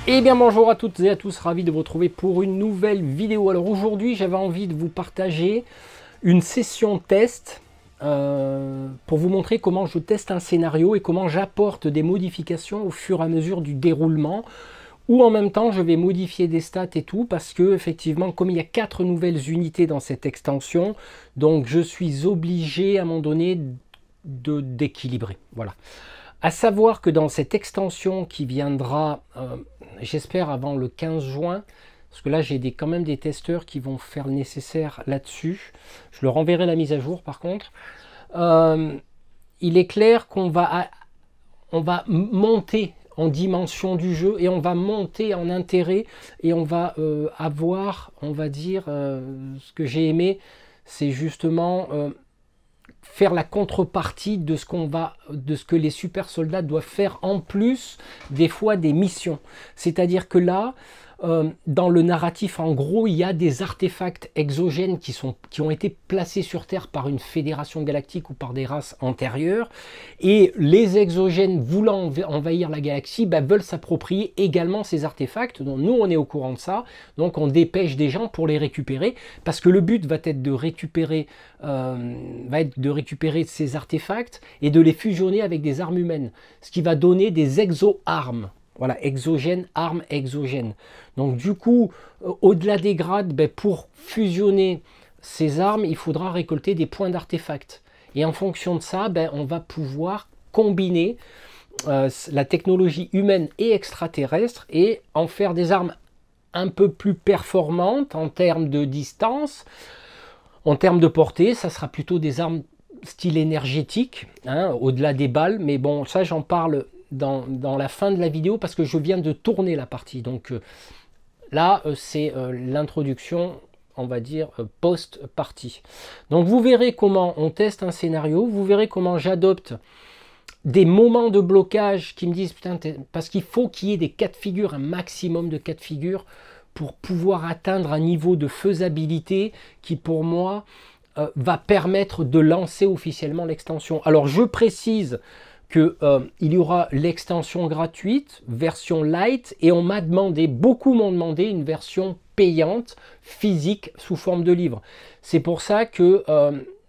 Eh bien bonjour à toutes et à tous, ravi de vous retrouver pour une nouvelle vidéo. Alors aujourd'hui j'avais envie de vous partager une session test pour vous montrer comment je teste un scénario et comment j'apporte des modifications au fur et à mesure du déroulement, ou en même temps je vais modifier des stats et tout, parce que effectivement comme il y a 4 nouvelles unités dans cette extension, donc je suis obligé à un moment donné d'équilibrer. Voilà. À savoir que dans cette extension qui viendra, j'espère avant le 15 juin, parce que là j'ai quand même des testeurs qui vont faire le nécessaire là-dessus, je leur enverrai la mise à jour par contre, il est clair qu'on va, monter en dimension du jeu et on va monter en intérêt et on va avoir, on va dire, ce que j'ai aimé, c'est justement faire la contrepartie de ce que les super soldats doivent faire en plus des fois des missions. C'est-à-dire que là, dans le narratif, en gros, il y a des artefacts exogènes qui ont été placés sur Terre par une fédération galactique ou par des races antérieures, et les exogènes voulant envahir la galaxie veulent s'approprier également ces artefacts. Donc nous, on est au courant de ça, donc on dépêche des gens pour les récupérer, parce que le but va être de récupérer ces artefacts et de les fusionner avec des armes humaines, ce qui va donner des exo-armes. Voilà, exogène, armes exogènes. Donc du coup, au-delà des grades, pour fusionner ces armes, il faudra récolter des points d'artefacts. Et en fonction de ça, on va pouvoir combiner la technologie humaine et extraterrestre et en faire des armes un peu plus performantes en termes de distance. En termes de portée, ça sera plutôt des armes style énergétique, au-delà des balles. Mais bon, ça j'en parle dans la fin de la vidéo parce que je viens de tourner la partie. Donc là, c'est l'introduction, on va dire, post-partie. Donc vous verrez comment on teste un scénario, vous verrez comment j'adopte des moments de blocage qui me disent, putain, parce qu'il faut qu'il y ait des cas de figure, un maximum de cas de figure pour pouvoir atteindre un niveau de faisabilité qui, pour moi, va permettre de lancer officiellement l'extension. Alors je précise qu'il y aura l'extension gratuite, version light, et on m'a demandé, beaucoup m'ont demandé une version payante, physique, sous forme de livre. C'est pour ça que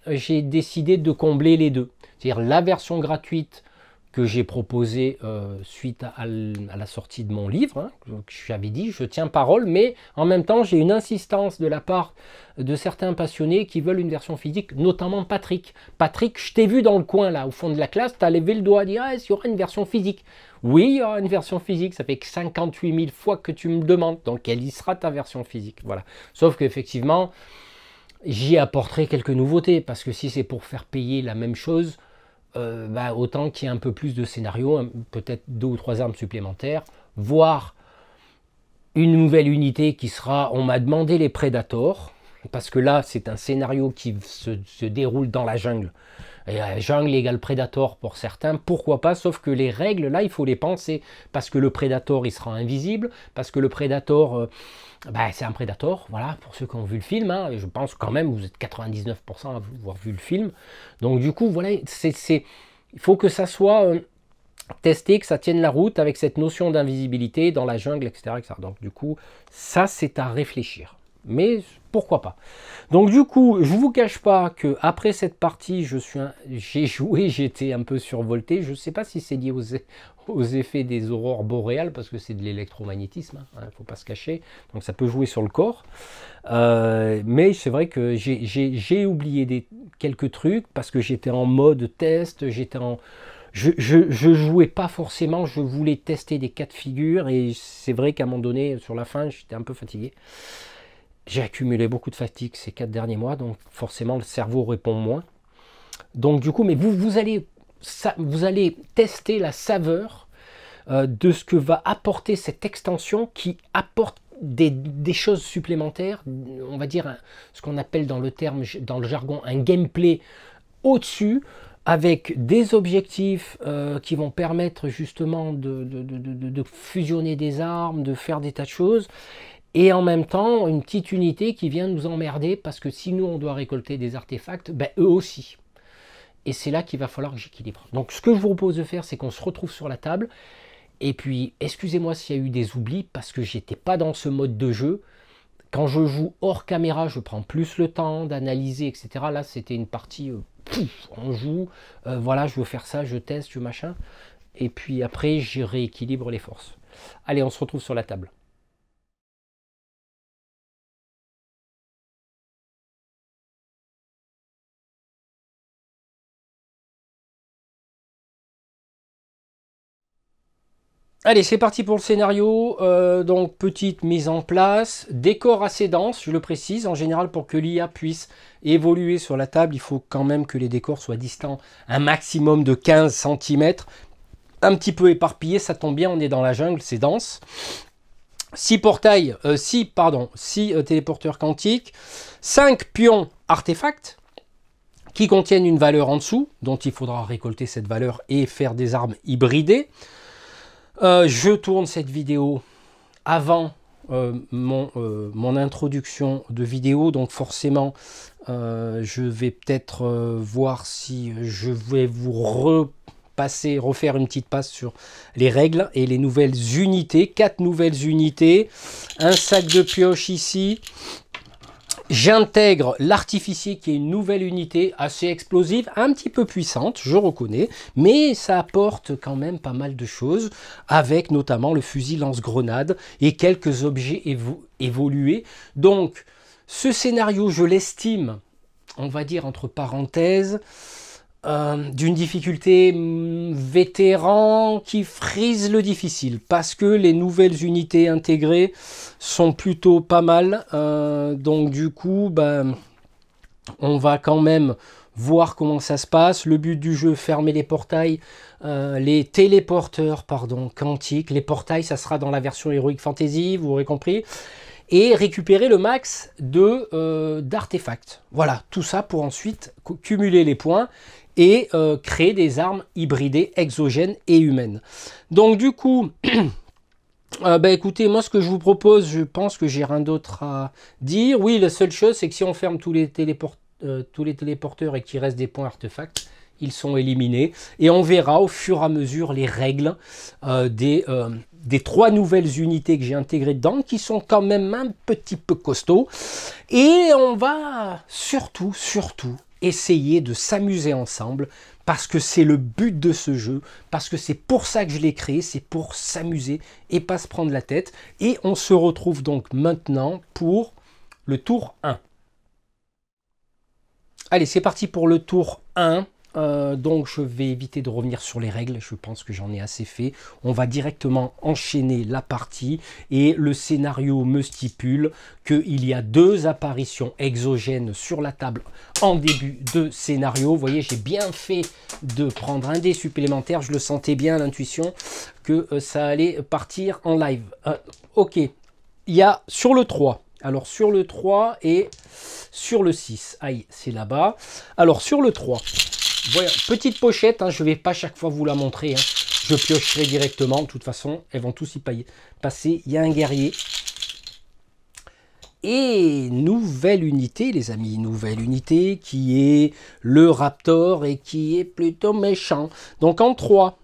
j'ai décidé de combler les deux. C'est-à-dire la version gratuite que j'ai proposée suite à la sortie de mon livre. Donc, j'avais dit, je tiens parole, mais en même temps, j'ai une insistance de la part de certains passionnés qui veulent une version physique, notamment Patrick. Patrick, je t'ai vu dans le coin, là, au fond de la classe, tu as levé le doigt, dire, ah, est-ce qu'il y aura une version physique? Oui, il y aura une version physique, ça fait que 58 000 fois que tu me demandes, donc quelle y sera ta version physique? Voilà. Sauf qu'effectivement, j'y apporterai quelques nouveautés, parce que si c'est pour faire payer la même chose, autant qu'il y ait un peu plus de scénario, peut-être 2 ou 3 armes supplémentaires, voire une nouvelle unité qui sera, on m'a demandé les Predators, parce que là c'est un scénario qui se déroule dans la jungle. Et la jungle égale Predator pour certains, pourquoi pas, sauf que les règles là il faut les penser, parce que le Predator il sera invisible, parce que le Predator c'est un Predator, voilà, pour ceux qui ont vu le film, je pense quand même vous êtes 99% à avoir vu le film, donc du coup voilà, il faut que ça soit testé, que ça tienne la route avec cette notion d'invisibilité dans la jungle, etc., etc. Donc du coup ça c'est à réfléchir. Mais pourquoi pas. Donc du coup, je vous cache pas que après cette partie, j'ai joué, j'étais un peu survolté. Je ne sais pas si c'est lié aux effets des aurores boréales, parce que c'est de l'électromagnétisme, faut pas se cacher. Donc ça peut jouer sur le corps. Mais c'est vrai que j'ai oublié quelques trucs, parce que j'étais en mode test, je jouais pas forcément, je voulais tester des cas de figure, et c'est vrai qu'à un moment donné, sur la fin, j'étais un peu fatigué. J'ai accumulé beaucoup de fatigue ces 4 derniers mois, donc forcément le cerveau répond moins. Donc du coup, mais vous allez tester la saveur de ce que va apporter cette extension, qui apporte des choses supplémentaires, on va dire ce qu'on appelle dans le jargon, un gameplay au-dessus, avec des objectifs qui vont permettre justement de fusionner des armes, de faire des tas de choses. Et en même temps, une petite unité qui vient nous emmerder, parce que si nous, on doit récolter des artefacts, eux aussi. Et c'est là qu'il va falloir que j'équilibre. Donc ce que je vous propose de faire, c'est qu'on se retrouve sur la table Et puis, excusez-moi s'il y a eu des oublis, parce que j'étais pas dans ce mode de jeu. Quand je joue hors caméra, je prends plus le temps d'analyser, etc. Là, c'était une partie, on joue, voilà, je veux faire ça, je teste, je machin. Et puis après, je rééquilibre les forces. Allez, on se retrouve sur la table. Allez, c'est parti pour le scénario. Donc, petite mise en place. Décor assez dense, je le précise. En général, pour que l'IA puisse évoluer sur la table, il faut quand même que les décors soient distants un maximum de 15 cm. Un petit peu éparpillé, ça tombe bien, on est dans la jungle, c'est dense. 6 portails, 6 téléporteurs quantiques. 5 pions artefacts qui contiennent une valeur en dessous, dont il faudra récolter cette valeur et faire des armes hybridées. Je tourne cette vidéo avant mon introduction de vidéo, donc forcément je vais peut-être voir si je vais vous refaire une petite passe sur les règles et les nouvelles unités. 4 nouvelles unités, un sac de pioche ici. J'intègre l'artificier qui est une nouvelle unité assez explosive, un petit peu puissante, je reconnais, mais ça apporte quand même pas mal de choses, avec notamment le fusil lance-grenade et quelques objets évolués. Donc, ce scénario, je l'estime, on va dire entre parenthèses, d'une difficulté vétéran qui frise le difficile, parce que les nouvelles unités intégrées sont plutôt pas mal, donc du coup on va quand même voir comment ça se passe. Le but du jeu, fermer les portails, les téléporteurs quantiques. Les portails, ça sera dans la version Heroic Fantasy, vous aurez compris, et récupérer le max d'artefacts. Voilà, tout ça pour ensuite cumuler les points et créer des armes hybridées, exogènes et humaines. Donc du coup, écoutez, moi ce que je vous propose, je pense que j'ai rien d'autre à dire. Oui, la seule chose, c'est que si on ferme tous les téléporteurs et qu'il reste des points artefacts, ils sont éliminés. Et on verra au fur et à mesure les règles des 3 nouvelles unités que j'ai intégrées dedans, qui sont quand même un petit peu costauds. Et on va surtout essayer de s'amuser ensemble, parce que c'est le but de ce jeu, parce que c'est pour ça que je l'ai créé, c'est pour s'amuser et pas se prendre la tête. Et on se retrouve donc maintenant pour le tour 1. Allez, c'est parti pour le tour 1. Donc je vais éviter de revenir sur les règles, je pense que j'en ai assez fait. On va directement enchaîner la partie et le scénario me stipule qu'il y a 2 apparitions exogènes sur la table en début de scénario. Vous voyez, j'ai bien fait de prendre un dé supplémentaire, je le sentais bien à l'intuition que ça allait partir en live. Ok, il y a sur le 3. Alors sur le 3 et sur le 6. Aïe, c'est là-bas. Alors sur le 3. Voilà, petite pochette, je ne vais pas chaque fois vous la montrer, je piocherai directement, de toute façon, elles vont tous y passer. Il y a un guerrier. Et nouvelle unité, les amis, nouvelle unité qui est le Raptor et qui est plutôt méchant. Donc en 3,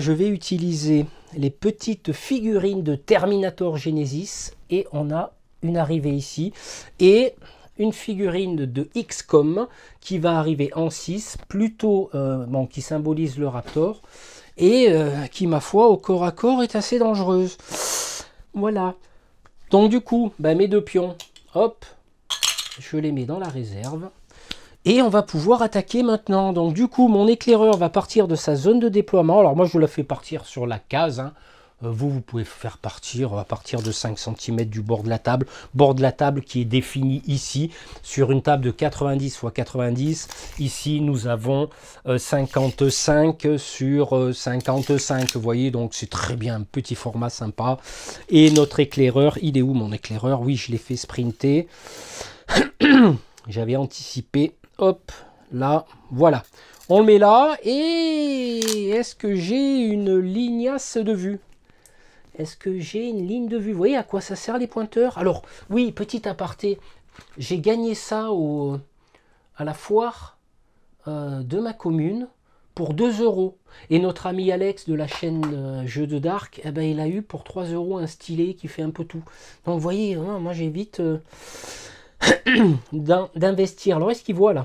je vais utiliser les petites figurines de Terminator Genesis et on a une arrivée ici. Et une figurine de XCOM qui va arriver en 6, plutôt qui symbolise le Raptor et qui, ma foi, au corps à corps est assez dangereuse. Voilà. Donc du coup, mes 2 pions, hop, je les mets dans la réserve. Et on va pouvoir attaquer maintenant. Donc du coup, mon éclaireur va partir de sa zone de déploiement. Alors moi, je la fais partir sur la case, vous pouvez faire partir à partir de 5 cm du bord de la table qui est défini ici sur une table de 90 x 90. Ici, nous avons 55 sur 55, vous voyez, donc c'est très bien, un petit format sympa. Et notre éclaireur, il est où mon éclaireur? Oui, je l'ai fait sprinter. J'avais anticipé, hop, là, voilà. On le met là, et est-ce que j'ai une lignace de vue? Est-ce que j'ai une ligne de vue? Vous voyez à quoi ça sert les pointeurs? Alors, oui, petit aparté, j'ai gagné ça à la foire de ma commune pour 2 €. Et notre ami Alex de la chaîne Jeux de Dark, eh ben, il a eu pour 3 € un stylet qui fait un peu tout. Donc vous voyez, hein, moi j'évite d'investir. Alors est-ce qu'il voit là?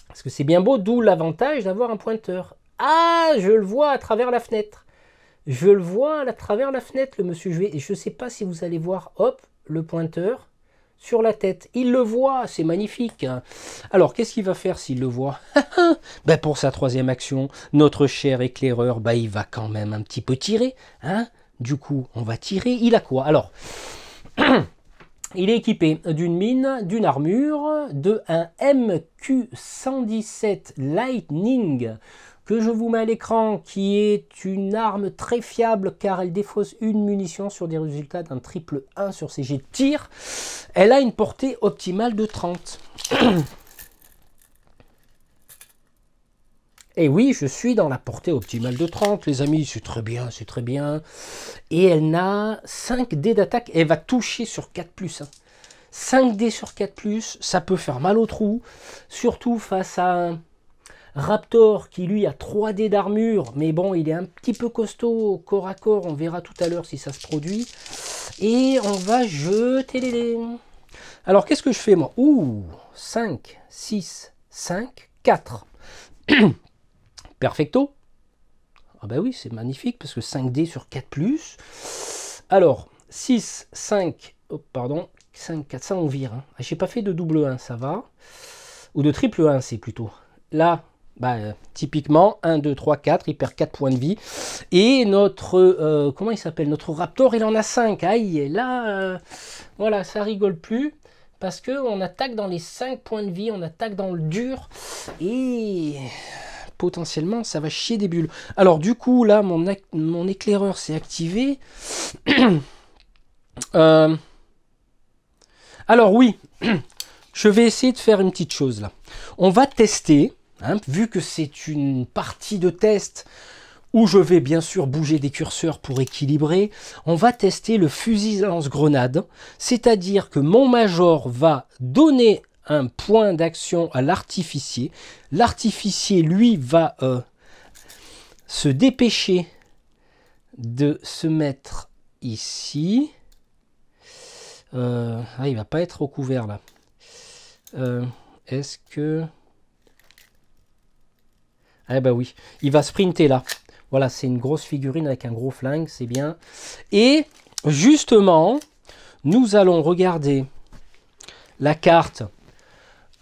Parce que c'est bien beau, d'où l'avantage d'avoir un pointeur. Ah, je le vois à travers la fenêtre. Je le vois à travers la fenêtre, le monsieur. Je ne sais pas si vous allez voir, hop, le pointeur sur la tête. Il le voit, c'est magnifique. Hein. Alors, qu'est-ce qu'il va faire s'il le voit? Ben, pour sa troisième action, notre cher éclaireur, ben, il va quand même un petit peu tirer. Hein. Du coup, on va tirer. Il a quoi? Alors, il est équipé d'une mine, d'une armure, de un MQ-117 Lightning, que je vous mets à l'écran, qui est une arme très fiable car elle défausse une munition sur des résultats d'un triple 1 sur ses jets de tir. Elle a une portée optimale de 30. Et oui, je suis dans la portée optimale de 30, les amis, c'est très bien, c'est très bien. Et elle n'a 5 dés d'attaque, elle va toucher sur 4+. Hein. 5 dés sur 4+, ça peut faire mal au trou, surtout face à un Raptor qui lui a 3 dés d'armure, mais bon, il est un petit peu costaud corps à corps, on verra tout à l'heure si ça se produit. Et on va jeter les dés. Alors, qu'est-ce que je fais moi? Ouh, 5, 6, 5, 4. Perfecto. Ah ben oui, c'est magnifique, parce que 5 dés sur 4+. Alors, 6, 5, oh, pardon, 5, 4, ça on vire. Hein. J'ai pas fait de double 1, ça va. Ou de triple 1, c'est plutôt. Là, bah, typiquement, 1, 2, 3, 4, il perd 4 points de vie. Et notre, comment il s'appelle? Notre Raptor, il en a 5. Aïe, et là, voilà, ça rigole plus. Parce qu'on attaque dans les 5 points de vie, on attaque dans le dur. Et potentiellement, ça va chier des bulles. Alors, du coup, là, mon éclaireur s'est activé. Alors, oui, je vais essayer de faire une petite chose, là. On va tester... Hein, vu que c'est une partie de test où je vais bien sûr bouger des curseurs pour équilibrer, on va tester le fusil lance-grenade, c'est-à-dire que mon major va donner un point d'action à l'artificier. L'artificier, lui, va se dépêcher de se mettre ici. Ah, il va pas trop couvert là. Est-ce que... Eh ben oui, il va sprinter là. Voilà, c'est une grosse figurine avec un gros flingue, c'est bien. Et justement, nous allons regarder la carte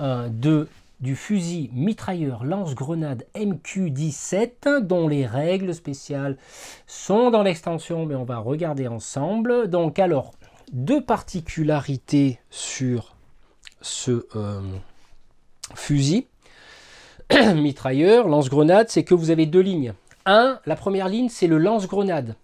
du fusil mitrailleur lance-grenade MQ-17, dont les règles spéciales sont dans l'extension, mais on va regarder ensemble. Donc alors, 2 particularités sur ce fusil mitrailleur, lance-grenade, c'est que vous avez 2 lignes. La première ligne, c'est le lance-grenade.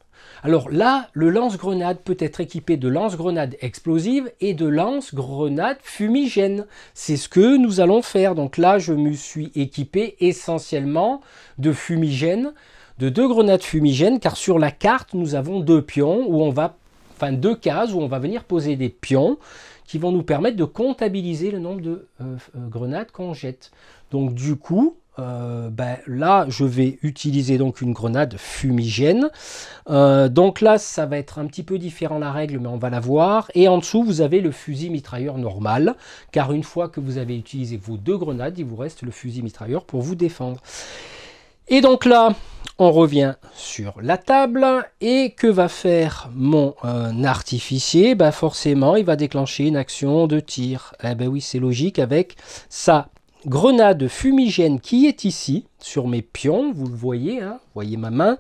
Alors là, le lance-grenade peut être équipé de lance-grenade explosive et de lance-grenade fumigène. C'est ce que nous allons faire. Donc là, je me suis équipé essentiellement de fumigène, de 2 grenades fumigènes, car sur la carte, nous avons 2 pions où on va, enfin 2 cases où on va venir poser des pions qui vont nous permettre de comptabiliser le nombre de grenades qu'on jette. Donc du coup, là, je vais utiliser donc une grenade fumigène. Donc là, ça va être un petit peu différent la règle, mais on va la voir. Et en dessous, vous avez le fusil mitrailleur normal, car une fois que vous avez utilisé vos 2 grenades, il vous reste le fusil mitrailleur pour vous défendre. Et donc là, on revient sur la table. Et que va faire mon artificier? Forcément, il va déclencher une action de tir. Eh ben oui, c'est logique avec sa grenade fumigène qui est ici, sur mes pions. Vous le voyez, hein, vous voyez ma main.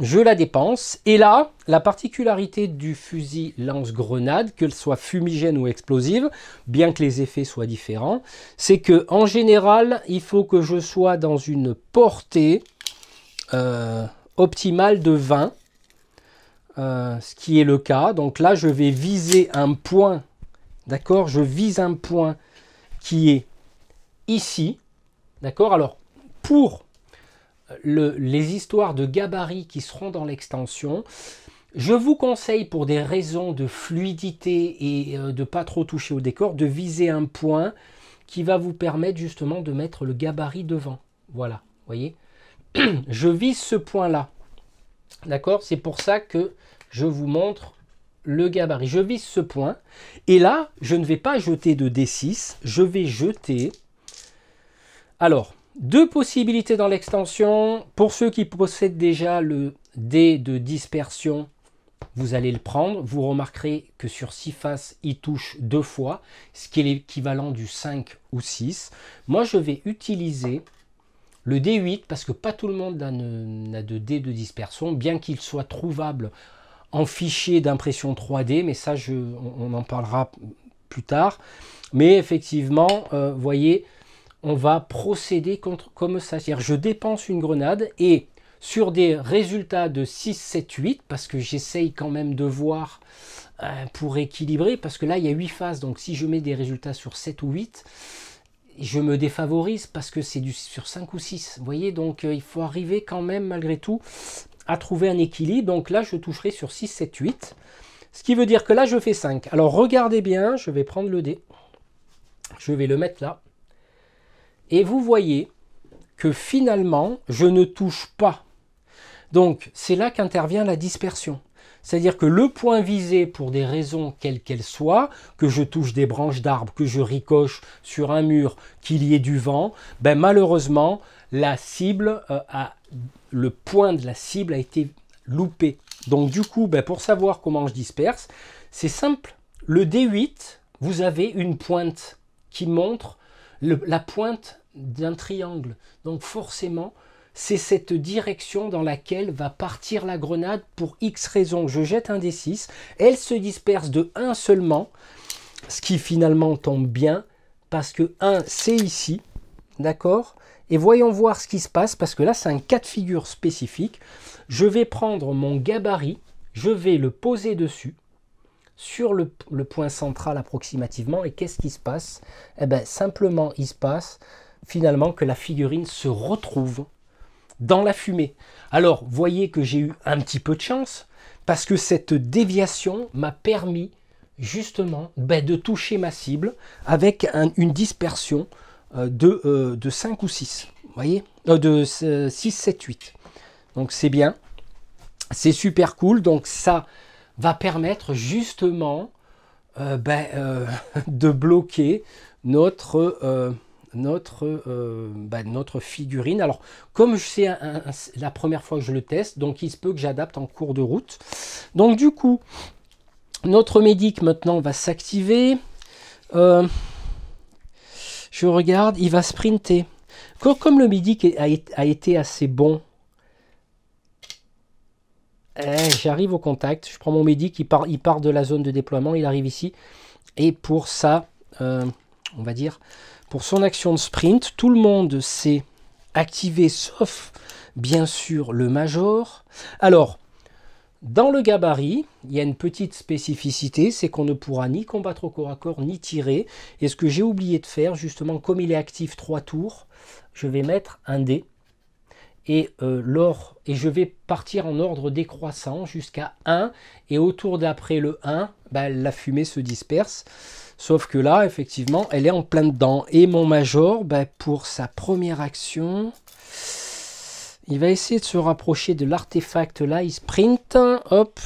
Je la dépense. Et là, la particularité du fusil lance-grenade, qu'elle soit fumigène ou explosive, bien que les effets soient différents, c'est que en général, il faut que je sois dans une portée optimale de 20, ce qui est le cas. Donc là, je vais viser un point, d'accord? Je vise un point qui est ici, d'accord? Alors, pour les histoires de gabarit qui seront dans l'extension, je vous conseille, pour des raisons de fluidité et de pas trop toucher au décor, de viser un point qui va vous permettre justement de mettre le gabarit devant. Voilà, vous voyez. Je vise ce point-là. D'accord? C'est pour ça que je vous montre le gabarit. Je vise ce point. Et là, je ne vais pas jeter de D6. Je vais jeter... Alors, deux possibilités dans l'extension. Pour ceux qui possèdent déjà le dé de dispersion, vous allez le prendre. Vous remarquerez que sur 6 faces, il touche 2 fois, ce qui est l'équivalent du 5 ou 6. Moi, je vais utiliser le D8 parce que pas tout le monde n'a de dé de dispersion, bien qu'il soit trouvable en fichier d'impression 3D, mais ça, on en parlera plus tard. Mais effectivement, vous voyez, on va procéder comme ça. C'est-à-dire, je dépense une grenade et sur des résultats de 6, 7, 8, parce que j'essaye quand même de voir pour équilibrer, parce que là, il y a 8 phases. Donc, si je mets des résultats sur 7 ou 8, je me défavorise parce que c'est sur 5 ou 6. Vous voyez, donc il faut arriver quand même, malgré tout, à trouver un équilibre. Donc là, je toucherai sur 6, 7, 8. Ce qui veut dire que là, je fais 5. Alors, regardez bien, je vais prendre le dé. Je vais le mettre là. Et vous voyez que finalement, je ne touche pas. Donc, c'est là qu'intervient la dispersion. C'est-à-dire que le point visé, pour des raisons quelles qu'elles soient, que je touche des branches d'arbres, que je ricoche sur un mur, qu'il y ait du vent, ben malheureusement, la cible, le point de la cible a été loupé. Donc du coup, ben, pour savoir comment je disperse, c'est simple. Le D8, vous avez une pointe qui montre la pointe d'un triangle. Donc forcément, c'est cette direction dans laquelle va partir la grenade pour X raisons. Je jette un D6, elle se disperse de 1 seulement, ce qui finalement tombe bien, parce que 1, c'est ici, d'accord? Et voyons voir ce qui se passe, parce que là, c'est un cas de figure spécifique. Je vais prendre mon gabarit, je vais le poser dessus, sur le point central approximativement, et qu'est-ce qui se passe? Eh bien, simplement, il se passe finalement que la figurine se retrouve dans la fumée. Alors, voyez que j'ai eu un petit peu de chance, parce que cette déviation m'a permis justement de toucher ma cible avec une dispersion de 5 ou 6. Vous voyez, de 6, 7, 8. Donc c'est bien, c'est super cool. Donc ça va permettre justement de bloquer notre figurine. Alors, comme c'est la première fois que je le teste, donc il se peut que j'adapte en cours de route. Donc du coup, notre médic maintenant va s'activer. Je regarde, il va sprinter. Comme le médic a été assez bon, j'arrive au contact, je prends mon médic, il part de la zone de déploiement, il arrive ici. Et pour ça, on va dire... Pour son action de sprint, tout le monde s'est activé, sauf bien sûr le major. Alors, dans le gabarit, il y a une petite spécificité, c'est qu'on ne pourra ni combattre au corps à corps, ni tirer. Et ce que j'ai oublié de faire, justement, comme il est actif 3 tours, je vais mettre un dé. Et je vais partir en ordre décroissant jusqu'à 1. Et autour d'après le 1, la fumée se disperse. Sauf que là, effectivement, elle est en plein dedans. Et mon major, pour sa première action, il va essayer de se rapprocher de l'artefact là. Il sprint, hop.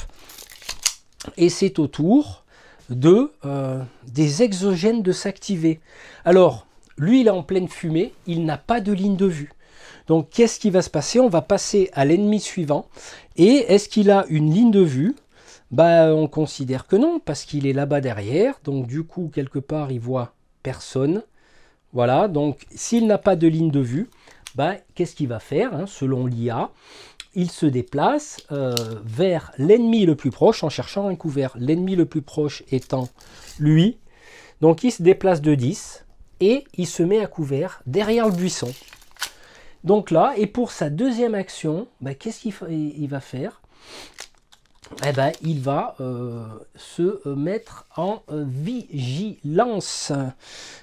Et c'est au tour des exogènes de s'activer. Alors, lui, il est en pleine fumée. Il n'a pas de ligne de vue. Donc, qu'est-ce qui va se passer? On va passer à l'ennemi suivant. Et est-ce qu'il a une ligne de vue? On considère que non, parce qu'il est là-bas derrière. Donc, du coup, quelque part, il voit personne. Voilà, donc, s'il n'a pas de ligne de vue, qu'est-ce qu'il va faire, selon l'IA? Il se déplace vers l'ennemi le plus proche en cherchant un couvert. L'ennemi le plus proche étant lui. Donc, il se déplace de 10 et il se met à couvert derrière le buisson. Donc là, et pour sa deuxième action, qu'est-ce qu'il va faire? Il va se mettre en vigilance.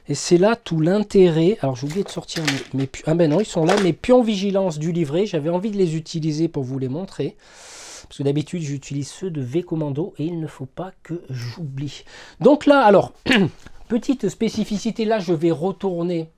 Et c'est là tout l'intérêt. Alors j'ai oublié de sortir mes pions. Ah ben non, ils sont là, mes pions vigilance du livret. J'avais envie de les utiliser pour vous les montrer. Parce que d'habitude, j'utilise ceux de V-Commando et il ne faut pas que j'oublie. Donc là, alors, petite spécificité, là, je vais retourner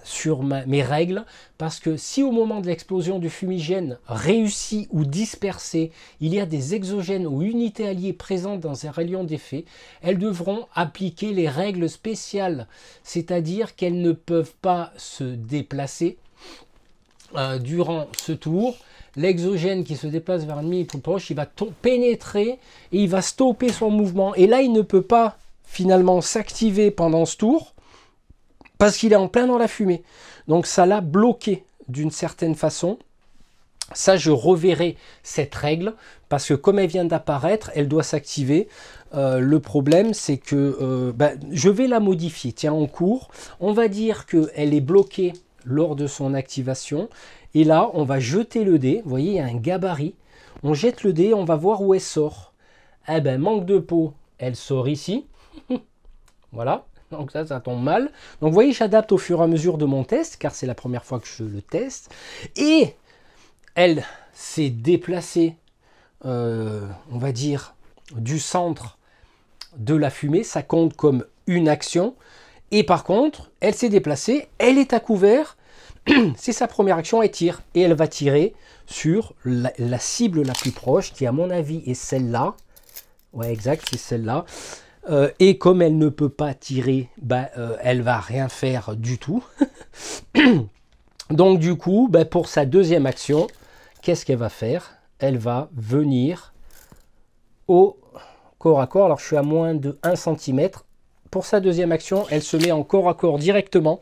sur mes règles, parce que si au moment de l'explosion du fumigène réussi ou dispersé, il y a des exogènes ou unités alliées présentes dans un rayon d'effet, elles devront appliquer les règles spéciales, c'est-à-dire qu'elles ne peuvent pas se déplacer durant ce tour. L'exogène qui se déplace vers l'ennemi plus proche, il va pénétrer et il va stopper son mouvement, et là il ne peut pas finalement s'activer pendant ce tour parce qu'il est en plein dans la fumée. Donc ça l'a bloqué d'une certaine façon. Ça, je reverrai cette règle, parce que comme elle vient d'apparaître, elle doit s'activer. Le problème, c'est que je vais la modifier. Tiens, en cours, on va dire qu'elle est bloquée lors de son activation. Et là, on va jeter le dé. Vous voyez, il y a un gabarit. On jette le dé, on va voir où elle sort. Eh ben, manque de peau, elle sort ici. Voilà. Donc ça tombe mal. Donc vous voyez, j'adapte au fur et à mesure de mon test, car c'est la première fois que je le teste. Et elle s'est déplacée, on va dire, du centre de la fumée. Ça compte comme une action. Et par contre, elle s'est déplacée, elle est à couvert. C'est sa première action, elle tire. Et elle va tirer sur la cible la plus proche, qui à mon avis est celle-là. Ouais, exact, c'est celle-là. Et comme elle ne peut pas tirer, elle va rien faire du tout. Donc du coup, pour sa deuxième action, qu'est-ce qu'elle va faire? Elle va venir au corps à corps. Alors je suis à moins de 1 cm. Pour sa deuxième action, elle se met en corps à corps directement.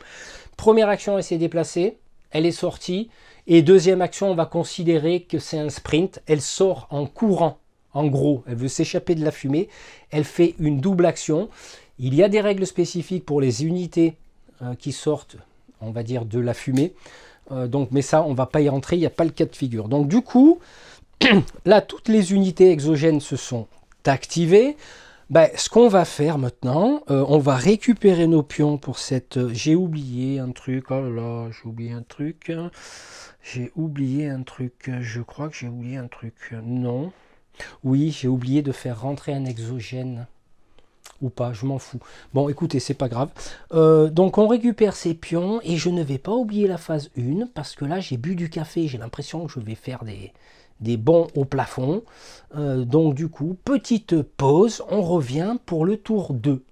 Première action, elle s'est déplacée, elle est sortie. Et deuxième action, on va considérer que c'est un sprint. Elle sort en courant. En gros, elle veut s'échapper de la fumée. Elle fait une double action. Il y a des règles spécifiques pour les unités qui sortent, on va dire, de la fumée. Mais ça, on ne va pas y rentrer. Il n'y a pas le cas de figure. Donc du coup, là, toutes les unités exogènes se sont activées. Ce qu'on va faire maintenant, on va récupérer nos pions pour cette... J'ai oublié un truc. Oh là là, j'ai oublié un truc. J'ai oublié un truc. Je crois que j'ai oublié un truc. Non. Oui, j'ai oublié de faire rentrer un exogène. Ou pas, je m'en fous. Bon, écoutez, c'est pas grave. Donc, on récupère ces pions. Et je ne vais pas oublier la phase 1. Parce que là, j'ai bu du café. J'ai l'impression que je vais faire des bonds au plafond. Donc, du coup, petite pause. On revient pour le tour 2.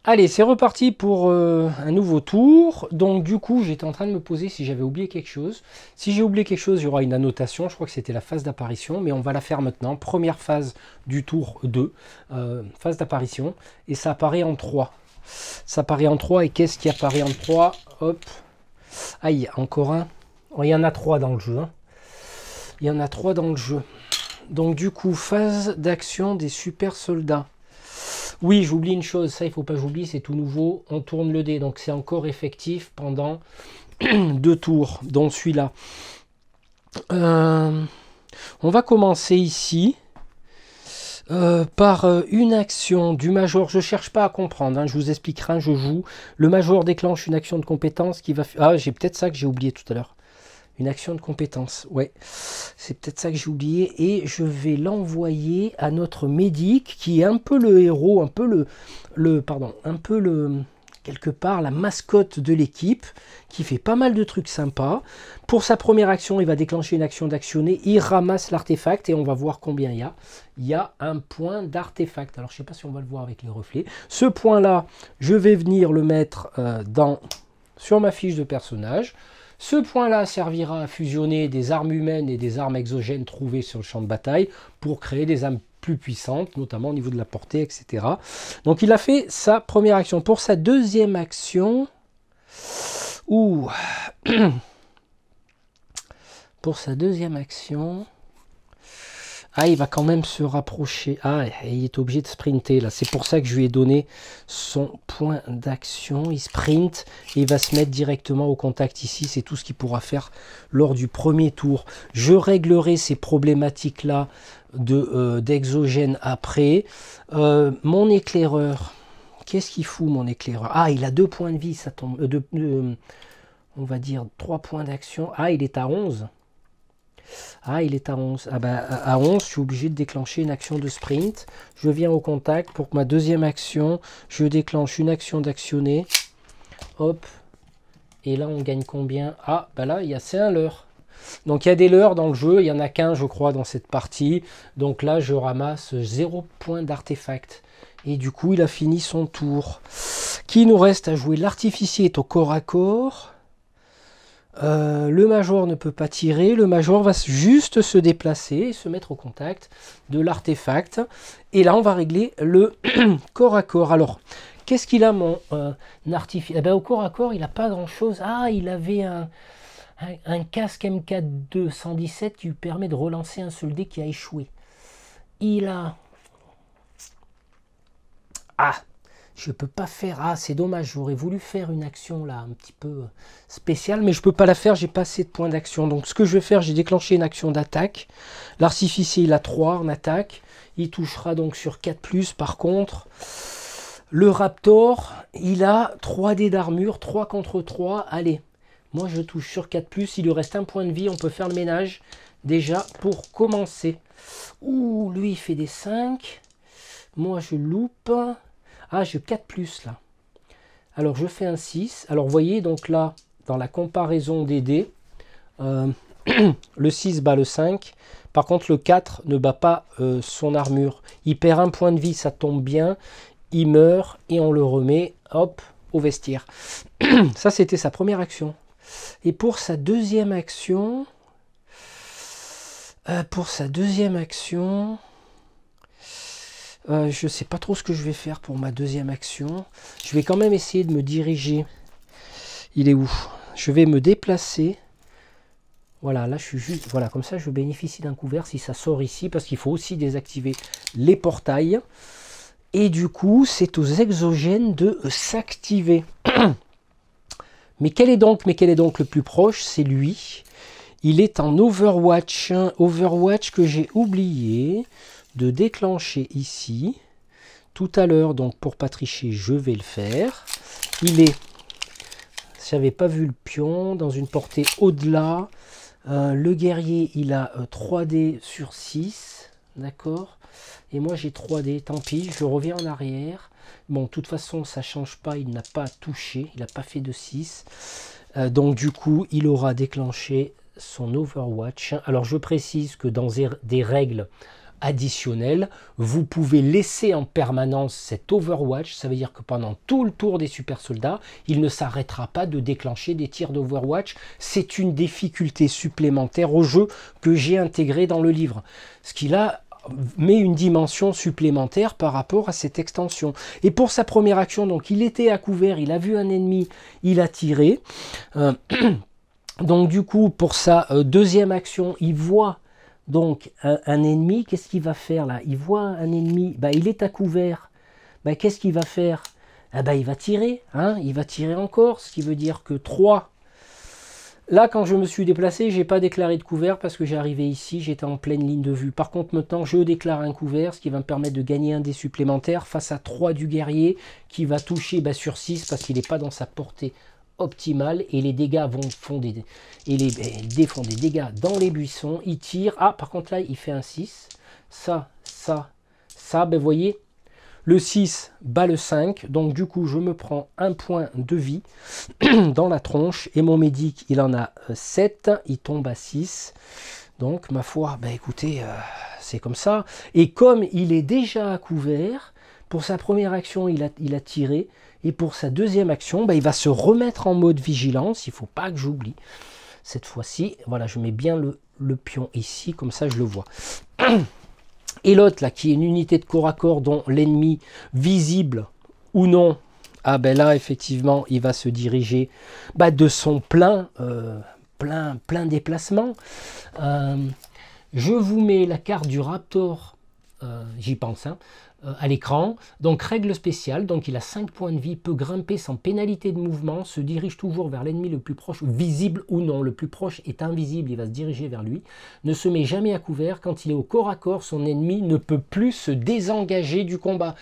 Allez, c'est reparti pour un nouveau tour. Donc du coup, j'étais en train de me poser si j'avais oublié quelque chose. Si j'ai oublié quelque chose, il y aura une annotation. Je crois que c'était la phase d'apparition, mais on va la faire maintenant. Première phase du tour 2, phase d'apparition. Et ça apparaît en 3. Ça apparaît en 3. Et qu'est-ce qui apparaît en 3? Hop. Aïe, encore un. Oh, il y en a 3 dans le jeu. Hein. Il y en a 3 dans le jeu. Donc du coup, phase d'action des super soldats. Oui, j'oublie une chose, ça il ne faut pas que j'oublie, c'est tout nouveau, on tourne le dé, donc c'est encore effectif pendant 2 tours, dont celui-là. On va commencer ici par une action du major. Je ne cherche pas à comprendre, hein, je vous expliquerai, je joue. Le major déclenche une action de compétence qui va... Ah, j'ai peut-être ça que j'ai oublié tout à l'heure. Une action de compétence, ouais. C'est peut-être ça que j'ai oublié. Et je vais l'envoyer à notre médic, qui est un peu le héros, un peu quelque part, la mascotte de l'équipe, qui fait pas mal de trucs sympas. Pour sa première action, il va déclencher une action d'actionner. Il ramasse l'artefact et on va voir combien il y a. Il y a un point d'artefact. Alors, je ne sais pas si on va le voir avec les reflets. Ce point-là, je vais venir le mettre sur ma fiche de personnage. Ce point-là servira à fusionner des armes humaines et des armes exogènes trouvées sur le champ de bataille pour créer des armes plus puissantes, notamment au niveau de la portée, etc. Donc il a fait sa première action. Pour sa deuxième action... Pour sa deuxième action... Ah, il va quand même se rapprocher. Ah, il est obligé de sprinter là. C'est pour ça que je lui ai donné son point d'action. Il sprint et il va se mettre directement au contact ici. C'est tout ce qu'il pourra faire lors du premier tour. Je réglerai ces problématiques-là d'exogène après. Mon éclaireur, qu'est-ce qu'il fout mon éclaireur? Ah, il a 2 points de vie, ça tombe. On va dire 3 points d'action. Ah, il est à 11. Ah, il est à 11. Ah bah, à 11, je suis obligé de déclencher une action de sprint. Je viens au contact. Pour ma deuxième action, je déclenche une action d'actionner. Hop. Et là, on gagne combien? Ah, bah là, c'est un leurre. Donc, il y a des leurres dans le jeu. Il y en a qu'un, je crois, dans cette partie. Donc là, je ramasse 0 points d'artefact. Et du coup, il a fini son tour. Qui nous reste à jouer? L'artificier est au corps à corps. Le major ne peut pas tirer. Le major va juste se déplacer et se mettre au contact de l'artefact. Et là, on va régler le corps à corps. Alors, qu'est-ce qu'il a, mon artificier? Au corps à corps, il n'a pas grand-chose. Ah, il avait un casque MK217 qui lui permet de relancer un seul dé qui a échoué. Il a... Ah, je peux pas faire... Ah, c'est dommage, j'aurais voulu faire une action là, un petit peu spéciale, mais je peux pas la faire, j'ai pas assez de points d'action. Donc ce que je vais faire, j'ai déclenché une action d'attaque. L'artificier, il a 3 en attaque. Il touchera donc sur 4+, par contre. Le Raptor, il a 3 dés d'armure, 3 contre 3. Allez, moi je touche sur 4+, il lui reste un point de vie, on peut faire le ménage déjà pour commencer. Ouh, lui il fait des 5. Moi je loupe. Ah, j'ai 4+, là. Alors, je fais un 6. Alors, vous voyez, donc là, dans la comparaison des dés, le 6 bat le 5. Par contre, le 4 ne bat pas son armure. Il perd un point de vie, ça tombe bien. Il meurt et on le remet, hop, au vestiaire. Ça, c'était sa première action. Et pour sa deuxième action... je ne sais pas trop ce que je vais faire pour ma deuxième action. Je vais quand même essayer de me diriger. Il est où? Je vais me déplacer. Voilà, là je suis juste... Voilà, comme ça je bénéficie d'un couvert si ça sort ici. Parce qu'il faut aussi désactiver les portails. Et du coup, c'est aux exogènes de s'activer. Mais quel est donc le plus proche? C'est lui. Il est en Overwatch. Overwatch que j'ai oublié de déclencher ici. Tout à l'heure, donc pour pas tricher, je vais le faire. Il est, j'avais pas vu le pion, dans une portée au-delà. Le guerrier, il a 3D sur 6. D'accord? Et moi, j'ai 3D. Tant pis, je reviens en arrière. Bon, de toute façon, ça change pas. Il n'a pas touché. Il n'a pas fait de 6. Donc, du coup, il aura déclenché son Overwatch. Alors, je précise que dans des règles additionnelles, vous pouvez laisser en permanence cet Overwatch. Ça veut dire que pendant tout le tour des super soldats, il ne s'arrêtera pas de déclencher des tirs d'Overwatch. C'est une difficulté supplémentaire au jeu que j'ai intégré dans le livre. Ce qui là met une dimension supplémentaire par rapport à cette extension. Et pour sa première action, donc il était à couvert, il a vu un ennemi, il a tiré. Donc du coup, pour sa deuxième action, il voit donc un ennemi. Qu'est-ce qu'il va faire là? Il voit un ennemi, il est à couvert. Qu'est-ce qu'il va faire? Il va tirer, hein, il va tirer encore, ce qui veut dire que 3. Là, quand je me suis déplacé, j'ai pas déclaré de couvert parce que j'ai arrivé ici, j'étais en pleine ligne de vue. Par contre, maintenant, je déclare un couvert, ce qui va me permettre de gagner un dé supplémentaire face à 3 du guerrier qui va toucher sur 6 parce qu'il n'est pas dans sa portée optimale et les dégâts font des dégâts dans les buissons. Il tire. Ah, par contre, là, il fait un 6. Ça. Vous voyez, le 6 bat le 5. Donc, du coup, je me prends un point de vie dans la tronche. Et mon médic, il en a 7. Il tombe à 6. Donc, ma foi, écoutez, c'est comme ça. Et comme il est déjà à couvert, pour sa première action, il a tiré. Et pour sa deuxième action, il va se remettre en mode vigilance. Il ne faut pas que j'oublie. Cette fois-ci, voilà, je mets bien le pion ici. Comme ça, je le vois. Et l'autre, là, qui est une unité de corps à corps dont l'ennemi visible ou non, là, effectivement, il va se diriger de son plein déplacement. Je vous mets la carte du Raptor, j'y pense, hein, à l'écran. Donc, règle spéciale, donc il a 5 points de vie, peut grimper sans pénalité de mouvement, se dirige toujours vers l'ennemi le plus proche, visible ou non. Le plus proche est invisible, il va se diriger vers lui. Ne se met jamais à couvert. Quand il est au corps à corps, son ennemi ne peut plus se désengager du combat.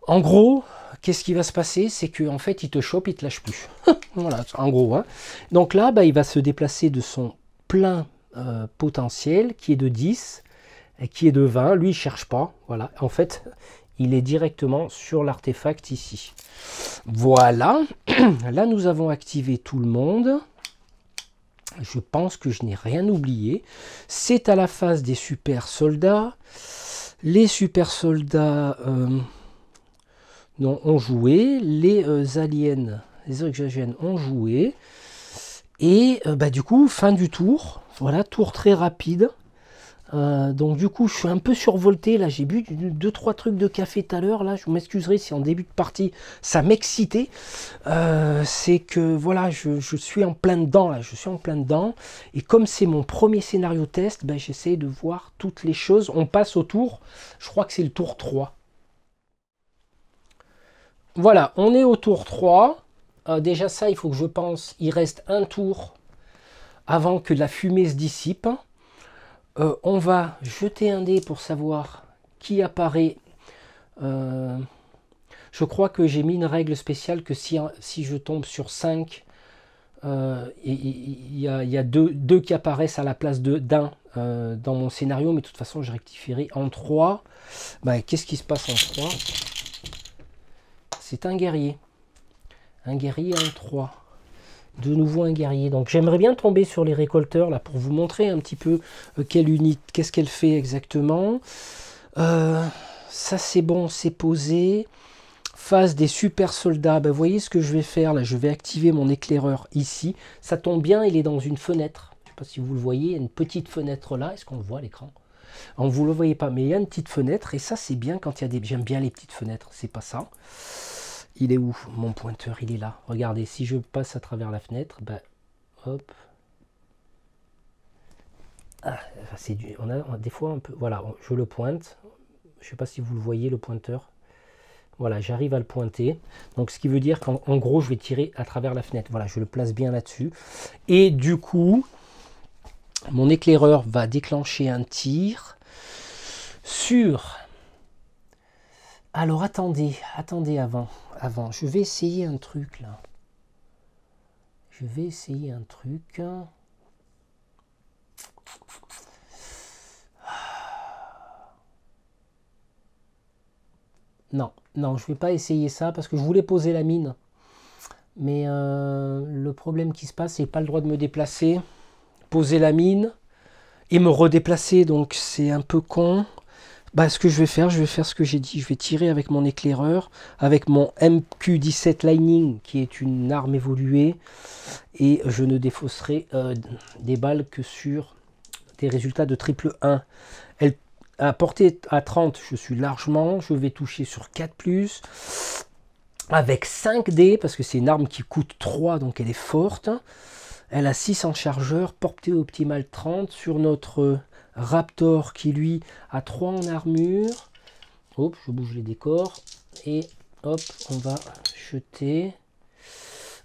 En gros, qu'est-ce qui va se passer? C'est qu'en fait, il te chope, il te lâche plus. Voilà, en gros. Hein. Donc là, il va se déplacer de son plein potentiel qui est de 10 et qui est de 20. Lui, il ne cherche pas. Voilà. En fait, il est directement sur l'artefact ici. Voilà. Là, nous avons activé tout le monde. Je pense que je n'ai rien oublié. C'est à la phase des super soldats. Les super soldats ont joué. Les aliens, les exogènes ont joué. Et du coup, fin du tour. Voilà, tour très rapide. Donc du coup, je suis un peu survolté. Là, j'ai bu 2-3 trucs de café tout à l'heure. Là, je m'excuserai si en début de partie, ça m'excitait. C'est que voilà, je suis en plein dedans. Là, je suis en plein dedans. Et comme c'est mon premier scénario test, j'essaie de voir toutes les choses. On passe au tour. Je crois que c'est le tour 3. Voilà, on est au tour 3. Déjà ça, il faut que je pense, il reste un tour avant que la fumée se dissipe. On va jeter un dé pour savoir qui apparaît. Je crois que j'ai mis une règle spéciale que si je tombe sur 5, il y a deux qui apparaissent à la place d'un dans mon scénario, mais de toute façon je rectifierai en 3. Qu'est-ce qui se passe en 3? C'est un guerrier. Un guerrier en 3. De nouveau un guerrier. Donc j'aimerais bien tomber sur les récolteurs là pour vous montrer un petit peu quelle unité, qu'est-ce qu'elle fait exactement. Ça c'est bon, c'est posé. Phase des super soldats. Vous voyez ce que je vais faire là, je vais activer mon éclaireur ici. Ça tombe bien, il est dans une fenêtre. Je ne sais pas si vous le voyez, il y a une petite fenêtre là. Est-ce qu'on le voit à l'écran? On vous le voyez pas, mais il y a une petite fenêtre et ça c'est bien quand il y a des. J'aime bien les petites fenêtres, c'est pas ça. Il est où mon pointeur? Il est là. Regardez, si je passe à travers la fenêtre, hop. Ah, c'est du. On a des fois un peu. Voilà, je le pointe. Je ne sais pas si vous le voyez le pointeur. Voilà, j'arrive à le pointer. Donc ce qui veut dire qu'en gros, je vais tirer à travers la fenêtre. Voilà, je le place bien là-dessus. Et du coup, mon éclaireur va déclencher un tir sur. Alors attendez avant. Je vais essayer un truc là. Non, je vais pas essayer ça parce que je voulais poser la mine. Mais le problème qui se passe, c'est pas le droit de me déplacer, poser la mine et me redéplacer. Donc c'est un peu con. Ce que je vais faire ce que j'ai dit. Je vais tirer avec mon éclaireur, avec mon MQ-17 Lightning, qui est une arme évoluée. Et je ne défausserai des balles que sur des résultats de triple 1. Elle à portée à 30, je suis largement. Je vais toucher sur 4+. Avec 5 dés, parce que c'est une arme qui coûte 3, donc elle est forte. Elle a 6 en chargeur, portée optimale 30 sur notre Raptor qui lui a 3 en armure. Hop, je bouge les décors. Et hop, on va jeter.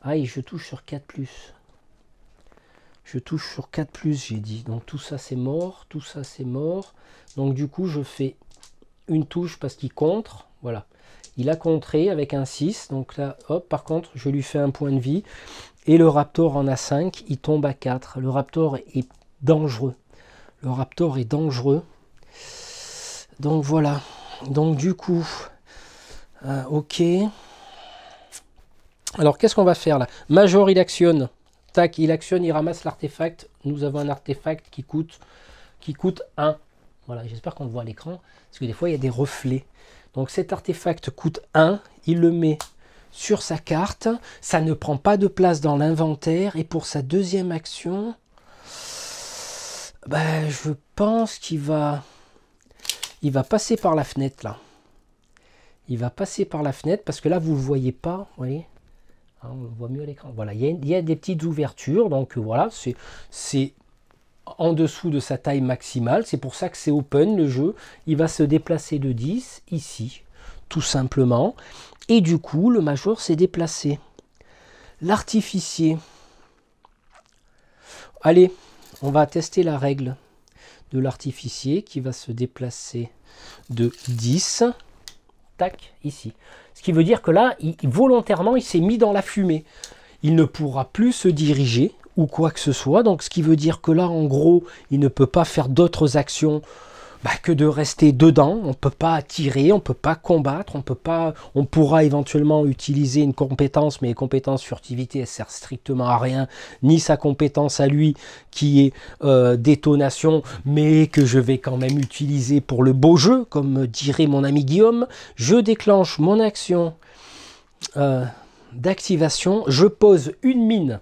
Ah, et je touche sur 4+. Je touche sur 4+, j'ai dit. Donc tout ça c'est mort, tout ça c'est mort. Donc du coup je fais une touche parce qu'il contre. Voilà. Il a contré avec un 6. Donc là, hop, par contre, je lui fais un point de vie. Et le Raptor en a 5. Il tombe à 4. Le Raptor est dangereux. Donc voilà. Donc du coup, ok. Alors qu'est-ce qu'on va faire là? Major, il actionne. Tac, il actionne, il ramasse l'artefact. Nous avons un artefact qui coûte 1. Voilà, j'espère qu'on le voit à l'écran. Parce que des fois, il y a des reflets. Donc cet artefact coûte 1. Il le met sur sa carte. Ça ne prend pas de place dans l'inventaire. Et pour sa deuxième action... je pense qu'il va passer par la fenêtre là. Il va passer par la fenêtre parce que là vous ne le voyez pas, vous voyez, on le voit mieux à l'écran. Voilà, il y a des petites ouvertures, donc voilà, c'est en dessous de sa taille maximale. C'est pour ça que c'est open le jeu. Il va se déplacer de 10 ici, tout simplement. Et du coup, le Major s'est déplacé. L'artificier. Allez. On va tester la règle de l'artificier qui va se déplacer de 10. Tac, ici. Ce qui veut dire que là, volontairement, il s'est mis dans la fumée. Il ne pourra plus se diriger ou quoi que ce soit. Donc ce qui veut dire que là, en gros, il ne peut pas faire d'autres actions que de rester dedans. On ne peut pas tirer, on ne peut pas combattre, on pourra éventuellement utiliser une compétence, mais les compétences furtivité, elles ne servent strictement à rien, ni sa compétence à lui qui est détonation, mais que je vais quand même utiliser pour le beau jeu, comme dirait mon ami Guillaume. Je déclenche mon action d'activation, je pose une mine.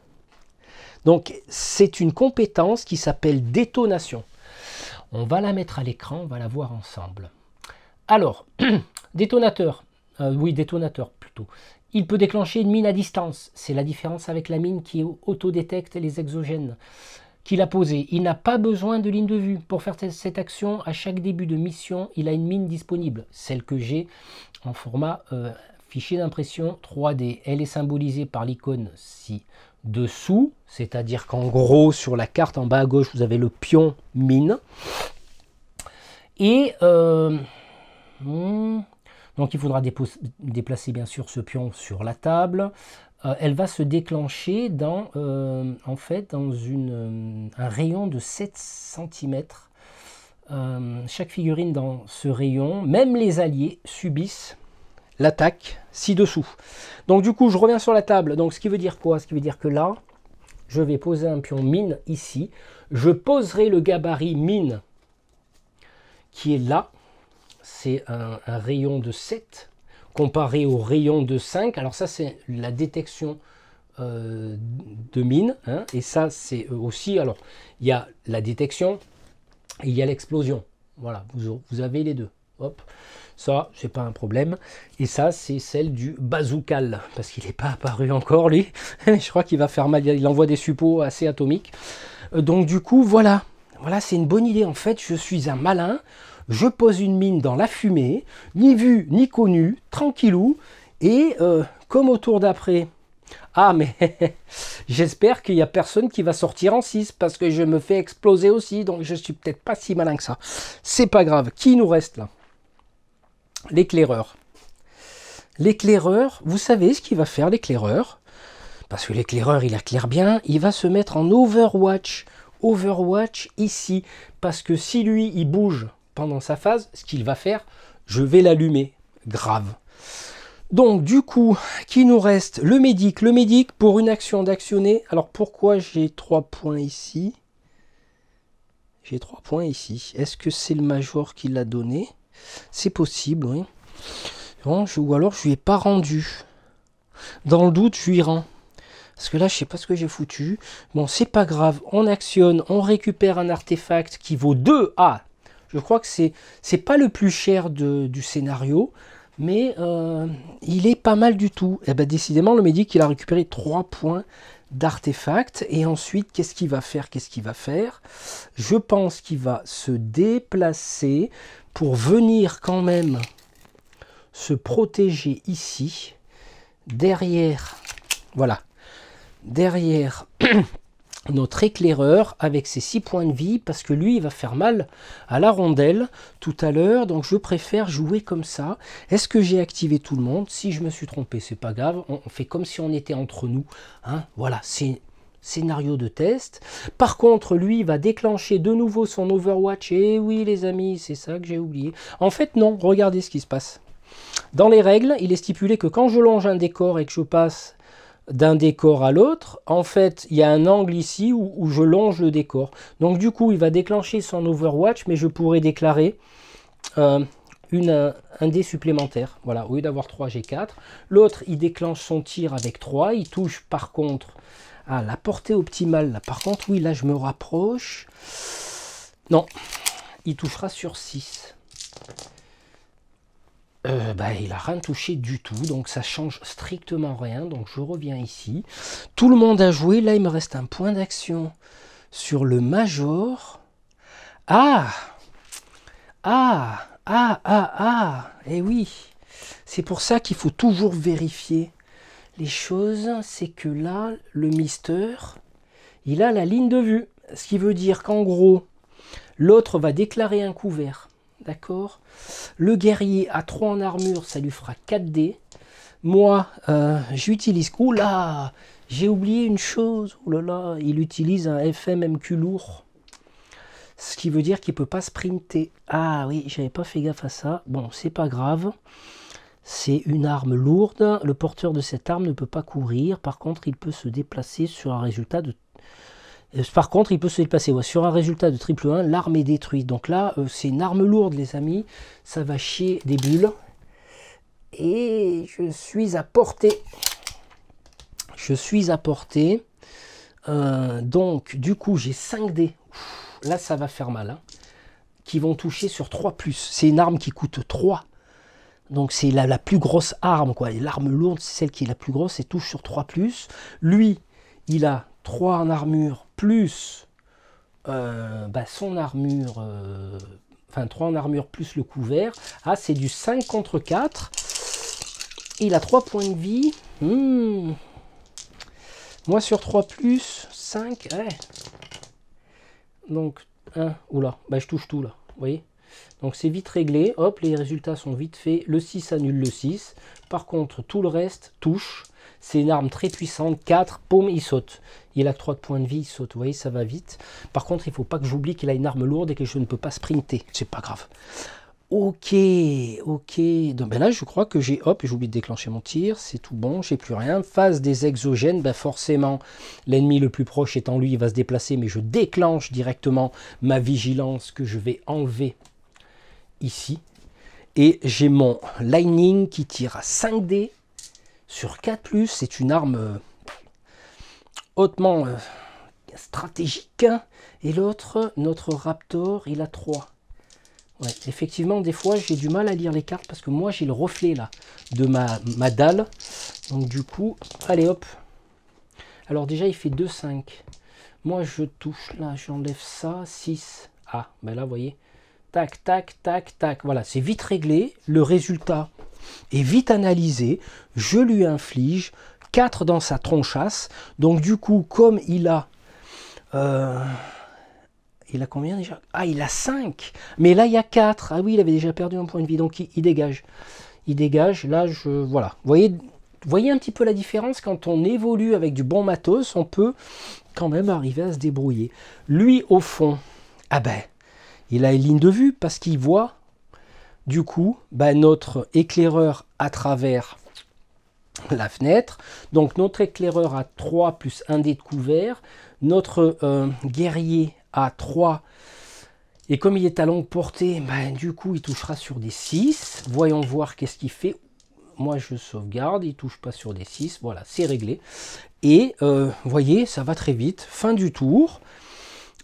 Donc c'est une compétence qui s'appelle détonation. On va la mettre à l'écran, on va la voir ensemble. Alors, détonateur, détonateur plutôt. Il peut déclencher une mine à distance. C'est la différence avec la mine qui autodétecte les exogènes qu'il a posés. Il n'a pas besoin de ligne de vue. Pour faire cette action, à chaque début de mission, il a une mine disponible. Celle que j'ai en format fichier d'impression 3D. Elle est symbolisée par l'icône ci-dessous, c'est-à-dire qu'en gros, sur la carte en bas à gauche, vous avez le pion mine. Et donc il faudra déplacer bien sûr ce pion sur la table. Elle va se déclencher dans, en fait, dans un rayon de 7 cm. Chaque figurine dans ce rayon, même les alliés, subissent l'attaque ci-dessous. Donc du coup, je reviens sur la table. Donc ce qui veut dire quoi? Ce qui veut dire que là, je vais poser un pion mine ici. Je poserai le gabarit mine qui est là. C'est un rayon de 7 comparé au rayon de 5. Alors ça, c'est la détection de mine. Hein, et ça, c'est aussi... Alors, il y a la détection et il y a l'explosion. Voilà, vous avez les deux. Hop. Ça, c'est pas un problème. Et ça, c'est celle du bazoocal. Parce qu'il n'est pas apparu encore, lui. Je crois qu'il va faire mal. Il envoie des suppos assez atomiques. Donc, du coup, voilà. Voilà, c'est une bonne idée. En fait, je suis un malin. Je pose une mine dans la fumée. Ni vu, ni connu. Tranquillou. Et comme au tour d'après... Ah, mais j'espère qu'il n'y a personne qui va sortir en 6. Parce que je me fais exploser aussi. Donc, je suis peut-être pas si malin que ça. C'est pas grave. Qui nous reste là? L'éclaireur. L'éclaireur, vous savez ce qu'il va faire l'éclaireur? Parce que l'éclaireur, il éclaire bien. Il va se mettre en Overwatch. Overwatch ici. Parce que si lui, il bouge pendant sa phase, ce qu'il va faire, je vais l'allumer. Grave. Donc, du coup, qui nous reste? Le médic. Le médic, pour une action d'actionner. Alors, pourquoi j'ai 3 points ici? J'ai 3 points ici. Est-ce que c'est le major qui l'a donné? C'est possible, oui. Bon, ou alors je lui ai pas rendu. Dans le doute, je lui rends. Parce que là, je sais pas ce que j'ai foutu. Bon, c'est pas grave. On actionne, on récupère un artefact qui vaut 2. Ah, je crois que c'est pas le plus cher du scénario. Mais il est pas mal du tout. Et ben décidément, le médic, il a récupéré 3 points d'artefact. Et ensuite, qu'est-ce qu'il va faire? Qu'est-ce qu'il va faire? Je pense qu'il va se déplacer pour venir quand même se protéger ici, derrière, voilà, derrière notre éclaireur avec ses 6 points de vie, parce que lui, il va faire mal à la rondelle tout à l'heure, donc je préfère jouer comme ça. Est-ce que j'ai activé tout le monde? Si je me suis trompé, c'est pas grave, on fait comme si on était entre nous, hein, voilà, c'est scénario de test. Par contre, lui, il va déclencher de nouveau son Overwatch. Et oui, les amis, c'est ça que j'ai oublié. En fait, non, regardez ce qui se passe. Dans les règles, il est stipulé que quand je longe un décor et que je passe d'un décor à l'autre, en fait, il y a un angle ici où je longe le décor. Donc, du coup, il va déclencher son Overwatch, mais je pourrais déclarer un dé supplémentaire. Voilà, au lieu d'avoir 3, j'ai 4. L'autre, il déclenche son tir avec 3. Il touche, par contre... Ah, la portée optimale, là. Par contre, oui, là, je me rapproche. Non, il touchera sur 6. Il n'a rien touché du tout, donc ça change strictement rien. Donc, je reviens ici. Tout le monde a joué. Là, il me reste un point d'action sur le major. Ah! Eh oui, c'est pour ça qu'il faut toujours vérifier les choses, c'est que là, le Mister, il a la ligne de vue. Ce qui veut dire qu'en gros, l'autre va déclarer un couvert. D'accord? Le guerrier a 3 en armure, ça lui fera 4 dés. moi, j'utilise... Oula, j'ai oublié une chose. Oh là là, il utilise un FMMQ lourd. Ce qui veut dire qu'il ne peut pas sprinter. Ah oui, j'avais pas fait gaffe à ça. Bon, c'est pas grave. C'est une arme lourde. Le porteur de cette arme ne peut pas courir. Par contre, il peut se déplacer sur un résultat de... sur un résultat de triple 1, l'arme est détruite. Donc là, c'est une arme lourde, les amis. Ça va chier des bulles. Et je suis à portée. Donc, du coup, j'ai 5 dés. Là, ça va faire mal. Hein, qui vont toucher sur 3+. C'est une arme qui coûte 3. Donc, c'est la plus grosse arme, quoi. L'arme lourde, c'est celle qui est la plus grosse et touche sur 3+. Lui, il a 3 en armure plus son armure. Enfin, 3 en armure plus le couvert. Ah, c'est du 5 contre 4. Il a 3 points de vie. Moi, sur 3+, 5. Ouais. Donc, 1. Oula, je touche tout, là. Vous voyez? Donc, c'est vite réglé. Hop, les résultats sont vite faits. Le 6 annule le 6. Par contre, tout le reste touche. C'est une arme très puissante. 4, paume, il saute. Il a 3 points de vie, il saute. Vous voyez, ça va vite. Par contre, il ne faut pas que j'oublie qu'il a une arme lourde et que je ne peux pas sprinter. C'est pas grave. Ok. Donc là, je crois que j'ai... Hop, j'ai oublié de déclencher mon tir. C'est tout bon, j'ai plus rien. Phase des exogènes, forcément, l'ennemi le plus proche étant lui, il va se déplacer. Mais je déclenche directement ma vigilance que je vais enlever ici. Et j'ai mon Lightning qui tire à 5 dés sur 4+. C'est une arme hautement stratégique. Et l'autre, notre Raptor, il a 3. Ouais, effectivement, des fois, j'ai du mal à lire les cartes parce que moi, j'ai le reflet là de ma dalle. Donc du coup, allez hop. Alors déjà, il fait 2,5. Moi, je touche là, j'enlève ça, 6. Ah, là, vous voyez. Tac, tac, tac, tac. Voilà, c'est vite réglé. Le résultat est vite analysé. Je lui inflige 4 dans sa tronchasse. Donc du coup, comme il a... il a combien déjà? Ah, il a 5. Mais là, il y a 4. Ah oui, il avait déjà perdu un point de vie. Donc, il dégage. Il dégage. Là, voilà. Vous voyez un petit peu la différence? Quand on évolue avec du bon matos, on peut quand même arriver à se débrouiller. Lui, au fond, il a une ligne de vue parce qu'il voit, du coup, notre éclaireur à travers la fenêtre. Donc, notre éclaireur a 3 plus 1 dé de couvert. Notre guerrier à 3 et comme il est à longue portée, du coup il touchera sur des 6. Voyons voir qu'est-ce qu'il fait. Moi je sauvegarde, il touche pas sur des 6. Voilà, c'est réglé. Et voyez, ça va très vite. Fin du tour.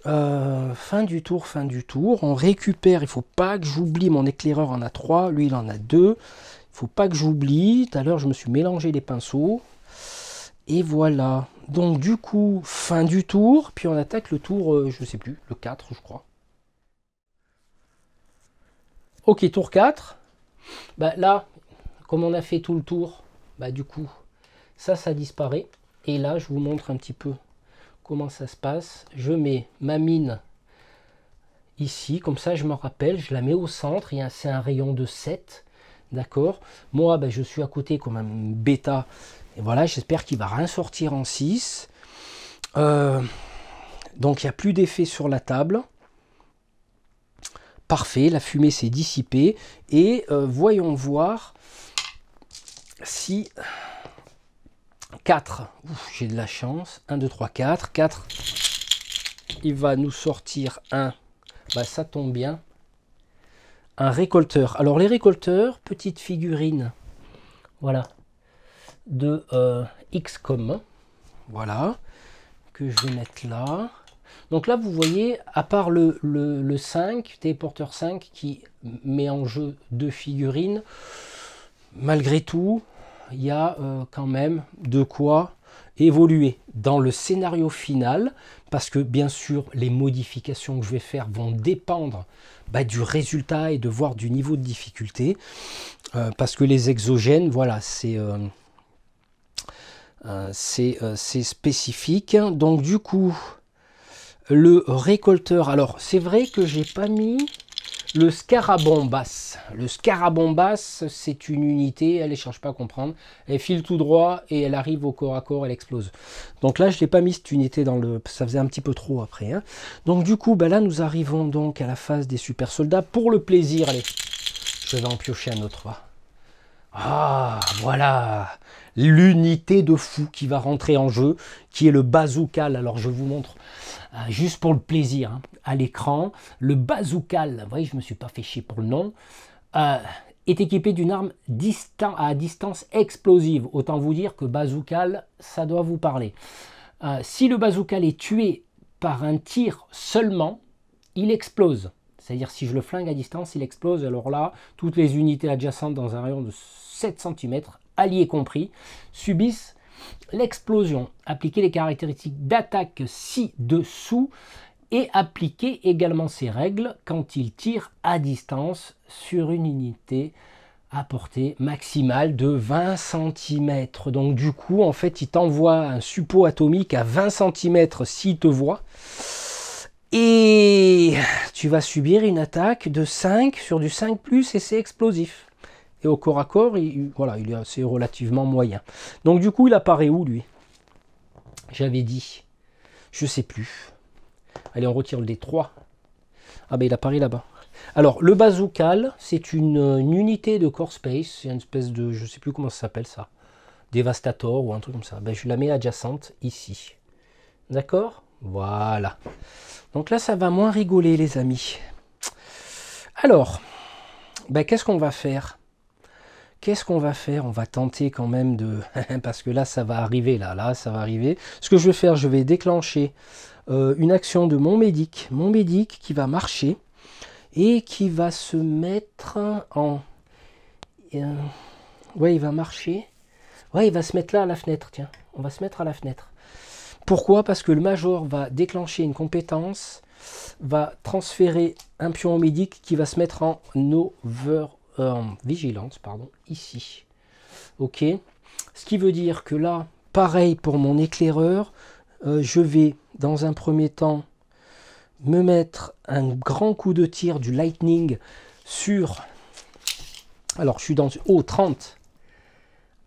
Fin du tour. On récupère, il faut pas que j'oublie, mon éclaireur en a 3, lui il en a 2. Il faut pas que j'oublie. Tout à l'heure je me suis mélangé les pinceaux. Et voilà. Donc du coup, fin du tour. Puis on attaque le tour, je sais plus, le 4 je crois. Ok, tour 4. Là, comme on a fait tout le tour, du coup, ça disparaît. Et là, je vous montre un petit peu comment ça se passe. Je mets ma mine ici, comme ça je me rappelle. Je la mets au centre. C'est un rayon de 7. D'accord. Moi, je suis à côté comme un bêta. Et voilà, j'espère qu'il va rien sortir en 6. Donc, il n'y a plus d'effet sur la table. Parfait, la fumée s'est dissipée. Et voyons voir si... 4. J'ai de la chance. 1, 2, 3, 4. 4. Il va nous sortir un... ça tombe bien. Un récolteur. Alors, les récolteurs, petite figurine. Voilà. De XCOM, voilà, que je vais mettre là. Donc là, vous voyez, à part le 5, téléporteur 5, qui met en jeu 2 figurines, malgré tout, il y a quand même de quoi évoluer dans le scénario final, parce que bien sûr, les modifications que je vais faire vont dépendre du résultat et de voir du niveau de difficulté, parce que les exogènes, voilà, c'est spécifique. Donc du coup, le récolteur, alors c'est vrai que j'ai pas mis Le Scarabombas. Le Scarabombas, c'est une unité, elle ne cherche pas à comprendre. Elle file tout droit et elle arrive au corps à corps, elle explose. Donc là, je ne l'ai pas mis cette unité dans le... Ça faisait un petit peu trop après. Hein. Donc du coup, là, nous arrivons donc à la phase des super soldats. Pour le plaisir, allez, je vais en piocher un autre. Va. Ah, voilà l'unité de fou qui va rentrer en jeu, qui est le Bazoukal. Alors je vous montre, juste pour le plaisir, hein, à l'écran, le Bazoukal, vous voyez, je ne me suis pas fait chier pour le nom, est équipé d'une arme à distance explosive. Autant vous dire que Bazoukal, ça doit vous parler. Si le Bazoukal est tué par un tir seulement, il explose. C'est-à-dire si je le flingue à distance, il explose. Alors là, toutes les unités adjacentes dans un rayon de 7 cm, alliés compris, subissent l'explosion. Appliquez les caractéristiques d'attaque ci-dessous et appliquez également ces règles quand il tire à distance sur une unité à portée maximale de 20 cm. Donc du coup, en fait, il t'envoie un suppôt atomique à 20 cm s'il te voit. Et tu vas subir une attaque de 5 sur du 5+, et c'est explosif. Et au corps à corps, voilà, il est assez relativement moyen. Donc du coup, il apparaît où, lui? J'avais dit. Je sais plus. Allez, on retire le D3. Ah ben, il apparaît là-bas. Alors, le Bazoukal, c'est une unité de Core Space. C'est une espèce de... Je sais plus comment ça s'appelle, ça. Devastator ou un truc comme ça. Ben, je la mets adjacente ici. D'accord? Voilà. Donc là, ça va moins rigoler, les amis. Alors, ben, qu'est-ce qu'on va faire? Qu'est-ce qu'on va faire? On va tenter quand même de... Parce que là, ça va arriver, là, ça va arriver. Ce que je vais faire, je vais déclencher une action de mon médic. Mon médic qui va marcher et qui va se mettre en... Ouais, il va marcher. Ouais, il va se mettre là à la fenêtre, tiens. On va se mettre à la fenêtre. Pourquoi? Parce que le Major va déclencher une compétence, va transférer un pion au médic qui va se mettre en vigilance, pardon, ici. Ok. Ce qui veut dire que là, pareil pour mon éclaireur, je vais dans un premier temps me mettre un grand coup de tir du lightning sur... Alors, je suis dans... Oh, 30.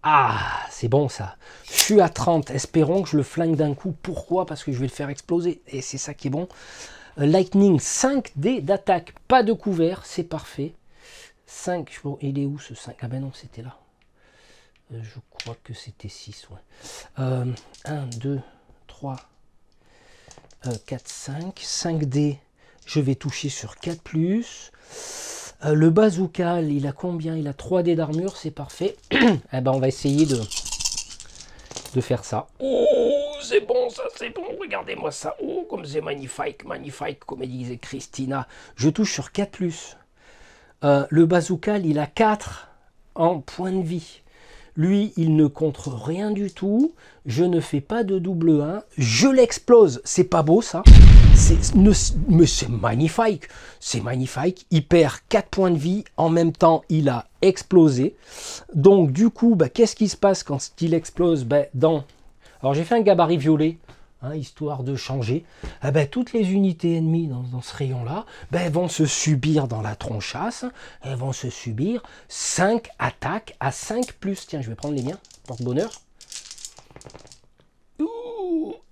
Ah, c'est bon ça. Je suis à 30. Espérons que je le flingue d'un coup. Pourquoi? Parce que je vais le faire exploser. Et c'est ça qui est bon. Lightning, 5 dés d'attaque. Pas de couvert. C'est parfait. 5. Bon, il est où ce 5? Ah ben non, c'était là. Je crois que c'était 6. Ouais. 1, 2, 3, 4, 5. 5 dés. Je vais toucher sur 4+. Le Bazoukal, il a combien? Il a 3 dés d'armure, c'est parfait. Eh ben, on va essayer de faire ça. Oh, c'est bon, ça, c'est bon. Regardez-moi ça. Oh, comme c'est magnifique, magnifique, comme disait Christina. Je touche sur 4+. Le Bazoukal, il a 4 en point de vie. Lui, il ne contre rien du tout. Je ne fais pas de double 1. Je l'explose. C'est pas beau, ça? Mais c'est magnifique. C'est magnifique. Il perd 4 points de vie. En même temps, il a explosé. Donc, du coup, bah, qu'est-ce qui se passe quand il explose? Bah, Alors, j'ai fait un gabarit violet, hein, histoire de changer. Ah ben, toutes les unités ennemies dans ce rayon-là ben, vont se subir dans la tronchasse. Elles vont se subir 5 attaques à 5+. Tiens, je vais prendre les miens, porte-bonheur.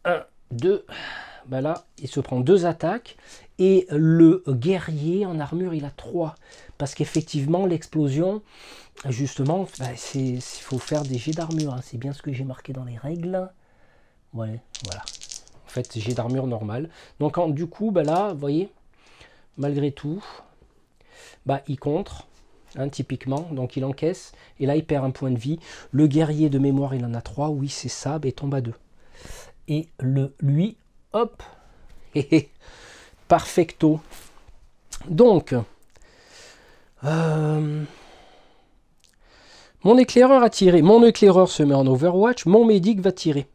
1, 2. Ben là, il se prend 2 attaques. Et le guerrier en armure, il a 3. Parce qu'effectivement, l'explosion, justement, ben, il faut faire des jets d'armure. Hein. C'est bien ce que j'ai marqué dans les règles. Ouais, voilà. En fait, j'ai d'armure normale. Donc, du coup, bah là, vous voyez, malgré tout, bah, il contre, hein, typiquement. Donc, il encaisse. Et là, il perd un point de vie. Le guerrier de mémoire, il en a 3. Oui, c'est ça. Bah, il tombe à 2. Et lui, hop, perfecto. Donc, mon éclaireur a tiré. Mon éclaireur se met en Overwatch. Mon médic va tirer.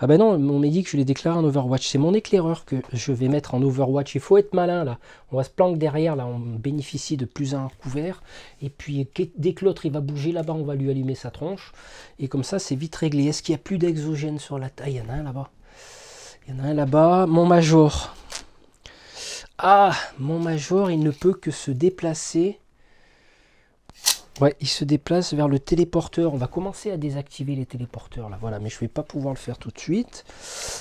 Ah ben non, mon médic, je l'ai déclaré en Overwatch. C'est mon éclaireur que je vais mettre en Overwatch. Il faut être malin, là. On va se planquer derrière, là. On bénéficie de plus un couvert. Et puis, dès que l'autre, il va bouger là-bas, on va lui allumer sa tronche. Et comme ça, c'est vite réglé. Est-ce qu'il n'y a plus d'exogène sur la taille? Il y en a un là-bas. Il y en a un là-bas. Mon Major Ah, mon Major, il ne peut que se déplacer. Ouais, il se déplace vers le téléporteur. On va commencer à désactiver les téléporteurs là. Voilà, mais je ne vais pas pouvoir le faire tout de suite.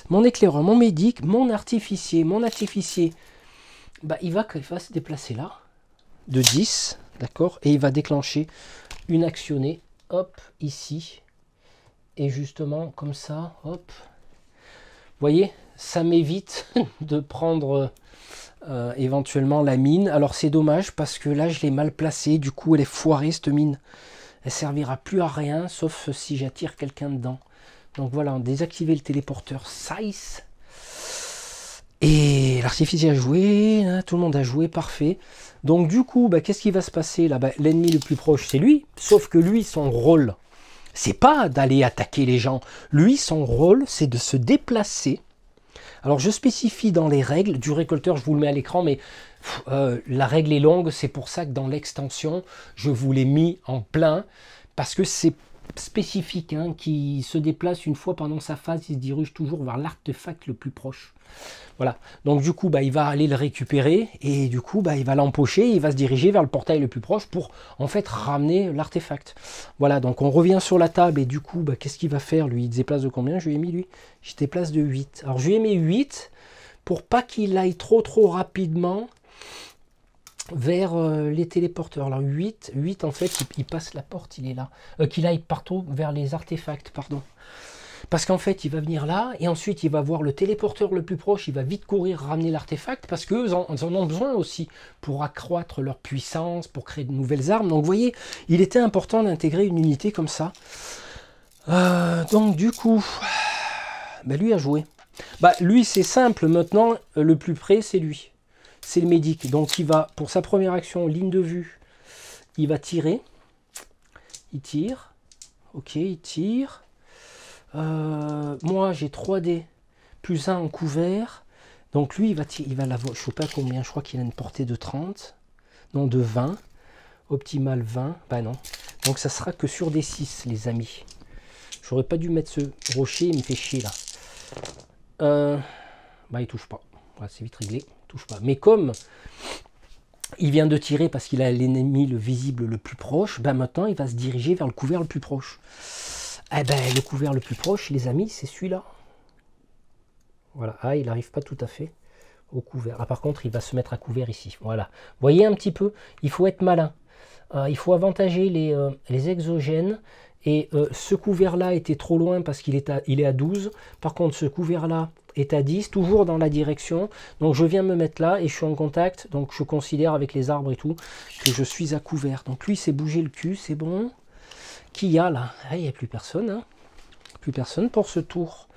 Mon éclaireur, mon médic, mon artificier. Bah, il va se déplacer là. De 10, d'accord. Et il va déclencher une actionnée. Hop, ici. Et justement, comme ça, hop. Vous voyez, ça m'évite de prendre éventuellement la mine. Alors c'est dommage parce que là je l'ai mal placée, du coup elle est foirée cette mine. Elle servira plus à rien sauf si j'attire quelqu'un dedans. Donc voilà, on désactiver le téléporteur size. Et l'artificier a joué, hein, tout le monde a joué, parfait. Donc du coup, bah, qu'est-ce qui va se passer là? Bah, l'ennemi le plus proche c'est lui, sauf que lui son rôle, c'est pas d'aller attaquer les gens. Lui son rôle c'est de se déplacer. Alors je spécifie dans les règles du récolteur, je vous le mets à l'écran, mais la règle est longue, c'est pour ça que dans l'extension, je vous l'ai mis en plein, parce que c'est spécifique, hein, qui se déplace une fois pendant sa phase, il se dirige toujours vers l'artefact le plus proche. Voilà, donc du coup, bah, il va aller le récupérer, et du coup, bah, il va l'empocher, il va se diriger vers le portail le plus proche pour, en fait, ramener l'artefact. Voilà, donc on revient sur la table, et du coup, bah, qu'est-ce qu'il va faire, lui? Il se déplace de combien? Je lui ai mis, lui? Je déplace de 8. Alors, je lui ai mis 8, pour pas qu'il aille trop rapidement vers les téléporteurs. Alors, 8 en fait, il passe la porte, il est là. Qu'il aille partout vers les artefacts, pardon. Parce qu'en fait, il va venir là, et ensuite, il va voir le téléporteur le plus proche, il va vite courir ramener l'artefact, parce qu'eux en ont besoin aussi pour accroître leur puissance, pour créer de nouvelles armes. Donc, vous voyez, il était important d'intégrer une unité comme ça. Donc, du coup, bah, lui a joué. Bah, lui, c'est simple, maintenant, le plus près, c'est lui. C'est le médic. Donc, il va, pour sa première action, ligne de vue, il va tirer. Il tire. Ok, il tire. Moi j'ai 3D plus 1 en couvert, donc lui il va l'avoir, je sais pas combien, je crois qu'il a une portée de 30, non de 20, optimal 20, bah non, donc ça sera que sur des 6 les amis. J'aurais pas dû mettre ce rocher, il me fait chier là. Bah il touche pas, voilà, c'est vite réglé, il touche pas, mais comme il vient de tirer parce qu'il a l'ennemi le visible le plus proche, bah maintenant il va se diriger vers le couvert le plus proche. Eh ben, le couvert le plus proche, les amis, c'est celui-là. Voilà. Ah, il n'arrive pas tout à fait au couvert. Ah, par contre, il va se mettre à couvert ici. Voilà. Vous voyez un petit peu, il faut être malin. Il faut avantager les exogènes. Et ce couvert-là était trop loin parce qu'il est à 12. Par contre, ce couvert-là est à 10, toujours dans la direction. Donc, je viens me mettre là et je suis en contact. Donc, je considère avec les arbres et tout que je suis à couvert. Donc, lui, c'est bouger le cul, c'est bon. Qui y a là? Ah, il n'y a plus personne. Hein. Plus personne pour ce tour.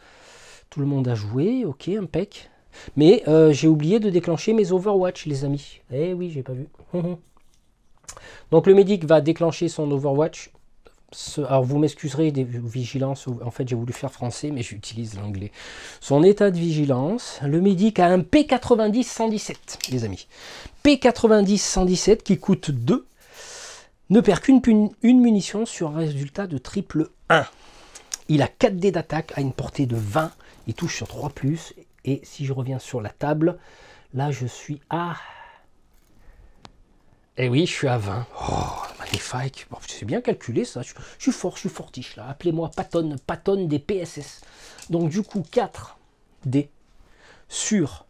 Tout le monde a joué. Ok, impec. Mais j'ai oublié de déclencher mes Overwatch, les amis. Eh oui, j'ai pas vu. Donc le médic va déclencher son Overwatch. Alors vous m'excuserez des vigilances. En fait, j'ai voulu faire français, mais j'utilise l'anglais. Son état de vigilance. Le médic a un P90 117, les amis. P90 117 qui coûte 2. Ne perd qu'une munition sur un résultat de triple 1. Il a 4 dés d'attaque à une portée de 20. Il touche sur 3+. Et si je reviens sur la table, là je suis à... Eh oui, je suis à 20. Oh, magnifique. Bon, c'est bien calculé ça. Je suis fort, je suis fortiche là. Appelez-moi Patton des PSS. Donc du coup, 4 dés sur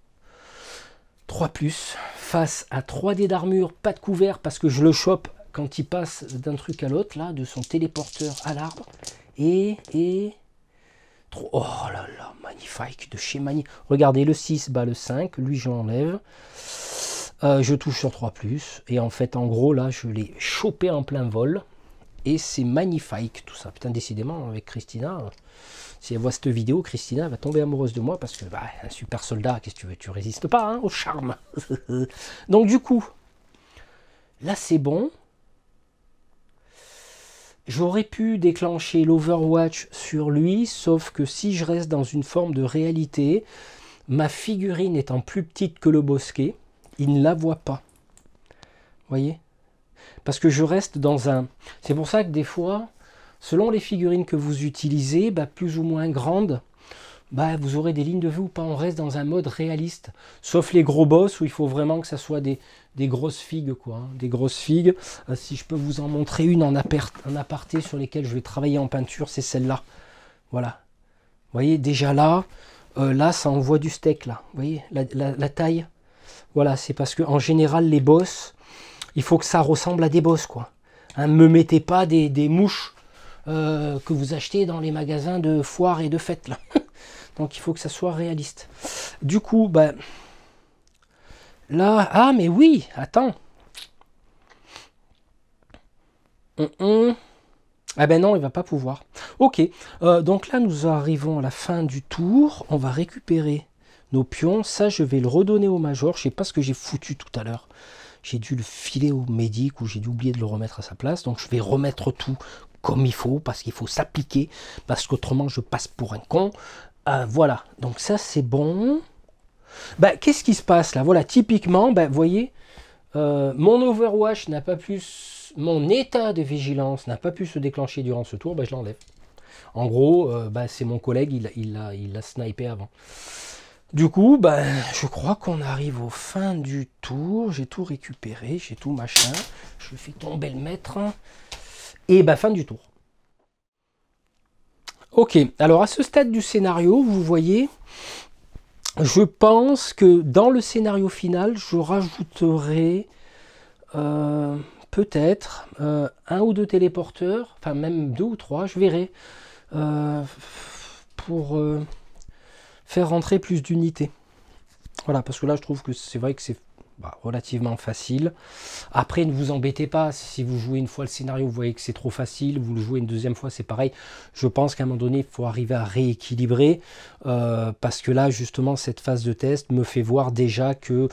3+, face à 3 dés d'armure, pas de couvert parce que je le chope quand il passe d'un truc à l'autre, là, de son téléporteur à l'arbre. Et... Oh là là, magnifique, de chez Magnifique. Regardez, le 6 bat le 5, lui je l'enlève. Je touche sur 3+. Et en fait, en gros, là, je l'ai chopé en plein vol. Et c'est magnifique, tout ça. Putain, décidément, avec Christina, si elle voit cette vidéo, Christina va tomber amoureuse de moi parce que, bah, un super soldat, qu'est-ce que tu veux, tu résistes pas hein, au charme. Donc, du coup, là, c'est bon. J'aurais pu déclencher l'Overwatch sur lui, sauf que si je reste dans une forme de réalité, ma figurine étant plus petite que le bosquet, il ne la voit pas. Vous voyez? Parce que je reste dans un... C'est pour ça que des fois, selon les figurines que vous utilisez, bah, plus ou moins grandes, bah, vous aurez des lignes de vue ou pas. On reste dans un mode réaliste. Sauf les gros boss où il faut vraiment que ça soit des grosses figues, quoi. Hein, des grosses figues. Si je peux vous en montrer une en aparté sur lesquelles je vais travailler en peinture, c'est celle-là. Voilà. Vous voyez, déjà là, là, ça envoie du steak, là. Vous voyez, la taille. Voilà, c'est parce que en général, les boss, il faut que ça ressemble à des boss, quoi. Hein, me mettez pas des mouches que vous achetez dans les magasins de foires et de fêtes, là. Donc, il faut que ça soit réaliste. Du coup, ben... là... Ah, mais oui, attends. Ah ben non, il va pas pouvoir. Ok, donc là, nous arrivons à la fin du tour. On va récupérer nos pions. Ça, je vais le redonner au major. Je sais pas ce que j'ai foutu tout à l'heure. J'ai dû le filer au médic ou j'ai dû oublier de le remettre à sa place. Donc, je vais remettre tout comme il faut parce qu'il faut s'appliquer. Parce qu'autrement, je passe pour un con. Voilà, donc ça, c'est bon. Ben, qu'est-ce qui se passe là? Voilà, typiquement, ben, vous voyez, mon Overwatch n'a pas pu... Mon état de vigilance n'a pas pu se déclencher durant ce tour. Ben, je l'enlève. En gros, ben, c'est mon collègue, il l'a snipé avant. Du coup, ben, je crois qu'on arrive aux fins du tour. J'ai tout récupéré, j'ai tout machin. Je fais tomber le maître. Et ben, fin du tour. Ok, alors à ce stade du scénario, vous voyez, je pense que dans le scénario final, je rajouterai peut-être un ou deux téléporteurs, enfin même 2 ou 3, je verrai, pour faire rentrer plus d'unités. Voilà, parce que là, je trouve que c'est vrai que c'est relativement facile. Après, ne vous embêtez pas. Si vous jouez une fois le scénario, vous voyez que c'est trop facile. Vous le jouez une deuxième fois, c'est pareil. Je pense qu'à un moment donné, il faut arriver à rééquilibrer. Parce que là, justement, cette phase de test me fait voir déjà que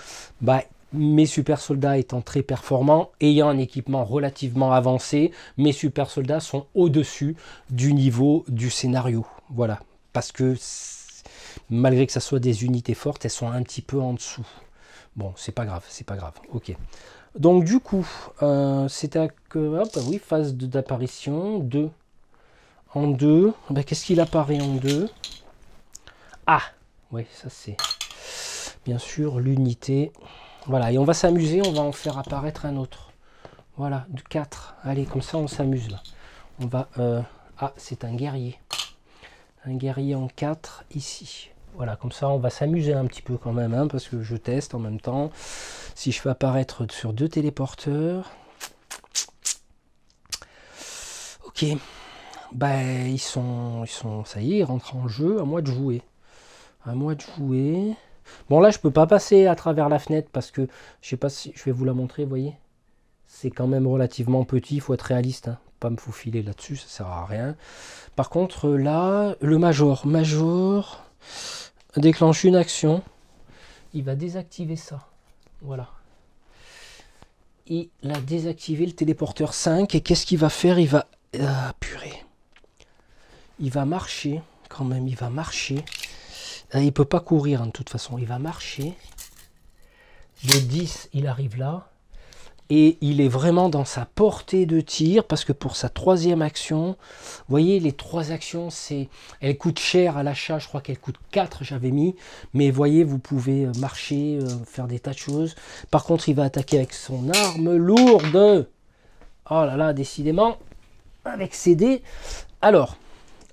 mes super soldats étant très performants, ayant un équipement relativement avancé, mes super soldats sont au-dessus du niveau du scénario. Voilà. Parce que malgré que ça soit des unités fortes, elles sont un petit peu en dessous. Bon, c'est pas grave, c'est pas grave. Ok. Donc du coup, c'était oui, phase d'apparition, 2 en 2. Ben, qu'est-ce qu'il apparaît en 2? Ah, oui, ça c'est bien sûr l'unité. Voilà, et on va s'amuser, on va en faire apparaître un autre. Voilà, de 4. Allez, comme ça on s'amuse là. On va... Ah, c'est un guerrier. Un guerrier en 4 ici. Voilà, comme ça, on va s'amuser un petit peu quand même, hein, parce que je teste en même temps. Si je fais apparaître sur 2 téléporteurs. Ok. Ben, ils sont, ça y est, ils rentrent en jeu. À moi de jouer. À moi de jouer. Bon, là, je peux pas passer à travers la fenêtre parce que, je sais pas si je vais vous la montrer, vous voyez. C'est quand même relativement petit, il faut être réaliste, hein. Pas me faufiler là-dessus, ça sert à rien. Par contre, là, le major déclenche une action. Il va désactiver ça. Voilà. Il a désactivé le téléporteur 5. Et qu'est-ce qu'il va faire? Il va... Ah, purée. Il va marcher. Quand même, il va marcher. Il ne peut pas courir, hein, de toute façon. Il va marcher. De 10, il arrive là. Et il est vraiment dans sa portée de tir, parce que pour sa 3e action, vous voyez, les 3 actions, elles coûtent cher à l'achat, je crois qu'elles coûtent 4, j'avais mis, mais voyez, vous pouvez marcher, faire des tas de choses. Par contre, il va attaquer avec son arme lourde. Oh là là, décidément, avec ses dés. Alors,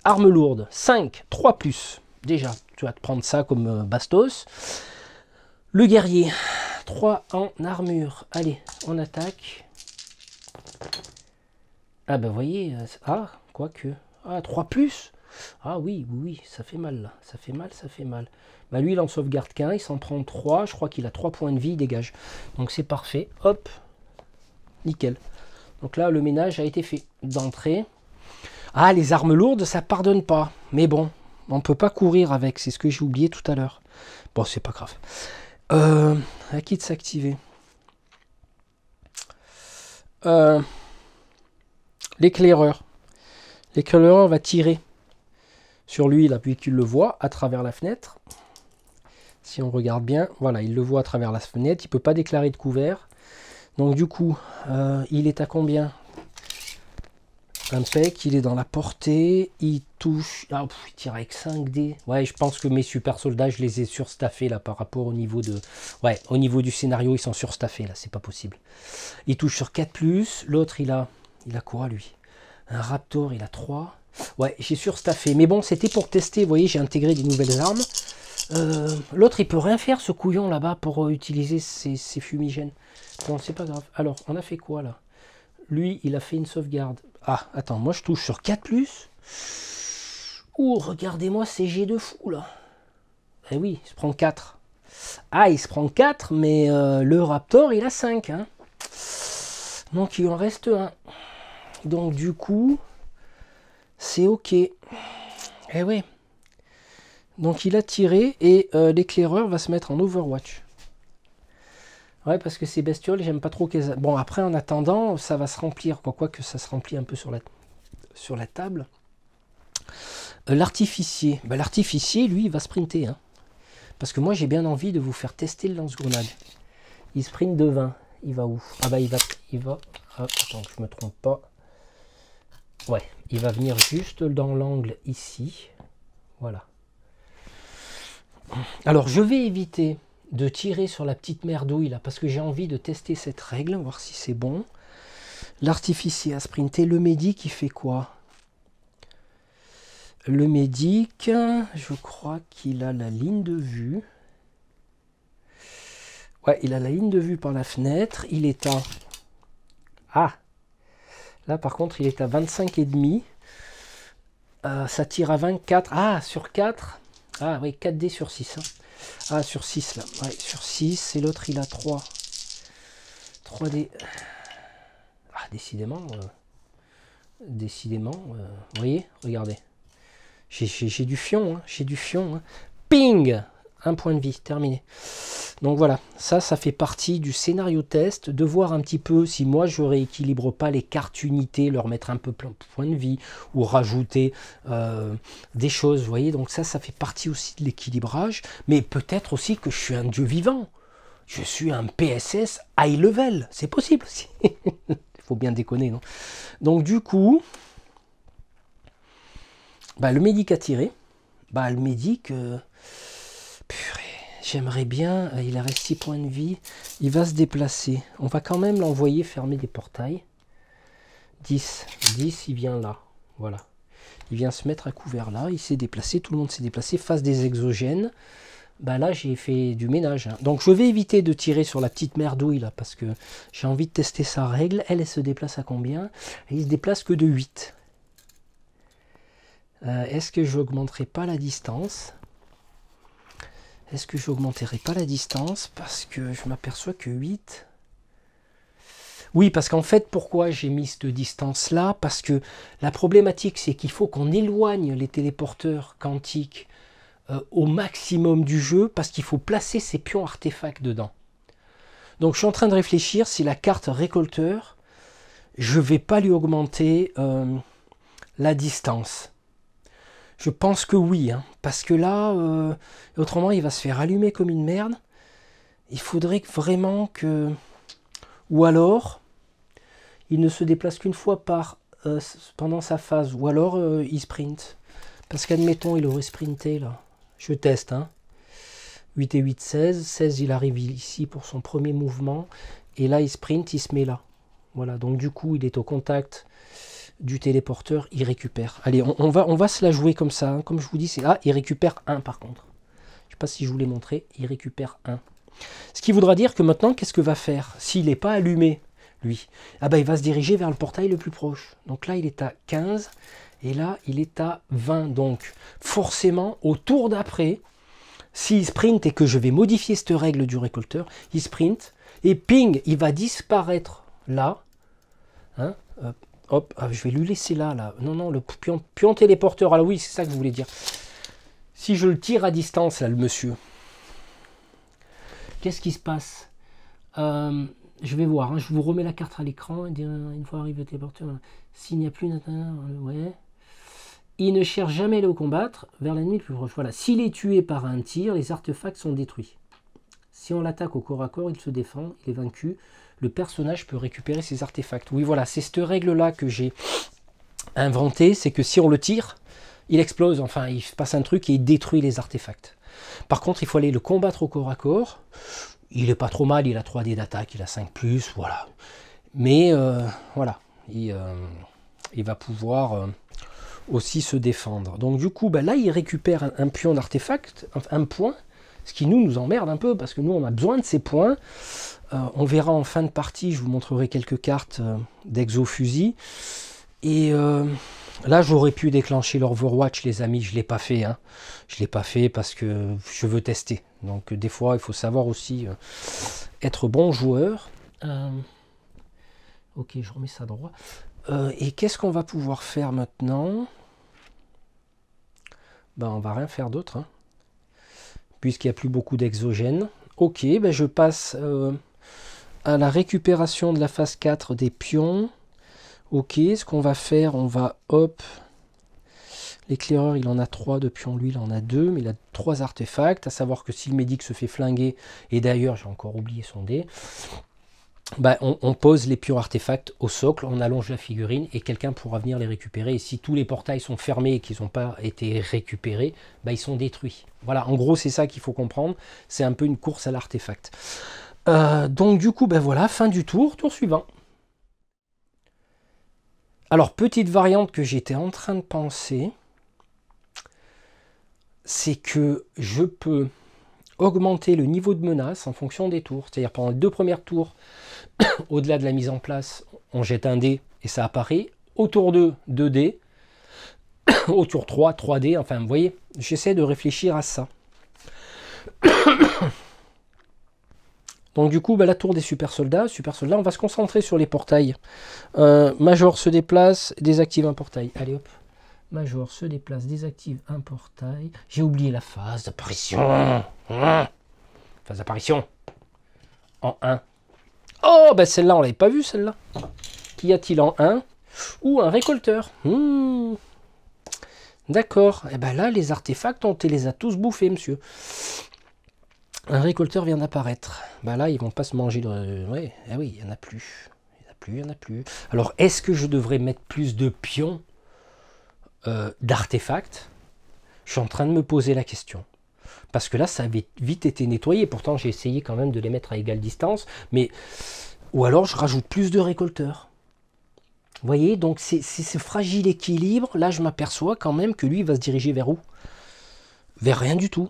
arme lourde, 5, 3+. Déjà, tu vas te prendre ça comme bastos. Le guerrier, 3 en armure. Allez, on attaque. Ah ben voyez, quoique. Ah, 3+. Ah oui, ça fait mal là. Ça fait mal, ça fait mal. Bah lui, il en sauvegarde qu'un, il s'en prend 3. Je crois qu'il a 3 points de vie, il dégage. Donc c'est parfait. Hop, nickel. Donc là, le ménage a été fait d'entrée. Ah, les armes lourdes, ça pardonne pas. Mais bon, on ne peut pas courir avec. C'est ce que j'ai oublié tout à l'heure. Bon, c'est pas grave. À qui de s'activer? L'éclaireur. L'éclaireur va tirer sur lui, là, puis qu'il le voit à travers la fenêtre. Si on regarde bien, voilà, il le voit à travers la fenêtre. Il ne peut pas déclarer de couvert. Donc du coup, il est à combien? Impec, il est dans la portée, il touche, ah, il tire avec 5 dés. Ouais, je pense que mes super soldats, je les ai surstaffés là par rapport au niveau de... Ouais, au niveau du scénario, ils sont surstaffés là, c'est pas possible. Il touche sur 4+, l'autre il a quoi lui? Un Raptor, il a 3. Ouais, j'ai surstaffé, mais bon, c'était pour tester, vous voyez, j'ai intégré des nouvelles armes. L'autre, il peut rien faire, ce couillon là-bas, pour utiliser ses fumigènes. Bon, c'est pas grave. Alors, on a fait quoi là? Lui, il a fait une sauvegarde. Ah, attends, moi je touche sur 4+. Ouh, regardez-moi ces jets de fou là. Eh oui, il se prend 4. Ah, il se prend 4, mais le Raptor, il a 5. Hein. Donc il en reste un. Donc du coup, c'est ok. Eh oui. Donc il a tiré et l'éclaireur va se mettre en Overwatch. Ouais, parce que ces bestioles, j'aime pas trop qu'elles... Bon, après, en attendant, ça va se remplir. Quoique ça se remplit un peu sur la table. L'artificier. Bah, l'artificier, lui, il va sprinter. Hein. Parce que moi, j'ai bien envie de vous faire tester le lance-grenade. Il sprint de 20. Il va où? Ah bah, il va... Ah, attends, je me trompe pas. Ouais, il va venir juste dans l'angle ici. Voilà. Alors, je vais éviter de tirer sur la petite merdouille là, parce que j'ai envie de tester cette règle, voir si c'est bon. L'artificier a sprinté. Le médic, il fait quoi? Le médic, je crois qu'il a la ligne de vue. Ouais, il a la ligne de vue par la fenêtre. Il est à... Ah! Là, par contre, il est à 25,5. Ça tire à 24. Ah, sur 4. Ah oui, 4D sur 6. Hein. Ah, sur 6 là. Ouais, sur 6. Et l'autre, il a 3. 3D. Ah, décidément. Vous voyez, regardez. J'ai du fion. Hein, j'ai du fion. Hein. Ping! Un point de vie, terminé. Donc voilà, ça fait partie du scénario test, de voir un petit peu si moi je rééquilibre pas les cartes unités, leur mettre un peu plein de points de vie, ou rajouter des choses, vous voyez. Donc ça fait partie aussi de l'équilibrage, mais peut-être aussi que je suis un dieu vivant. Je suis un PSS high level, c'est possible aussi. Il faut bien déconner, non? Donc du coup, bah, le médic a tiré. Bah, le médic... Purée, j'aimerais bien, il reste 6 points de vie, il va se déplacer. On va quand même l'envoyer fermer des portails. 10, il vient là, voilà. Il vient se mettre à couvert là, il s'est déplacé, tout le monde s'est déplacé, face des exogènes. Bah là, j'ai fait du ménage. Hein. Donc je vais éviter de tirer sur la petite merdouille là, parce que j'ai envie de tester sa règle. Elle se déplace à combien? Elle se déplace que de 8. Est-ce que je n'augmenterai pas la distance? Est-ce que je n'augmenterai pas la distance? Parce que je m'aperçois que 8... Oui, parce qu'en fait, pourquoi j'ai mis cette distance-là? Parce que la problématique, c'est qu'il faut qu'on éloigne les téléporteurs quantiques au maximum du jeu, parce qu'il faut placer ces pions artefacts dedans. Donc, je suis en train de réfléchir si la carte récolteur, je ne vais pas lui augmenter la distance. Je pense que oui, hein, parce que là, autrement, il va se faire allumer comme une merde. Il faudrait vraiment que... Ou alors, il ne se déplace qu'une fois pendant sa phase. Ou alors, il sprint. Parce qu'admettons, il aurait sprinté, là. Je teste, hein. 8 et 8, 16. 16, il arrive ici pour son premier mouvement. Et là, il sprint, il se met là. Voilà, donc du coup, il est au contact du téléporteur, il récupère. Allez, on va se la jouer comme ça. Hein. Comme je vous dis, c'est là, il récupère 1 par contre. Je ne sais pas si je vous l'ai montré, il récupère 1. Ce qui voudra dire que maintenant, qu'est-ce que va faire? S'il n'est pas allumé, lui, ah ben, il va se diriger vers le portail le plus proche. Donc là, il est à 15 et là, il est à 20. Donc forcément, au tour d'après, s'il sprint et que je vais modifier cette règle du récolteur, il sprint et ping, il va disparaître là. Hein, hop, je vais lui laisser là. Non, le pion téléporteur. Ah oui, c'est ça que je voulais dire. Si je le tire à distance, là, le monsieur. Qu'est-ce qui se passe? Je vais voir. Hein, je vous remets la carte à l'écran. Une fois arrivé au téléporteur, s'il n'y a plus d'intérieur, ouais. Il ne cherche jamais à le combattre vers l'ennemi le plus proche. Voilà. S'il est tué par un tir, les artefacts sont détruits. Si on l'attaque au corps à corps, il se défend, il est vaincu. Le personnage peut récupérer ses artefacts. Oui, voilà, c'est cette règle-là que j'ai inventé, c'est que si on le tire, il explose, enfin il se passe un truc et il détruit les artefacts. Par contre, il faut aller le combattre au corps à corps. Il est pas trop mal, il a 3D d'attaque, il a 5+, voilà. Mais voilà, il va pouvoir aussi se défendre. Donc du coup, là, il récupère un pion d'artefact, un point, ce qui nous emmerde un peu, parce que nous, on a besoin de ces points. On verra en fin de partie, je vous montrerai quelques cartes d'exofusil. Et là, j'aurais pu déclencher l'Overwatch, les amis, je ne l'ai pas fait. Hein. Je ne l'ai pas fait parce que je veux tester. Donc des fois, il faut savoir aussi être bon joueur. Ok, je remets ça droit. Et qu'est-ce qu'on va pouvoir faire maintenant? On va rien faire d'autre. Hein, puisqu'il n'y a plus beaucoup d'exogènes. Ok, je passe à la récupération de la phase 4 des pions. Ok, ce qu'on va faire, on va, hop, l'éclaireur, il en a 3 de pions, lui, il en a 2, mais il a 3 artefacts, à savoir que si le médic se fait flinguer, et d'ailleurs, j'ai encore oublié son dé, on pose les pions artefacts au socle, on allonge la figurine, et quelqu'un pourra venir les récupérer, et si tous les portails sont fermés et qu'ils n'ont pas été récupérés, ils sont détruits. Voilà, en gros, c'est ça qu'il faut comprendre, c'est un peu une course à l'artefact. Donc du coup, voilà, fin du tour, tour suivant. Alors, petite variante que j'étais en train de penser, c'est que je peux augmenter le niveau de menace en fonction des tours. C'est-à-dire pendant les 2 premières tours, au-delà de la mise en place, on jette un dé et ça apparaît. Au tour 2, 2 dés. Au tour 3, 3 dés. Enfin, vous voyez, j'essaie de réfléchir à ça. Donc du coup, la tour des super soldats, on va se concentrer sur les portails. Major se déplace, désactive un portail. Allez hop. Major se déplace, désactive un portail. J'ai oublié la phase d'apparition. Phase d'apparition. En 1. Oh, celle-là, on l'avait pas vue, celle-là. Qu'y a-t-il en 1? Ou un récolteur. D'accord. Et là, les artefacts, on les a tous bouffés, monsieur. Un récolteur vient d'apparaître. Là, ils vont pas se manger de... Ouais, ah oui, il n'y en a plus. Il n'y en a plus. Alors, est-ce que je devrais mettre plus de pions d'artefacts? Je suis en train de me poser la question. Parce que là, ça avait vite été nettoyé. Pourtant, j'ai essayé quand même de les mettre à égale distance. Mais... Ou alors, je rajoute plus de récolteurs. Vous voyez, donc c'est ce fragile équilibre. Là, je m'aperçois quand même que lui, il va se diriger vers où? Vers rien du tout.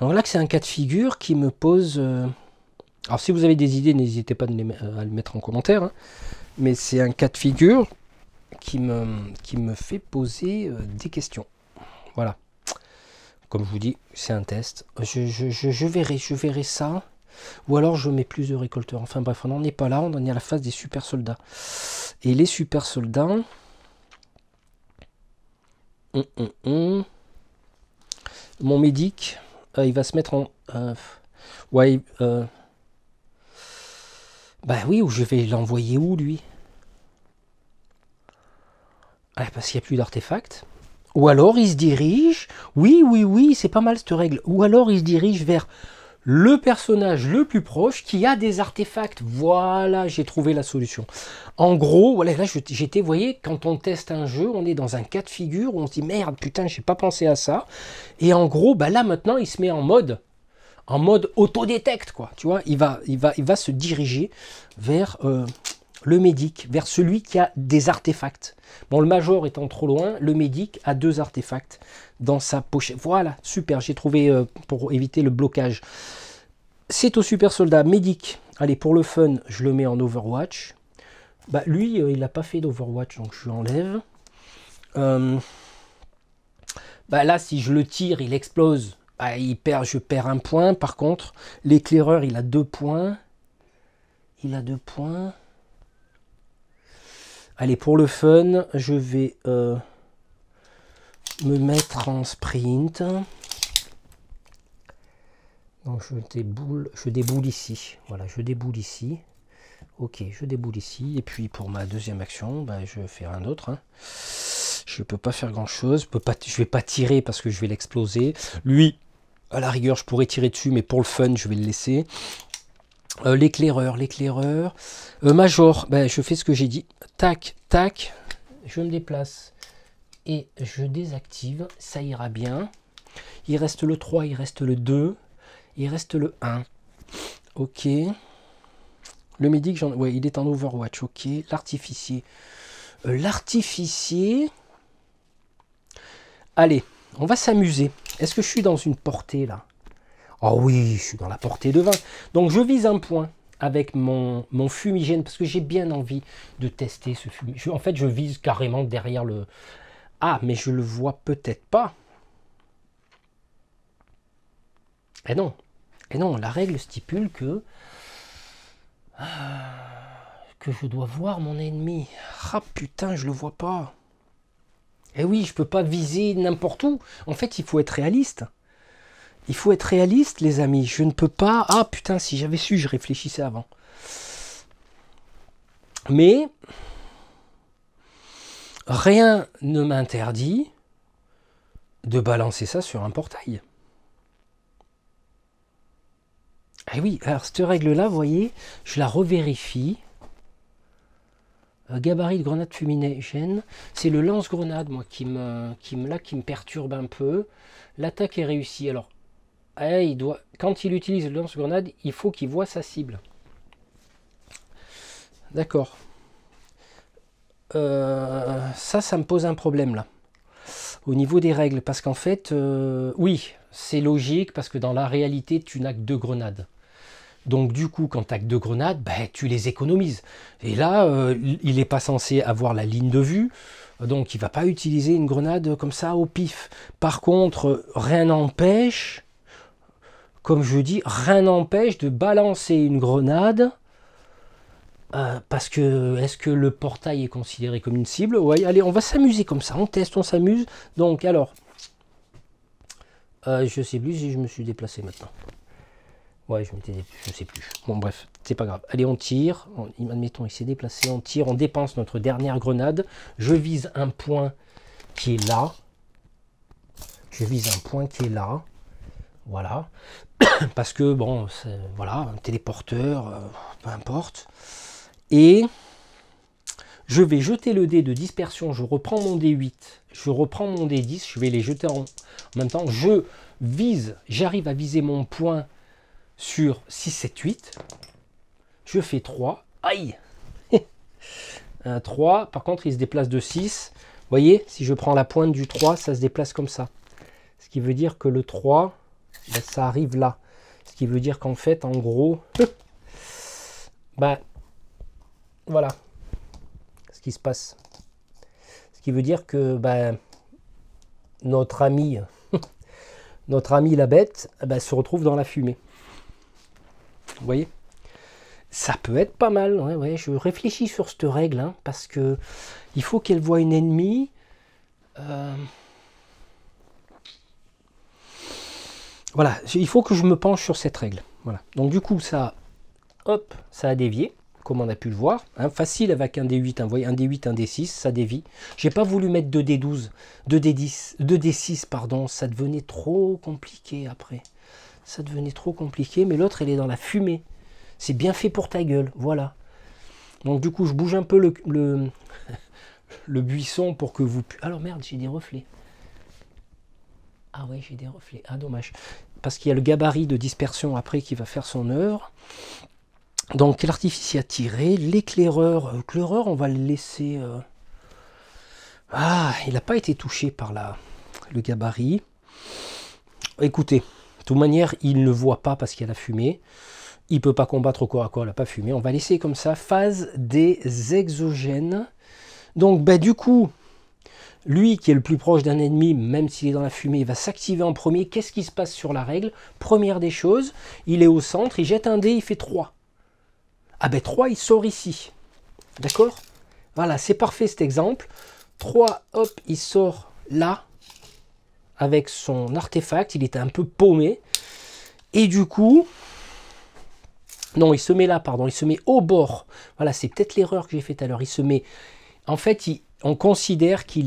Donc là, c'est un cas de figure qui me pose... Alors, si vous avez des idées, n'hésitez pas à le mettre en commentaire. Hein. Mais c'est un cas de figure qui me fait poser des questions. Voilà. Comme je vous dis, c'est un test. Je verrai ça. Ou alors, je mets plus de récolteurs. Enfin bref, on n'en est pas là. On en est à la phase des super soldats. Et les super soldats... Mon médic... il va se mettre en... ouais, oui, ou je vais l'envoyer où, lui? Parce qu'il n'y a plus d'artefacts. Ou alors, il se dirige... Oui, c'est pas mal, cette règle. Ou alors, il se dirige vers le personnage le plus proche qui a des artefacts. Voilà, j'ai trouvé la solution. En gros, voilà, là, j'étais, vous voyez, quand on teste un jeu, on est dans un cas de figure où on se dit, merde, putain, j'ai pas pensé à ça. Et en gros, là, maintenant, il se met en mode autodétecte, quoi. Tu vois, il va se diriger vers le médic, vers celui qui a des artefacts. Bon, le major étant trop loin, le médic a 2 artefacts dans sa pochette. Voilà, super, j'ai trouvé pour éviter le blocage. C'est au super soldat médic. Allez, pour le fun, je le mets en Overwatch. Lui, il n'a pas fait d'Overwatch, donc je l'enlève. Là, si je le tire, il explose. Je perds un point. Par contre, l'éclaireur, il a 2 points. Il a 2 points. Allez, pour le fun, je vais me mettre en sprint. Donc, je déboule ici. Voilà, je déboule ici. Ok, je déboule ici. Et puis, pour ma deuxième action, je vais faire un autre. Hein. Je ne peux pas faire grand-chose. Je ne vais pas tirer parce que je vais l'exploser. Lui, à la rigueur, je pourrais tirer dessus, mais pour le fun, je vais le laisser. L'éclaireur. Major, ben, je fais ce que j'ai dit. Tac, tac. Je me déplace. Et je désactive. Ça ira bien. Il reste le 3, il reste le 2. Il reste le 1. Ok. Le médic, ouais, il est en Overwatch. Ok. L'artificier. L'artificier. Allez, on va s'amuser. Est-ce que je suis dans une portée là? Oh oui, je suis dans la portée de 20. Donc je vise un point avec mon fumigène parce que j'ai bien envie de tester ce fumigène. En fait, je vise carrément derrière le... Ah, mais je le vois peut-être pas. Eh non. Et non, la règle stipule que je dois voir mon ennemi. Ah putain, je le vois pas. Eh oui, je peux pas viser n'importe où. En fait, il faut être réaliste. Il faut être réaliste, les amis. Je ne peux pas... Ah putain, si j'avais su, je réfléchissais avant. Mais rien ne m'interdit de balancer ça sur un portail. Ah oui, alors cette règle-là, vous voyez, je la revérifie. Gabarit de grenade fumigène, c'est le lance-grenade, moi, qui me perturbe un peu. L'attaque est réussie. Alors, quand il utilise le lance-grenade, il faut qu'il voit sa cible. D'accord. Ça me pose un problème, là. Au niveau des règles, parce qu'en fait, oui, c'est logique, parce que dans la réalité, tu n'as que 2 grenades. Donc du coup, quand tu as que 2 grenades, ben, tu les économises. Et là, il n'est pas censé avoir la ligne de vue, donc il ne va pas utiliser une grenade comme ça au pif. Par contre, rien n'empêche, comme je dis, rien n'empêche de balancer une grenade, parce que, est-ce que le portail est considéré comme une cible? Ouais, allez, on va s'amuser comme ça, on teste, on s'amuse. Donc alors, je sais plus si je me suis déplacé maintenant. Ouais, je sais plus. Bon, bref, c'est pas grave. Allez, on tire. Admettons, il s'est déplacé. On tire, on dépense notre dernière grenade. Je vise un point qui est là. Je vise un point qui est là. Voilà. Parce que, bon, voilà, un téléporteur, peu importe. Et je vais jeter le dé de dispersion. Je reprends mon D8. Je reprends mon D10. Je vais les jeter en même temps. Je vise, j'arrive à viser mon point sur 6, 7, 8, je fais 3, aïe, un 3, par contre il se déplace de 6, vous voyez, si je prends la pointe du 3, ça se déplace comme ça, ce qui veut dire que le 3, ben, ça arrive là, ce qui veut dire qu'en fait, en gros, ben, voilà, ce qui se passe, ce qui veut dire que ben, notre ami la bête, ben, se retrouve dans la fumée. Vous voyez, ça peut être pas mal. Ouais, je réfléchis sur cette règle, hein, parce que il faut qu'elle voie une ennemie. Voilà, il faut que je me penche sur cette règle. Voilà. Donc du coup, ça, hop, ça a dévié, comme on a pu le voir. Hein, facile avec un D8, hein, vous voyez, un D8, un D6, ça dévie. J'ai pas voulu mettre 2D12, 2D10, 2D6, pardon, ça devenait trop compliqué après. Ça devenait trop compliqué, mais l'autre, elle est dans la fumée. C'est bien fait pour ta gueule, voilà. Donc du coup, je bouge un peu le buisson pour que vous... Alors merde, j'ai des reflets. Ah ouais, j'ai des reflets. Ah, dommage. Parce qu'il y a le gabarit de dispersion après qui va faire son œuvre. Donc l'artificier a tiré. L'éclaireur, on va le laisser... Ah, il n'a pas été touché par le gabarit. Écoutez, de toute manière, il ne voit pas parce qu'il y a la fumée. Il ne peut pas combattre au corps à corps, il n'a pas fumé. On va laisser comme ça. Phase des exogènes. Donc, bah, du coup, lui qui est le plus proche d'un ennemi, même s'il est dans la fumée, il va s'activer en premier. Qu'est-ce qui se passe sur la règle? Première des choses, il est au centre, il jette un dé, il fait 3. Ah ben 3, il sort ici. D'accord? Voilà, c'est parfait cet exemple. 3, hop, il sort là. Avec son artefact, il était un peu paumé. Et du coup... Non, il se met là, pardon, il se met au bord. Voilà, c'est peut-être l'erreur que j'ai faite tout à l'heure. Il se met... En fait, on considère qu'il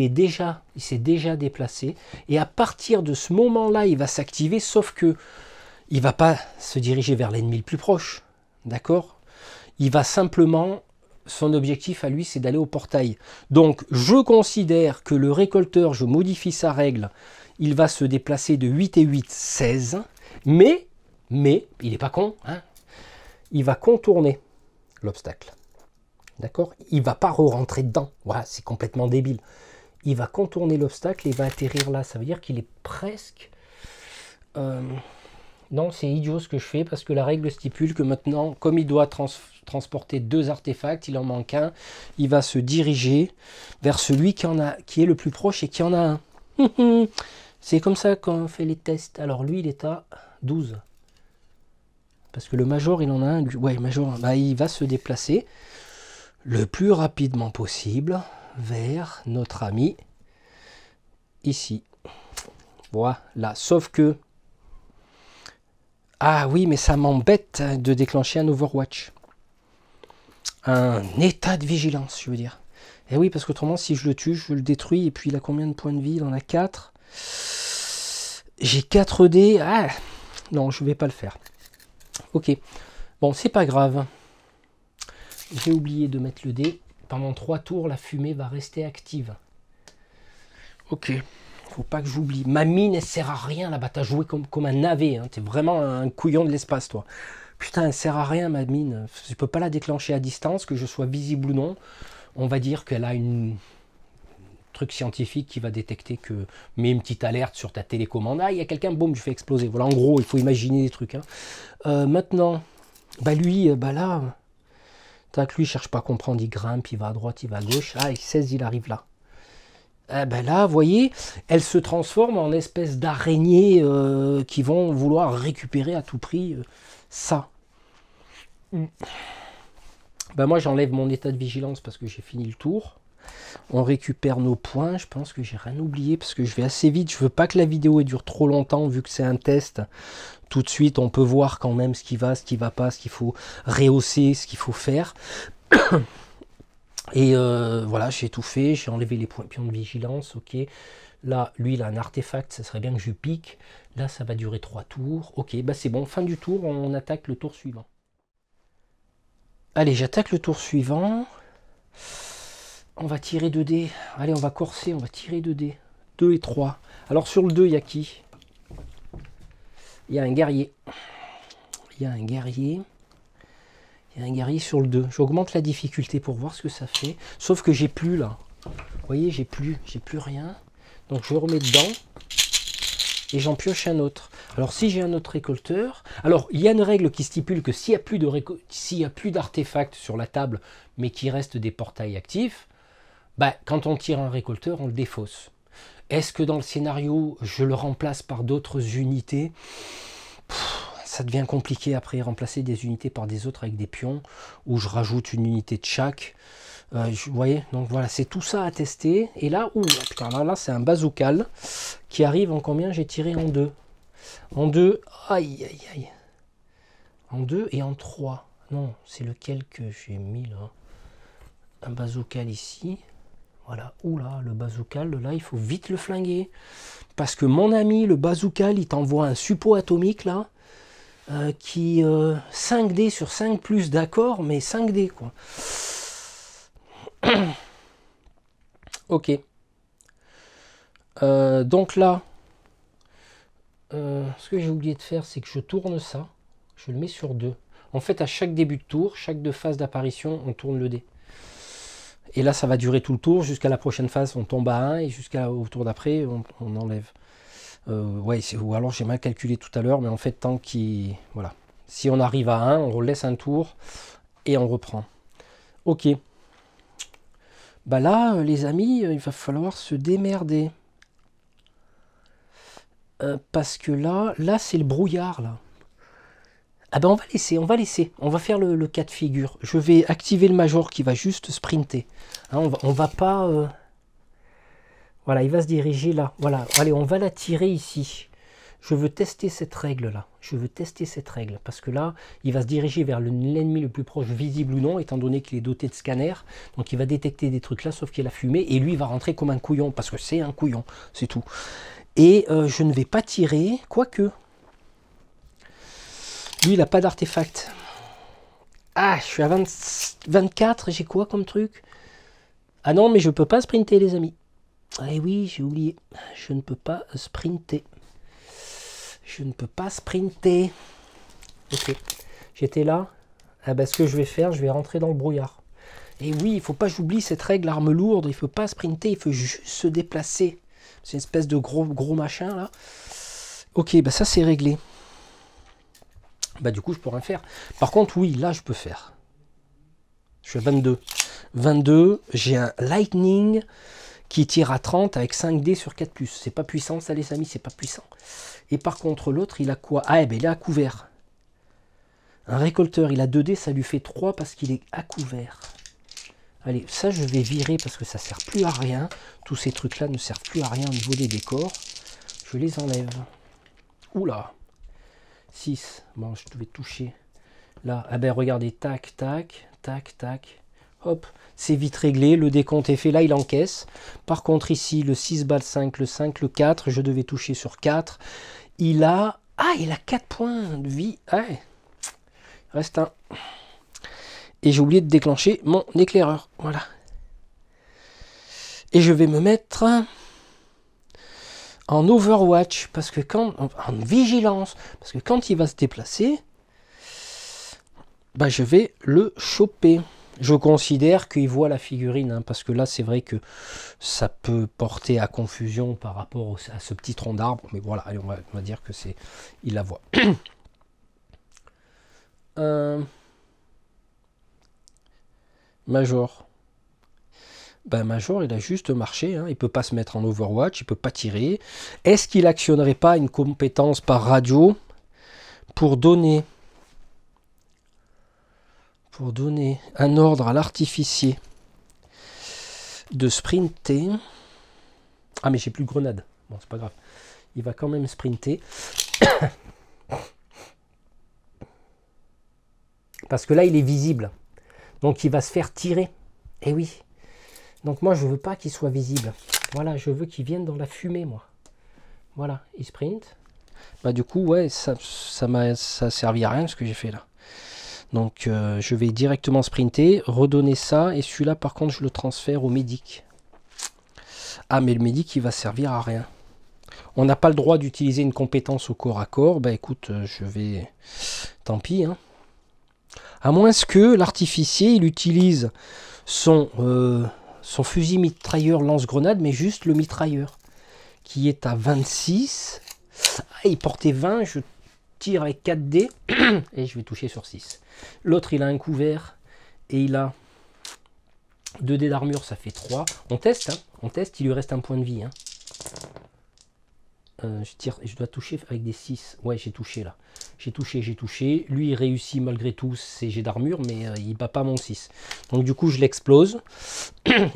s'est déjà déplacé. Et à partir de ce moment-là, il va s'activer, sauf que il ne va pas se diriger vers l'ennemi le plus proche. D'accord? Il va simplement, son objectif à lui, c'est d'aller au portail. Donc, je considère que le récolteur, je modifie sa règle, il va se déplacer de 8 et 8, 16. Mais, il n'est pas con, hein, il va contourner l'obstacle. D'accord? Il ne va pas re-rentrer dedans. Voilà, c'est complètement débile. Il va contourner l'obstacle et il va atterrir là. Ça veut dire qu'il est presque... Non, c'est idiot ce que je fais parce que la règle stipule que maintenant, comme il doit transporter 2 artefacts, il en manque un, il va se diriger vers celui qui est le plus proche et qui en a un. C'est comme ça qu'on fait les tests. Alors lui, il est à 12. Parce que le Major, il en a un. Ouais, Major, bah, il va se déplacer le plus rapidement possible vers notre ami ici. Voilà. Sauf que... Ah oui, mais ça m'embête de déclencher un Overwatch. Un état de vigilance, je veux dire. Et oui, parce qu'autrement, si je le tue, je le détruis. Et puis, il a combien de points de vie? Il en a 4. J'ai 4 dés. Ah, non, je ne vais pas le faire. Ok. Bon, c'est pas grave. J'ai oublié de mettre le dé. Pendant 3 tours, la fumée va rester active. Ok. Faut pas que j'oublie. Ma mine, elle sert à rien là-bas. T'as joué comme un navet. Hein. T'es vraiment un couillon de l'espace, toi. Putain, elle sert à rien, ma mine. Je peux pas la déclencher à distance, que je sois visible ou non. On va dire qu'elle a une truc scientifique qui va détecter que... Mets une petite alerte sur ta télécommande. Ah, il y a quelqu'un, boum, je fais exploser. Voilà, en gros, il faut imaginer des trucs. Hein. Maintenant, bah lui, bah là... Tac, lui, il cherche pas à comprendre. Il grimpe, il va à droite, il va à gauche. Ah, il 16, il arrive là. Ben là, vous voyez, elle se transforme en espèce d'araignées qui vont vouloir récupérer à tout prix ça. Ben moi, j'enlève mon état de vigilance parce que j'ai fini le tour. On récupère nos points. Je pense que j'ai rien oublié parce que je vais assez vite. Je veux pas que la vidéo elle dure trop longtemps vu que c'est un test. Tout de suite, on peut voir quand même ce qui va pas, ce qu'il faut rehausser, ce qu'il faut faire. Et voilà, j'ai tout fait, j'ai enlevé les pions de vigilance, ok. Là, lui, il a un artefact, ça serait bien que je pique. Là, ça va durer 3 tours. Ok, bah c'est bon, fin du tour, on attaque le tour suivant. Allez, j'attaque le tour suivant. On va tirer 2 dés. Allez, on va corser, on va tirer 2 dés. 2 et 3. Alors sur le 2, il y a qui? Il y a un guerrier. Il y a un guerrier. Il y a un guerrier sur le 2. J'augmente la difficulté pour voir ce que ça fait. Sauf que j'ai plus là. Vous voyez, j'ai plus rien. Donc je remets dedans. Et j'en pioche un autre. Alors si j'ai un autre récolteur... Alors il y a une règle qui stipule que s'il n'y a plus d'artefacts sur la table, mais qu'il reste des portails actifs, bah, quand on tire un récolteur, on le défausse. Est-ce que dans le scénario, je le remplace par d'autres unités? Ça devient compliqué après, remplacer des unités par des autres avec des pions, ou je rajoute une unité de chaque. Vous voyez, donc voilà, c'est tout ça à tester. Et là, putain, là c'est un bazoukal qui arrive en combien? J'ai tiré en 2. En 2, aïe, aïe, aïe. En 2 et en 3. Non, c'est lequel que j'ai mis là? Un bazoukal ici. Voilà, oula, le bazoukal, là, il faut vite le flinguer. Parce que mon ami, le bazoukal, il t'envoie un suppôt atomique là. Qui 5D sur 5 plus, d'accord, mais 5D quoi. Ok. Donc là, ce que j'ai oublié de faire, c'est que je tourne ça. Je le mets sur 2. En fait, à chaque début de tour, chaque 2 phases d'apparition, on tourne le dé. Et là, ça va durer tout le tour. Jusqu'à la prochaine phase, on tombe à 1. Et jusqu'au tour d'après, on enlève. Ouais, ou alors j'ai mal calculé tout à l'heure, mais en fait, tant qu'il... Voilà. Si on arrive à 1, on laisse un tour et on reprend. Ok. Bah là, les amis, il va falloir se démerder. Parce que là c'est le brouillard, là. Ah ben on va laisser. On va faire le cas de figure. Je vais activer le Major qui va juste sprinter. Hein, on va pas... Voilà, il va se diriger là. Voilà, allez, on va la tirer ici. Je veux tester cette règle-là. Je veux tester cette règle. Parce que là, il va se diriger vers l'ennemi le plus proche, visible ou non, étant donné qu'il est doté de scanner. Donc il va détecter des trucs là, sauf qu'il a fumé. Et lui, il va rentrer comme un couillon. Parce que c'est un couillon, c'est tout. Et je ne vais pas tirer, quoique. Lui, il n'a pas d'artefact. Ah, je suis à 24, j'ai quoi comme truc? Ah non, mais je peux pas sprinter, les amis. Eh oui, j'ai oublié. Je ne peux pas sprinter. Je ne peux pas sprinter. Ok, j'étais là. Ah ben, ce que je vais faire, je vais rentrer dans le brouillard. Et oui, il faut pas que j'oublie cette règle, arme lourde. Il ne faut pas sprinter, il faut juste se déplacer. C'est une espèce de gros machin, là. Ok, bah ça, c'est réglé. Bah du coup, je peux rien faire. Par contre, oui, là, je peux faire. Je suis à 22. 22, j'ai un Lightning qui tire à 30 avec 5D sur 4+. C'est pas puissant, ça, les amis, c'est pas puissant. Et par contre, l'autre, il a quoi? Ah, eh ben, il est à couvert. Un récolteur, il a 2D, ça lui fait 3 parce qu'il est à couvert. Allez, ça, je vais virer parce que ça sert plus à rien. Tous ces trucs-là ne servent plus à rien au niveau des décors. Je les enlève. Oula, 6. Bon, je devais toucher. Là, ah ben regardez, tac, tac, tac, tac. Hop, c'est vite réglé. Le décompte est fait. Là, il encaisse. Par contre, ici, le 6 bat le 5, le 5, le 4. Je devais toucher sur 4. Il a... Ah, il a 4 points de vie. Ouais. Il reste un. Et j'ai oublié de déclencher mon éclaireur. Voilà. Et je vais me mettre en Overwatch. Parce que quand... En vigilance. Parce que quand il va se déplacer... Bah, je vais le choper. Je considère qu'il voit la figurine, hein, parce que là, c'est vrai que ça peut porter à confusion par rapport à ce petit tronc d'arbre. Mais voilà, allez, on va dire que c'est... Il la voit. Major. Ben, Major, il a juste marché. Hein. Il ne peut pas se mettre en Overwatch, il ne peut pas tirer. Est-ce qu'il actionnerait pas une compétence par radio pour donner un ordre à l'artificier de sprinter? Ah, mais j'ai plus de grenade. Bon, c'est pas grave. Il va quand même sprinter. Parce que là, il est visible. Donc, il va se faire tirer. Eh oui. Donc, moi, je veux pas qu'il soit visible. Voilà, je veux qu'il vienne dans la fumée, moi. Voilà, il sprint. Bah, du coup, ouais, ça servi à rien ce que j'ai fait là. Donc, je vais directement sprinter, redonner ça. Et celui-là, par contre, je le transfère au médic. Ah, mais le médic, il va servir à rien. On n'a pas le droit d'utiliser une compétence au corps à corps. Bah, écoute, je vais... Tant pis, hein. À moins que l'artificier, il utilise son fusil mitrailleur lance-grenade, mais juste le mitrailleur, qui est à 26. Ah, il portait 20, je tire avec 4D, et je vais toucher sur 6. L'autre, il a un couvert, et il a 2D d'armure, ça fait 3. On teste, hein. On teste, il lui reste un point de vie. Hein. Je tire, je dois toucher avec des 6. Ouais, j'ai touché là. J'ai touché. Lui, il réussit malgré tout ses jets d'armure, mais il bat pas mon 6. Donc du coup, je l'explose.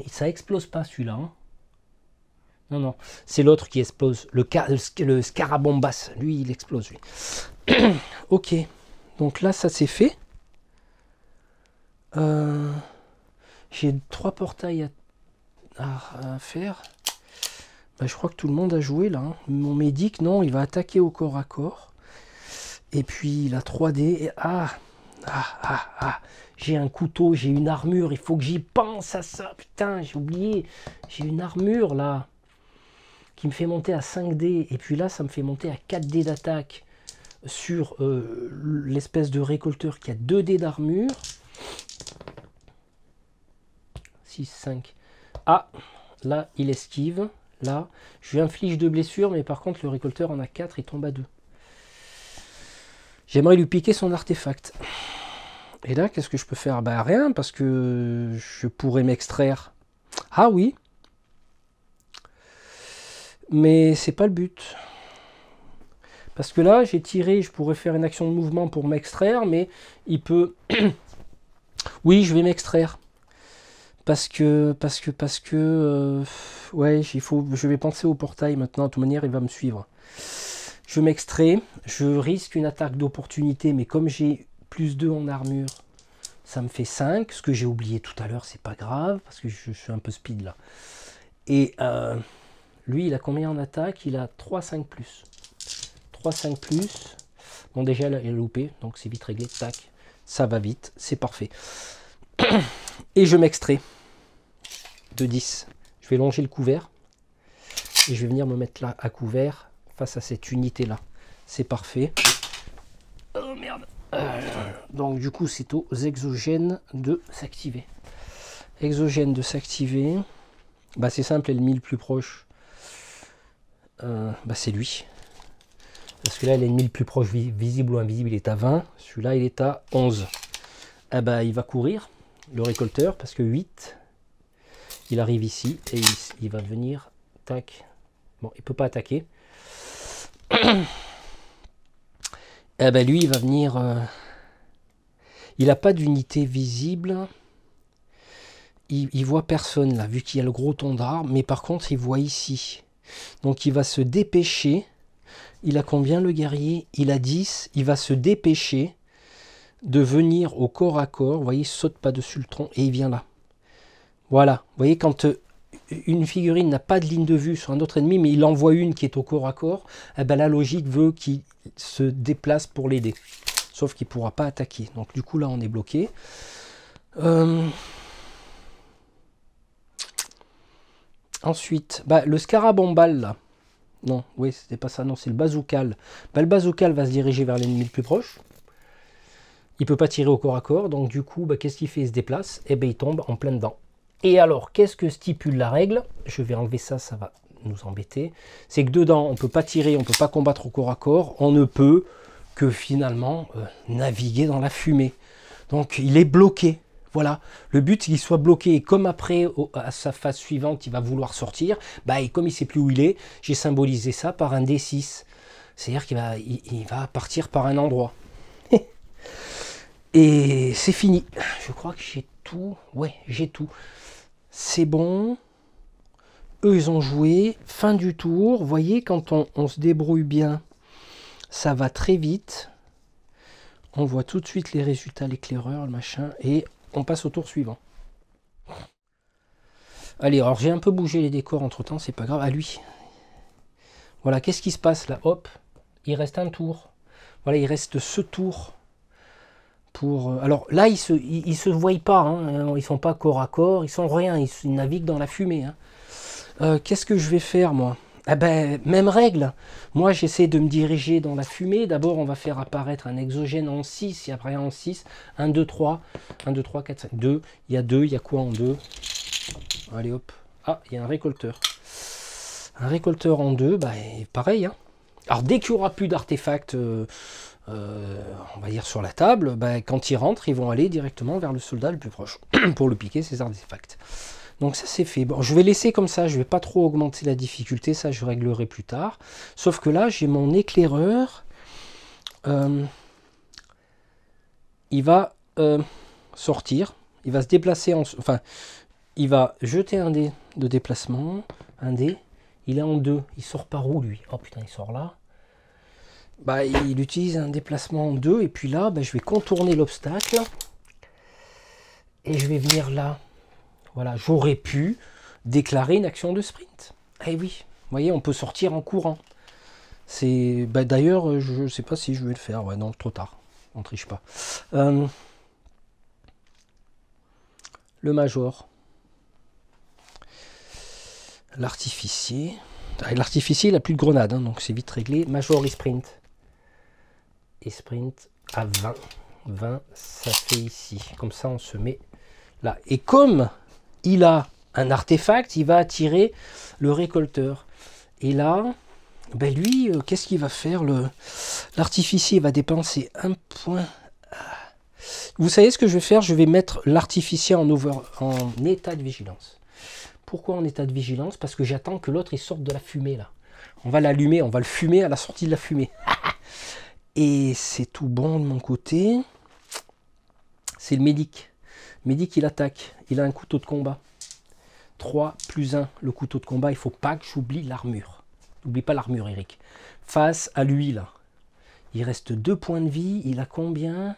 Ça explose pas celui-là. Hein. Non. C'est l'autre qui explose. Le Scarabombas. Lui, il explose. Lui. Ok. Donc là, ça c'est fait. J'ai 3 portails à faire. Bah, je crois que tout le monde a joué là. Hein. Mon médic, non, il va attaquer au corps à corps. Et puis la 3D. Et j'ai un couteau, j'ai une armure. Il faut que j'y pense à ça. Putain, j'ai oublié. J'ai une armure là qui me fait monter à 5D. Et puis là, ça me fait monter à 4D d'attaque sur l'espèce de récolteur qui a 2D d'armure. 6, 5. Ah, là, il esquive. Là, je lui inflige 2 blessures, mais par contre, le récolteur en a 4, il tombe à 2. J'aimerais lui piquer son artefact. Et là, qu'est-ce que je peux faire? Bah rien, parce que je pourrais m'extraire. Ah oui. Mais c'est pas le but. Parce que là, j'ai tiré, je pourrais faire une action de mouvement pour m'extraire, mais il peut... Oui, je vais m'extraire. Parce que ouais, je vais penser au portail maintenant. De toute manière, il va me suivre. Je m'extrais. Je risque une attaque d'opportunité, mais comme j'ai plus 2 en armure, ça me fait 5. Ce que j'ai oublié tout à l'heure, c'est pas grave, parce que je suis un peu speed là. Et lui, il a combien en attaque? Il a 3, 5 plus. 3, 5 plus. Bon, déjà, il a loupé, donc c'est vite réglé. Tac, Ça va vite, c'est parfait. Et je m'extrais de 10. Je vais longer le couvert. Et je vais venir me mettre là à couvert face à cette unité-là. C'est parfait. Oh merde. Donc du coup, c'est aux exogènes de s'activer. Exogène de s'activer. Bah, c'est simple, l'ennemi le plus proche, c'est lui. Parce que là, l'ennemi le plus proche, visible ou invisible, il est à 20. Celui-là, il est à 11. Eh ben, il va courir, le récolteur, parce que 8, il arrive ici et il va venir. Tac. Bon, il ne peut pas attaquer. Eh ben, lui, il va venir. Il n'a pas d'unité visible. Il voit personne là, vu qu'il y a le gros ton d'arbre. Mais par contre, il voit ici. Donc, il va se dépêcher. Il a combien le guerrier? Il a 10. Il va se dépêcher de venir au corps à corps. Vous voyez, il saute pas dessus le tronc et il vient là. Voilà. Vous voyez, quand une figurine n'a pas de ligne de vue sur un autre ennemi, mais il en voit une qui est au corps à corps, eh ben, la logique veut qu'il se déplace pour l'aider. Sauf qu'il ne pourra pas attaquer. Donc du coup, là, on est bloqué. Ensuite, le scarabambal, là. Non, oui, c'était pas ça. Non, c'est le bazoukal. Le bazoukal va se diriger vers l'ennemi le plus proche. Il ne peut pas tirer au corps à corps. Donc du coup, qu'est-ce qu'il fait? Il se déplace. Et il tombe en plein dedans. Et alors, qu'est-ce que stipule la règle? Je vais enlever ça, ça va nous embêter. C'est que dedans, on ne peut pas tirer, on ne peut pas combattre au corps à corps. On ne peut que finalement naviguer dans la fumée. Donc, il est bloqué. Voilà. Le but, c'est qu'il soit bloqué. Et comme après, à sa phase suivante, il va vouloir sortir, et comme il ne sait plus où il est, j'ai symbolisé ça par un D6. C'est-à-dire qu'il va partir par un endroit. Et c'est fini. Je crois que j'ai tout. Ouais, j'ai tout. C'est bon. Eux, ils ont joué. Fin du tour. Vous voyez, quand on se débrouille bien, ça va très vite. On voit tout de suite les résultats, l'éclaireur, le machin. Et on passe au tour suivant. Allez, alors j'ai un peu bougé les décors entre-temps. C'est pas grave. À lui. Voilà, qu'est-ce qui se passe là? Hop. Il reste un tour. Voilà, il reste ce tour. Alors là, ils ne se voient pas, hein. Ils ne sont pas corps à corps, ils sont rien, ils naviguent dans la fumée. Hein. Qu'est-ce que je vais faire, moi? Même règle. Moi, j'essaie de me diriger dans la fumée. D'abord, on va faire apparaître un exogène en 6, et après en 6, 1, 2, 3, 1, 2, 3, 4, 5, 2. Il y a 2, il y a quoi en 2? Allez, hop. Ah, il y a un récolteur. Un récolteur en 2, pareil. Hein. Alors, dès qu'il n'y aura plus d'artefacts... on va dire sur la table, quand ils rentrent, ils vont aller directement vers le soldat le plus proche pour le piquer ses artefacts. Donc ça c'est fait. Bon, je vais laisser comme ça, je ne vais pas trop augmenter la difficulté, ça je réglerai plus tard. Sauf que là j'ai mon éclaireur. Il va sortir, il va se déplacer, enfin il va jeter un dé de déplacement, un dé, il est en 2, il sort par où lui? Oh putain, il sort là. Il utilise un déplacement en 2 et puis là je vais contourner l'obstacle et je vais venir là. Voilà, j'aurais pu déclarer une action de sprint. Eh oui, vous voyez, on peut sortir en courant. C'est d'ailleurs, je ne sais pas si je vais le faire. Ouais, non, trop tard. On triche pas. Le major. L'artificier. L'artificier, il n'a plus de grenade, hein, donc c'est vite réglé. Major et sprint. Et sprint à 20. 20, ça fait ici. Comme ça, on se met là. Et comme il a un artefact, il va attirer le récolteur. Et là, lui, qu'est-ce qu'il va faire? L'artificier va dépenser un point. Vous savez ce que je vais faire? Je vais mettre l'artificier en état de vigilance. Pourquoi en état de vigilance? Parce que j'attends que l'autre il sorte de la fumée là. On va l'allumer, on va le fumer à la sortie de la fumée. Et c'est tout bon de mon côté. C'est le médic. Médic, il attaque. Il a un couteau de combat. 3 plus 1. Le couteau de combat, il ne faut pas que j'oublie l'armure. N'oublie pas l'armure, Eric. Face à lui, là. Il reste 2 points de vie. Il a combien?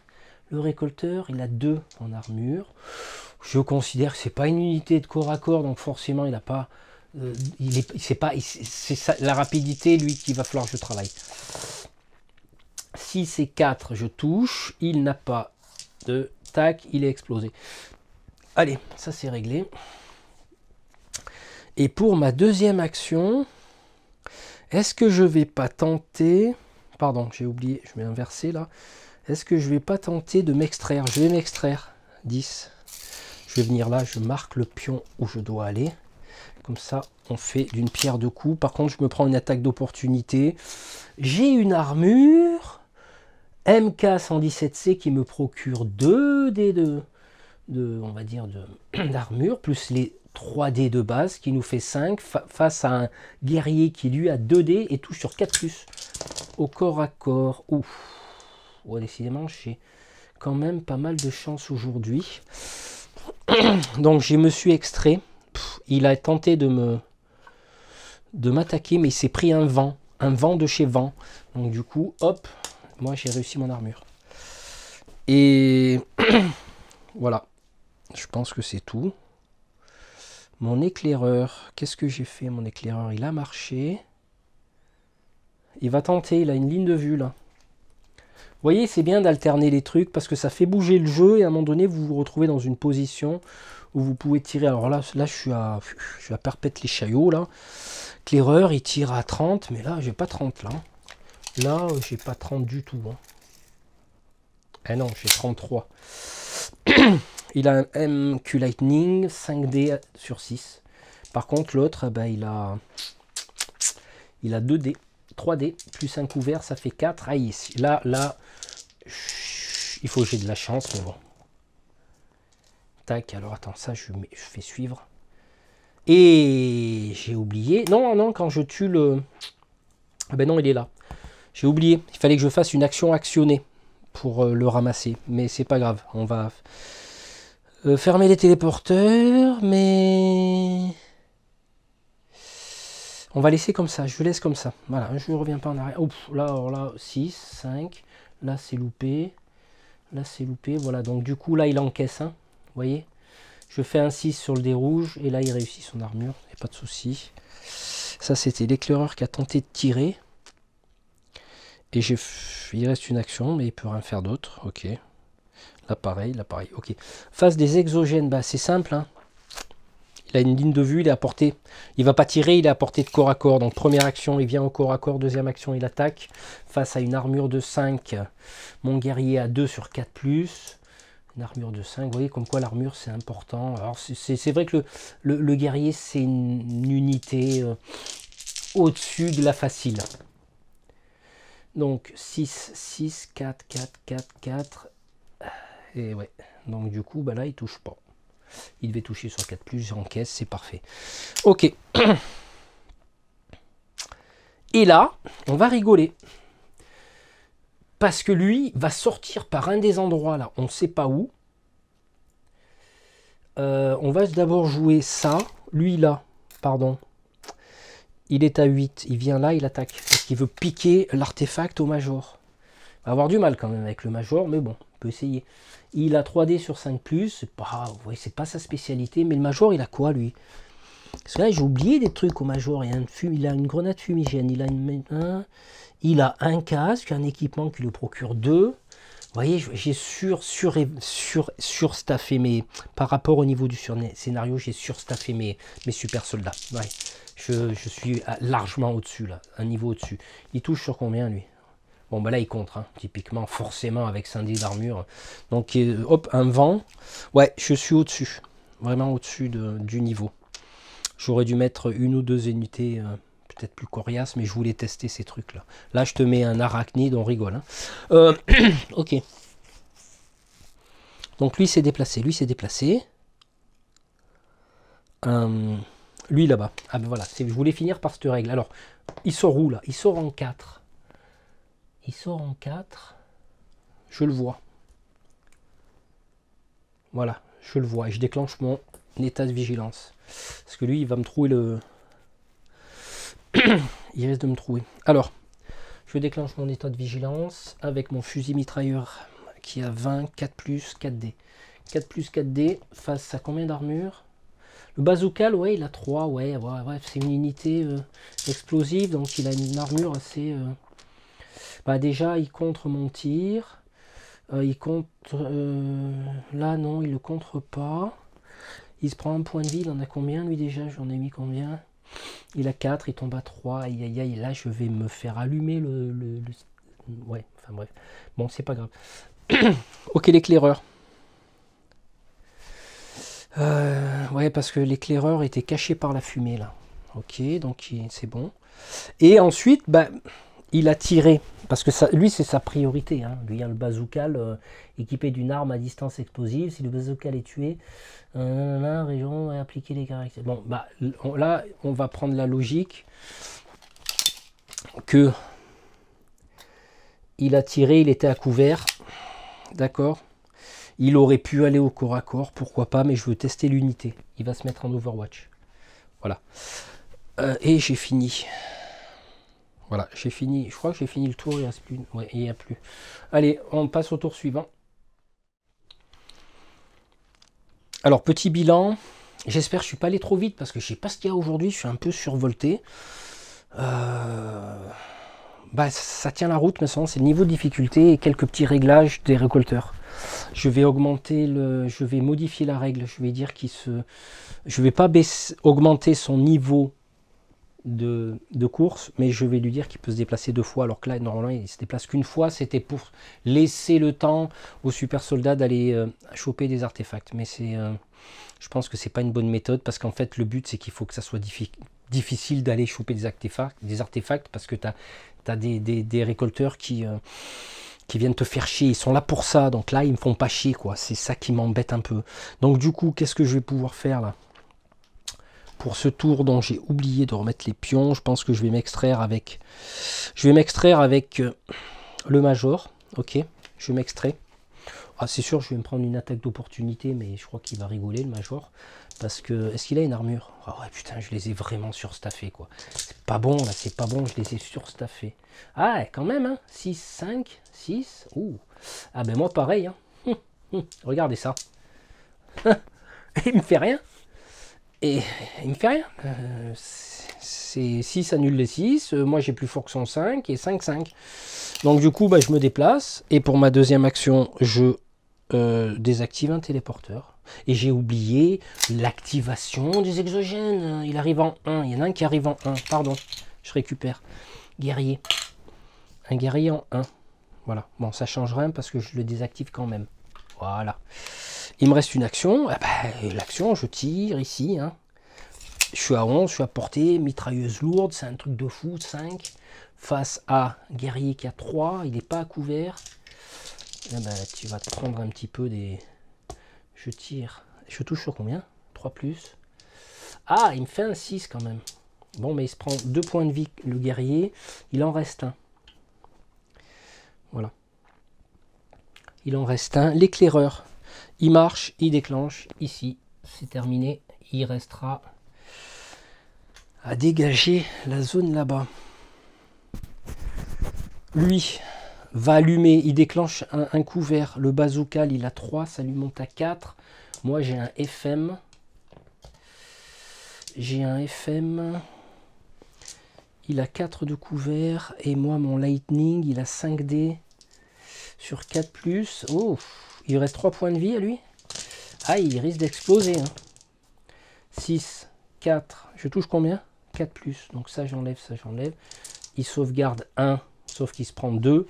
Le récolteur, il a 2 en armure. Je considère que ce n'est pas une unité de corps à corps, donc forcément, il n'a pas... c'est la rapidité, lui, qu'il va falloir que je travaille. 6 et 4, je touche. Il n'a pas 2, tac, il est explosé. Allez, ça c'est réglé. Et pour ma deuxième action, est-ce que je vais pas tenter... Pardon, j'ai oublié, je vais inverser là. Est-ce que je vais pas tenter de m'extraire? Je vais m'extraire. 10. Je vais venir là, je marque le pion où je dois aller. Comme ça, on fait d'une pierre deux coups. Par contre, je me prends une attaque d'opportunité. J'ai une armure MK117C qui me procure 2 dés on va dire d'armure, plus les 3 dés de base qui nous fait 5 face à un guerrier qui lui a 2 dés et touche sur 4+. Au corps à corps. Ouf. Ouais, décidément, j'ai quand même pas mal de chance aujourd'hui. Donc, je me suis extrait. Il a tenté de m'attaquer, mais il s'est pris un vent de chez vent. Donc, du coup, hop, moi, j'ai réussi mon armure. Et voilà. Je pense que c'est tout. Mon éclaireur, qu'est-ce que j'ai fait? Mon éclaireur, il a marché. Il va tenter, il a une ligne de vue, là. Vous voyez, c'est bien d'alterner les trucs parce que ça fait bouger le jeu et à un moment donné, vous vous retrouvez dans une position où vous pouvez tirer. Alors là je suis à perpète les chaillots, là. Éclaireur, il tire à 30, mais là, j'ai pas 30, là. Là, j'ai pas 30 du tout. Hein. Eh non, j'ai 33. Il a un MQ Lightning, 5D sur 6. Par contre, l'autre, ben, il a 2D, 3D, plus un couvert, ça fait 4. Ah, ici. Là, il faut que j'ai de la chance, mais bon. Tac, alors attends, ça, je fais suivre. Et j'ai oublié. Non, non, quand je tue le... Ah ben non, il est là. J'ai oublié. Il fallait que je fasse une action actionnée pour le ramasser. Mais c'est pas grave. On va fermer les téléporteurs, mais... On va laisser comme ça. Je laisse comme ça. Voilà, je ne reviens pas en arrière. Oups, là, alors là, 6, 5. Là, c'est loupé. Là, c'est loupé. Voilà, donc du coup, là, il encaisse. Hein. Vous voyez? Je fais un 6 sur le dé rouge. Et là, il réussit son armure. Il n'y a pas de souci. Ça, c'était l'éclaireur qui a tenté de tirer. Et il reste une action, mais il peut rien faire d'autre. Ok. Là, pareil. Ok. Face des exogènes, bah, c'est simple. Hein. Il a une ligne de vue, il est à portée. Il va pas tirer, il est à portée de corps à corps. Donc première action, il vient au corps à corps. Deuxième action, il attaque. Face à une armure de 5, mon guerrier a 2 sur 4+. Une armure de 5, vous voyez comme quoi l'armure c'est important. Alors c'est vrai que le guerrier c'est une unité au-dessus de la facile. Donc 6, 6, 4, 4, 4, 4. Et ouais, donc du coup, bah là il touche pas. Il devait toucher sur 4+, j'encaisse, c'est parfait. Ok. Et là, on va rigoler. Parce que lui va sortir par un des endroits là, on ne sait pas où. On va d'abord jouer ça. Lui là, pardon. Il est à 8. Il vient là, il attaque. Parce qu'il veut piquer l'artefact au Major. Il va avoir du mal quand même avec le Major, mais bon, on peut essayer. Il a 3D sur 5+, c'est pas, ouais, c'est pas sa spécialité, mais le Major, il a quoi, lui? Parce que là, j'ai oublié des trucs au Major. Il a une grenade fumigène, il a un casque, un équipement qui lui procure 2. Vous voyez, j'ai surstaffé mes... Par rapport au niveau du scénario, j'ai surstaffé mes super soldats. Ouais, je suis largement au-dessus, là, un niveau au-dessus. Il touche sur combien, lui? Bon, bah là, il contre, hein, typiquement, forcément, avec 5 dés d'armure. Donc, hop, un vent. Ouais, je suis au-dessus. Vraiment au-dessus du niveau. J'aurais dû mettre une ou deux unités peut-être plus coriaces, mais je voulais tester ces trucs-là. Là, je te mets un arachnide, on rigole. Hein. Ok. Donc, lui s'est déplacé. Lui, là-bas. Ah ben voilà, je voulais finir par cette règle. Alors, il sort où, là? Il sort en 4. Il sort en 4. Je le vois. Voilà, je le vois. Et je déclenche mon état de vigilance. Parce que lui, il va me trouver le... il risque de me trouver. Alors, je déclenche mon état de vigilance avec mon fusil mitrailleur qui a 20, 4+, 4D. 4+, 4D face à combien d'armure? Le bazooka, ouais, il a 3. Ouais, c'est une unité explosive. Donc, il a une armure assez... Bah déjà, il contre mon tir. Il compte... là, non, il le contre pas. Il se prend un point de vie. Il en a combien, lui, déjà? J'en ai mis combien? Il a 4, il tombe à 3. Aïe, aïe, aïe. Là, je vais me faire allumer Ouais, enfin bref. Bon, c'est pas grave. Ok, l'éclaireur. Ouais, parce que l'éclaireur était caché par la fumée, là. Ok, donc c'est bon. Et ensuite, bah, il a tiré. Parce que ça, lui, c'est sa priorité. Hein. Lui, le bazooka, équipé d'une arme à distance explosive. Si le bazooka est tué, la région va appliquer les caractères. Bon, bah, là, on va prendre la logique que il a tiré, il était à couvert. D'accord. Il aurait pu aller au corps à corps, pourquoi pas, mais je veux tester l'unité. Il va se mettre en Overwatch. Voilà. Et j'ai fini. Voilà, j'ai fini. Je crois que j'ai fini le tour, il ne reste plus. Ouais, il n'y a plus. Allez, on passe au tour suivant. Alors, petit bilan. J'espère que je ne suis pas allé trop vite parce que je ne sais pas ce qu'il y a aujourd'hui. Je suis un peu survolté. Bah, ça tient la route, mais c'est le niveau de difficulté et quelques petits réglages des récolteurs. Je vais je vais modifier la règle. Je vais dire je vais pas augmenter son niveau de course, mais je vais lui dire qu'il peut se déplacer 2 fois, alors que là, normalement, il se déplace qu'une fois. C'était pour laisser le temps aux super soldats d'aller choper des artefacts. Mais je pense que c'est pas une bonne méthode parce qu'en fait, le but, c'est qu'il faut que ça soit difficile d'aller choper des artefacts parce que tu as des récolteurs qui viennent te faire chier. Ils sont là pour ça. Donc là, ils me font pas chier, quoi. C'est ça qui m'embête un peu. Donc du coup, qu'est-ce que je vais pouvoir faire là? Pour ce tour dont j'ai oublié de remettre les pions, je pense que je vais m'extraire avec... le Major. Ok, je m'extrais. Ah, c'est sûr, je vais me prendre une attaque d'opportunité, mais je crois qu'il va rigoler, le Major. Parce que... Est-ce qu'il a une armure? Ah ouais, putain, je les ai vraiment surstaffés, quoi. C'est pas bon, là, c'est pas bon, je les ai surstaffés. Ah, quand même, hein. 6, 5, 6. Ouh. Ah ben moi, pareil, hein. Regardez ça. Il me fait rien. Et il me fait rien. C'est 6 annule les 6. Moi, j'ai plus fort que son 5 et 5, 5. Donc, du coup, bah, je me déplace. Et pour ma deuxième action, je désactive un téléporteur. Et j'ai oublié l'activation des exogènes. Il arrive en 1. Il y en a un qui arrive en 1. Pardon, je récupère. Guerrier. Un guerrier en 1. Voilà. Bon, ça change rien parce que je le désactive quand même. Voilà. Il me reste une action. Ah bah, l'action, je tire ici. Hein. Je suis à 11, je suis à portée. Mitrailleuse lourde, c'est un truc de fou. 5. Face à guerrier qui a 3. Il n'est pas à couvert. Ah bah, tu vas te prendre un petit peu des... Je tire. Je touche sur combien? 3 plus. Ah, il me fait un 6 quand même. Bon, mais il se prend 2 points de vie, le guerrier. Il en reste un. Voilà. Il en reste un. L'éclaireur. Il marche, il déclenche. Ici, c'est terminé. Il restera à dégager la zone là-bas. Lui va allumer. Il déclenche un couvert. Le bazooka, il a 3. Ça lui monte à 4. Moi, j'ai un FM. J'ai un FM. Il a 4 de couvert. Et moi, mon Lightning, il a 5D sur 4 plus. Oh, il reste 3 points de vie à lui. Ah, il risque d'exploser. Hein. 6, 4. Je touche combien? 4 plus. Donc ça, j'enlève, ça, j'enlève. Il sauvegarde 1, sauf qu'il se prend 2.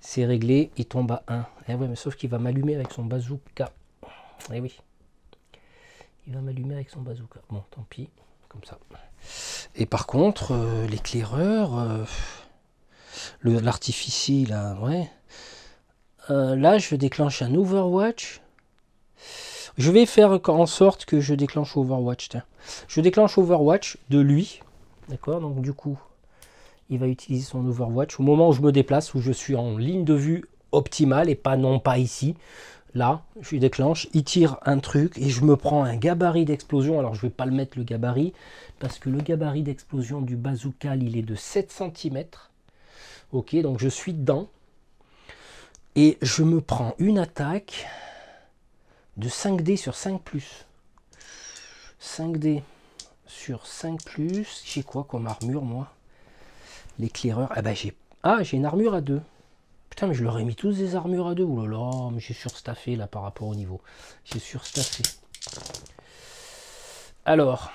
C'est réglé, il tombe à 1. Eh ouais, mais sauf qu'il va m'allumer avec son bazooka. Eh oui. Il va m'allumer avec son bazooka. Bon, tant pis. Comme ça. Et par contre, l'éclaireur, l'artificier, là, ouais. Là, je déclenche un Overwatch. Je vais faire en sorte que je déclenche Overwatch. Tiens. Je déclenche Overwatch de lui. D'accord. Donc du coup, il va utiliser son Overwatch au moment où je me déplace, où je suis en ligne de vue optimale et pas non pas ici. Là, je déclenche, il tire un truc et je me prends un gabarit d'explosion. Alors je ne vais pas le mettre le gabarit parce que le gabarit d'explosion du bazooka, il est de 7 cm. Ok, donc je suis dedans. Et je me prends une attaque de 5D sur 5 plus. 5D sur 5 plus. J'ai quoi comme armure, moi? L'éclaireur. Ah bah j'ai une armure à 2. Putain, mais je leur ai mis tous des armures à 2. Ouh là là, mais j'ai surstaffé là par rapport au niveau. J'ai surstaffé. Alors.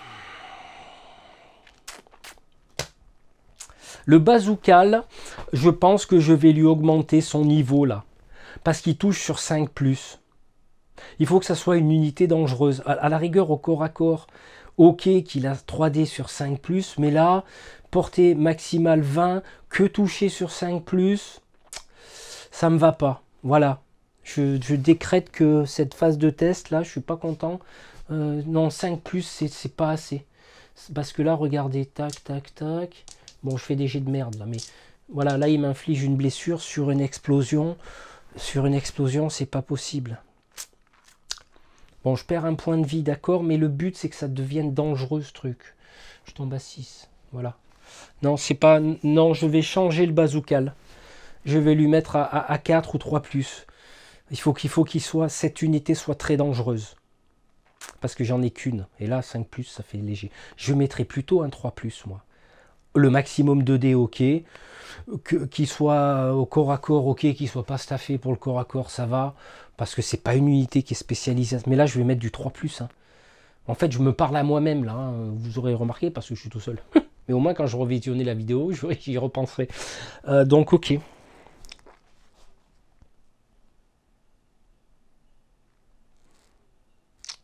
Le bazooka, je pense que je vais lui augmenter son niveau là. Parce qu'il touche sur 5+. Il faut que ça soit une unité dangereuse. À la rigueur, au corps à corps, ok qu'il a 3D sur 5+, mais là, portée maximale 20, que toucher sur 5+, ça me va pas. Voilà. Je décrète que cette phase de test, là, je suis pas content. Non, 5+, c'est pas assez. Parce que là, regardez, tac, tac, tac. Bon, je fais des jets de merde, là, mais voilà, là, il m'inflige une blessure sur une explosion. Sur une explosion, c'est pas possible. Bon, je perds un point de vie, d'accord, mais le but, c'est que ça devienne dangereux, ce truc. Je tombe à 6, voilà. Non, c'est pas... Non, je vais changer le bazooka. Je vais lui mettre à 4 ou 3+. Il faut qu'il soit... Cette unité soit très dangereuse. Parce que j'en ai qu'une. Et là, 5+, ça fait léger. Je mettrai plutôt un 3+, moi. Le maximum de dés, ok. Qu'il soit au corps à corps, ok. Qu'il soit pas staffé pour le corps à corps, ça va. Parce que c'est pas une unité qui est spécialisée. Mais là, je vais mettre du 3+. Hein. En fait, je me parle à moi-même, là. Hein. Vous aurez remarqué, parce que je suis tout seul. Mais au moins, quand je revisionnerai la vidéo, j'y repenserai. Donc, ok.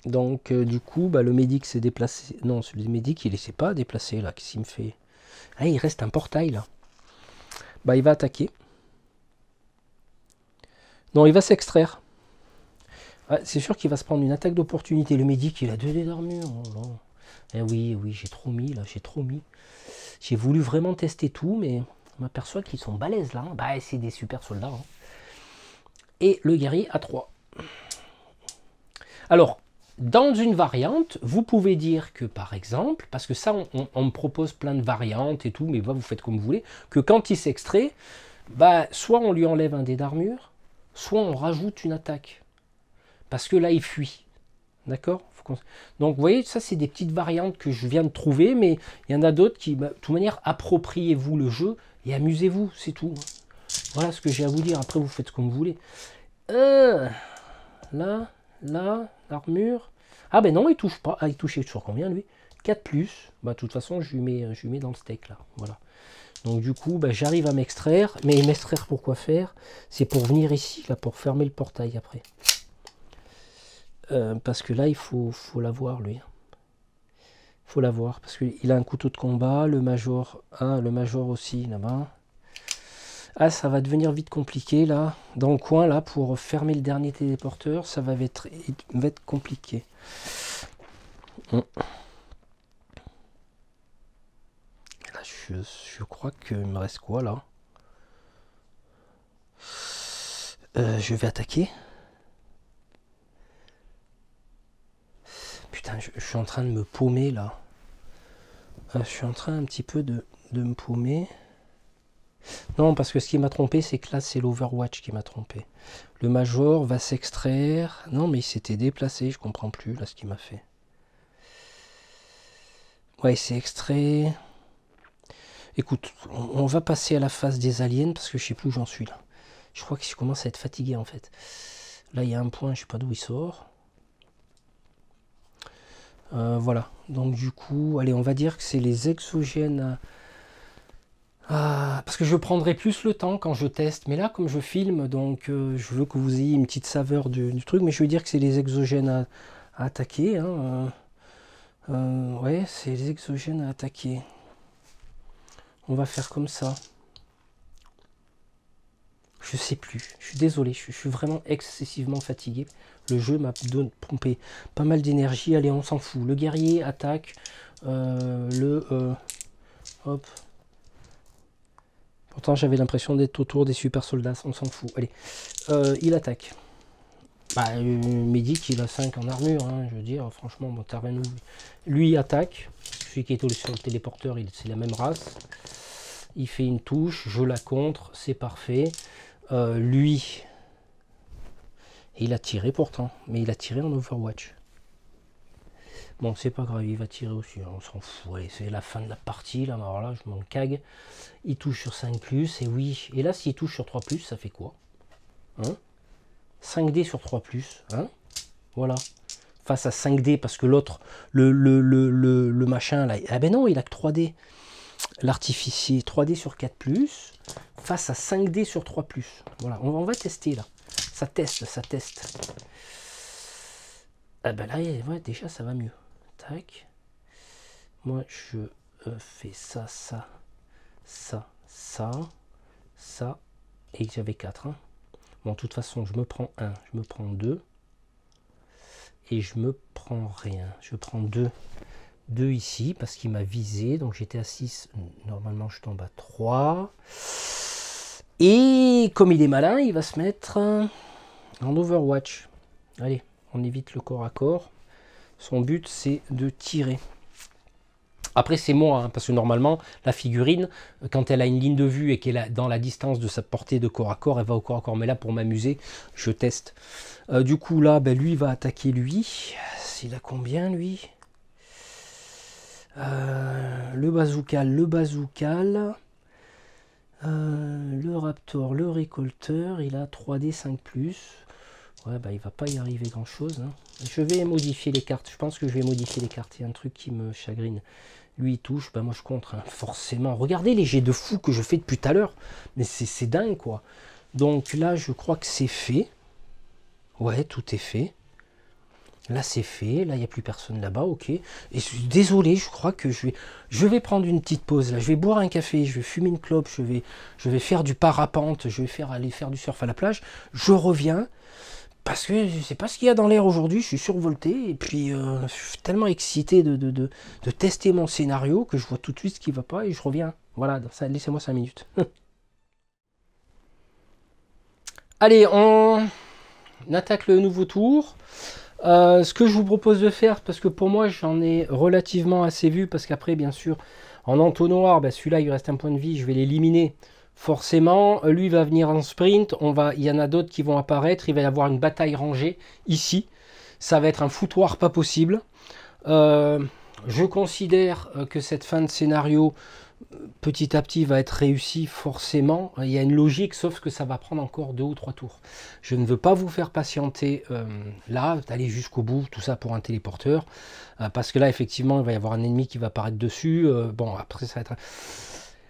Donc, du coup, bah, le médic s'est déplacé. Non, celui du médic, il ne s'est pas déplacé, là. Qu'est-ce qu'il me fait? Ah, il reste un portail, là. Bah, il va attaquer. Non, il va s'extraire. Ah, c'est sûr qu'il va se prendre une attaque d'opportunité. Le médic, il a 2 dés d'armure. Oh, eh oui, oui, j'ai trop mis, là. J'ai trop mis. J'ai voulu vraiment tester tout, mais on m'aperçoit qu'ils sont balèzes, là. Bah, c'est des super soldats. Hein. Et le guerrier à 3. Alors, dans une variante, vous pouvez dire que, par exemple, parce que ça, on me propose plein de variantes et tout, mais vous faites comme vous voulez, que quand il s'extrait, bah, soit on lui enlève un dé d'armure, soit on rajoute une attaque. Parce que là, il fuit. D'accord? Donc, vous voyez, ça, c'est des petites variantes que je viens de trouver, mais il y en a d'autres qui, bah, de toute manière, appropriez-vous le jeu et amusez-vous, c'est tout. Voilà ce que j'ai à vous dire. Après, vous faites comme vous voulez. Là, l'armure. Ah ben non, il touche pas. Ah, il touchait sur combien lui? 4+. Bah de toute façon, je lui mets dans le steak là. Voilà. Donc du coup, bah, j'arrive à m'extraire. Mais m'extraire pour quoi faire? C'est pour venir ici, là, pour fermer le portail après. Parce que là, il faut l'avoir lui. Il faut l'avoir. Parce qu'il a un couteau de combat. Le major. Ah, le major aussi là-bas. Ah, ça va devenir vite compliqué là, dans le coin là, pour fermer le dernier téléporteur, ça va être compliqué. Là, je crois qu'il me reste quoi là? Je vais attaquer. Putain, je suis en train de me paumer là. Je suis en train un petit peu de me paumer. Non, parce que ce qui m'a trompé, c'est que là, c'est l'Overwatch qui m'a trompé. Le Major va s'extraire. Non, mais il s'était déplacé, je comprends plus, là, ce qu'il m'a fait. Ouais, il s'est extrait. Écoute, on va passer à la phase des aliens, parce que je sais plus où j'en suis, là. Je crois que je commence à être fatigué, en fait. Là, il y a un point, je sais pas d'où il sort. Voilà. Donc, du coup, allez, on va dire que c'est les exogènes... parce que je prendrai plus le temps quand je teste, mais là comme je filme, donc je veux que vous ayez une petite saveur du truc, mais je veux dire que c'est les exogènes à attaquer. Hein, ouais, c'est les exogènes à attaquer. On va faire comme ça. Je sais plus, je suis désolé, je suis vraiment excessivement fatigué. Le jeu m'a pompé pas mal d'énergie, allez on s'en fout. Le guerrier attaque, hop. Pourtant, j'avais l'impression d'être autour des super soldats, on s'en fout. Allez, il attaque. Bah, Médic, il a 5 en armure, hein, je veux dire, franchement, bon, Tarvin, lui attaque. Celui qui est sur le téléporteur, c'est la même race. Il fait une touche, je la contre, c'est parfait. Lui, il a tiré pourtant, mais il a tiré en Overwatch. Bon, c'est pas grave, il va tirer aussi, on s'en fout. Allez, c'est la fin de la partie, là, alors là, je m'en cague. Il touche sur 5+, et oui. Et là, s'il touche sur 3+, ça fait quoi, hein? 5D sur 3+, hein? Voilà. Face à 5D, parce que l'autre, le machin, là, ah ben non, il a que 3D. L'artificier, 3D sur 4+, face à 5D sur 3+. Voilà, on va tester, là. Ça teste, ça teste. Ah ben là, ouais, déjà, ça va mieux. Tac. Moi, je fais ça, ça, ça, ça, ça. Et j'avais 4. Hein. Bon, de toute façon, je me prends 1, je me prends 2. Et je me prends rien. Je prends 2 ici, parce qu'il m'a visé. Donc, j'étais à 6. Normalement, je tombe à 3. Et comme il est malin, il va se mettre en Overwatch. Allez, on évite le corps à corps. Son but, c'est de tirer. Après, c'est moi, hein, parce que normalement, la figurine, quand elle a une ligne de vue et qu'elle est dans la distance de sa portée de corps à corps, elle va au corps à corps. Mais là, pour m'amuser, je teste. Du coup, là, ben, lui, il va attaquer lui. Il a combien, lui? Le bazooka, le raptor, le récolteur, il a 3D 5+. Ouais, bah, il va pas y arriver grand chose. Hein. Je vais modifier les cartes. Je pense que je vais modifier les cartes. Il y a un truc qui me chagrine. Lui, il touche. Bah, moi, je contre. Hein. Forcément. Regardez les jets de fou que je fais depuis tout à l'heure. Mais c'est dingue, quoi. Donc là, je crois que c'est fait. Ouais, tout est fait. Là, c'est fait. Là, il n'y a plus personne là-bas. Ok. Et désolé, je crois que je vais prendre une petite pause. Là, je vais boire un café. Je vais fumer une clope. Je vais faire du parapente. Je vais aller faire du surf à la plage. Je reviens. Parce que je ne sais pas ce qu'il y a dans l'air aujourd'hui, je suis survolté, et puis je suis tellement excité de tester mon scénario que je vois tout de suite ce qui ne va pas et je reviens. Voilà, laissez-moi 5 minutes. Allez, on attaque le nouveau tour. Ce que je vous propose de faire, parce que pour moi j'en ai relativement assez vu, parce qu'après bien sûr, en entonnoir, ben, celui-là il reste un point de vie, je vais l'éliminer. Forcément, lui va venir en sprint, il y en a d'autres qui vont apparaître, il va y avoir une bataille rangée ici. Ça va être un foutoir pas possible. Je considère que cette fin de scénario, petit à petit, va être réussie forcément. Il y a une logique, sauf que ça va prendre encore 2 ou 3 tours. Je ne veux pas vous faire patienter là, d'aller jusqu'au bout, tout ça pour un téléporteur. Parce que là, effectivement, il va y avoir un ennemi qui va apparaître dessus. Bon, après, ça va être...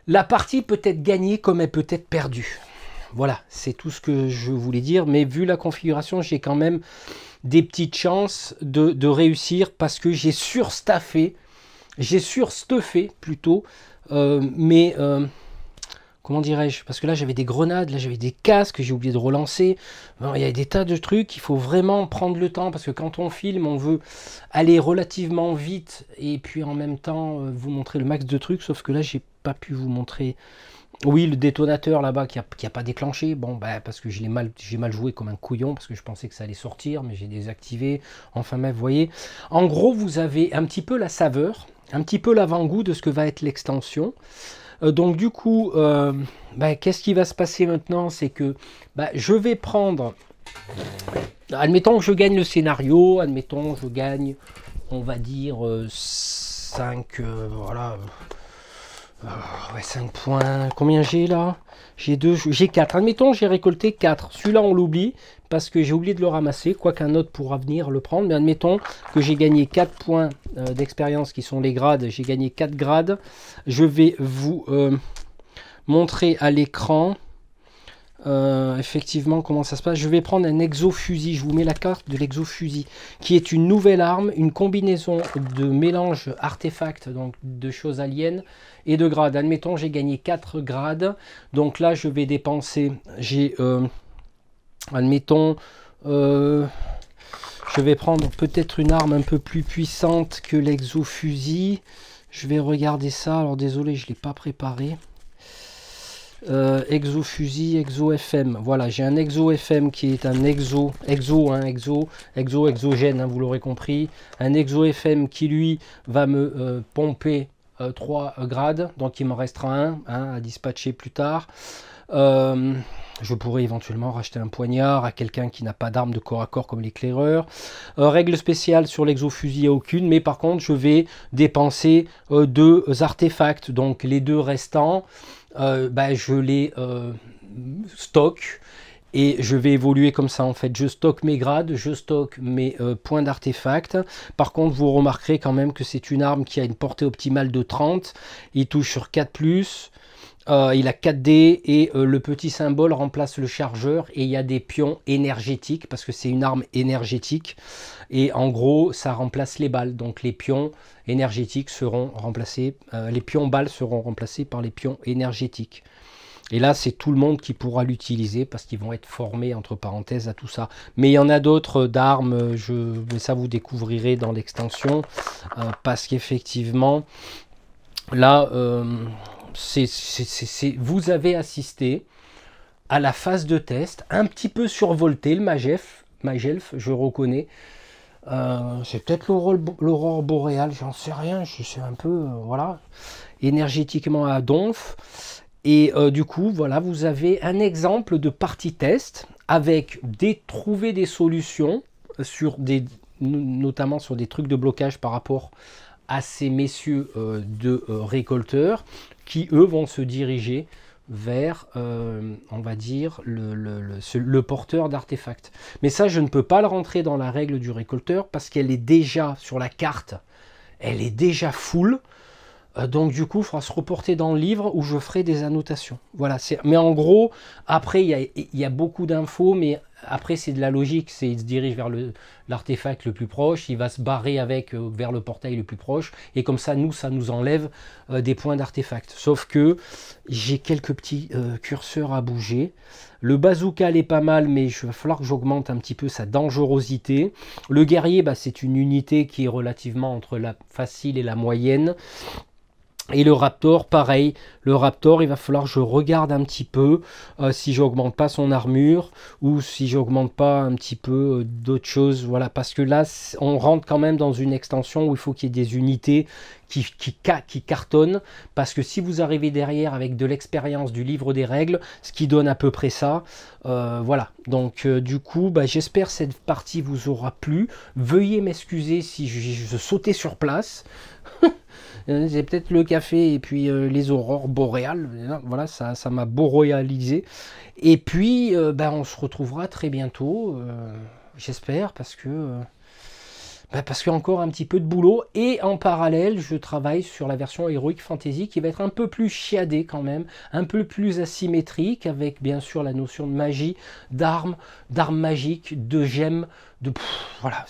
La partie peut être gagnée comme elle peut être perdue. Voilà, c'est tout ce que je voulais dire. Mais vu la configuration, j'ai quand même des petites chances de réussir parce que j'ai surstuffé plutôt. Comment dirais-je? Parce que là, j'avais des grenades, là, j'avais des casques, j'ai oublié de relancer. Bon, il y a des tas de trucs, il faut vraiment prendre le temps parce que quand on filme, on veut aller relativement vite et puis en même temps vous montrer le max de trucs. Sauf que là, j'ai pas pu vous montrer. Oui, le détonateur là-bas qui a pas déclenché. Bon, bah, parce que j'ai mal joué comme un couillon parce que je pensais que ça allait sortir, mais j'ai désactivé. Enfin, mais vous voyez. En gros, vous avez un petit peu la saveur, un petit peu l'avant-goût de ce que va être l'extension. Donc du coup, qu'est-ce qui va se passer maintenant? C'est que je vais prendre, admettons que je gagne le scénario, admettons que je gagne, on va dire 5, voilà, ouais, 5 points. Combien j'ai là? J'ai 4. Admettons j'ai récolté 4. Celui-là on l'oublie parce que j'ai oublié de le ramasser, quoi qu'un autre pourra venir le prendre. Mais admettons que j'ai gagné 4 points d'expérience qui sont les grades. J'ai gagné 4 grades. Je vais vous montrer à l'écran effectivement comment ça se passe. Je vais prendre un exofusil. Je vous mets la carte de l'exofusil qui est une nouvelle arme, une combinaison de mélange artefact, donc de choses aliens et de grades. Admettons j'ai gagné 4 grades. Donc là je vais dépenser, admettons je vais prendre peut-être une arme un peu plus puissante que l'exofusil. Je vais regarder ça. Alors désolé, je ne l'ai pas préparé. Exofusil, exo-FM. Voilà, j'ai un exo-FM qui est un exogène, hein, vous l'aurez compris. Un exo-FM qui lui va me pomper 3 grades, donc il m'en restera un à dispatcher plus tard. Je pourrais éventuellement racheter un poignard à quelqu'un qui n'a pas d'arme de corps à corps comme l'éclaireur. Règle spéciale sur l'exofusil, aucune, mais par contre je vais dépenser 2 artefacts. Donc les 2 restants, je les stocke. Et je vais évoluer comme ça en fait. Je stocke mes grades, je stocke mes points d'artefact. Par contre, vous remarquerez quand même que c'est une arme qui a une portée optimale de 30. Il touche sur 4+. Il a 4D et le petit symbole remplace le chargeur. Et il y a des pions énergétiques parce que c'est une arme énergétique. Et en gros, ça remplace les balles. Donc les pions énergétiques seront remplacés, les pions balles seront remplacés par les pions énergétiques. Et là, c'est tout le monde qui pourra l'utiliser parce qu'ils vont être formés, entre parenthèses, à tout ça. Mais il y en a d'autres d'armes, mais ça vous découvrirez dans l'extension. Parce qu'effectivement, là, vous avez assisté à la phase de test, un petit peu survolté, le Magelf, je reconnais. C'est peut-être l'aurore boréale, j'en sais rien, je suis un peu, voilà, énergétiquement à donf. Et du coup, voilà, vous avez un exemple de partie test avec trouver des solutions sur notamment sur des trucs de blocage par rapport à ces messieurs de récolteurs qui, eux, vont se diriger vers, on va dire, le porteur d'artefacts. Mais ça, je ne peux pas le rentrer dans la règle du récolteur parce qu'elle est déjà sur la carte, elle est déjà full. Donc du coup, il faudra se reporter dans le livre où je ferai des annotations. Voilà, mais en gros, après, il y a beaucoup d'infos, mais après, c'est de la logique. Il se dirige vers l'artefact le plus proche, il va se barrer avec vers le portail le plus proche, et comme ça, ça nous enlève des points d'artefact. Sauf que j'ai quelques petits curseurs à bouger. Le bazooka, elle est pas mal, mais il va falloir que j'augmente un petit peu sa dangerosité. Le guerrier, c'est une unité qui est relativement entre la facile et la moyenne. Et le Raptor, pareil, le Raptor, il va falloir que je regarde un petit peu si j'augmente pas son armure ou si j'augmente pas un petit peu d'autres choses. Voilà, parce que là, on rentre quand même dans une extension où il faut qu'il y ait des unités qui cartonnent. Parce que si vous arrivez derrière avec de l'expérience du livre des règles, ce qui donne à peu près ça, voilà. Donc du coup, j'espère que cette partie vous aura plu. Veuillez m'excuser si je sautais sur place. C'est peut-être le café et puis les aurores boréales. Voilà, ça m'a boréalisé. Et puis, on se retrouvera très bientôt, j'espère, parce que encore un petit peu de boulot. Et en parallèle, je travaille sur la version Heroic Fantasy qui va être un peu plus chiadée quand même, un peu plus asymétrique, avec bien sûr la notion de magie, d'armes magiques, de gemmes. Voilà,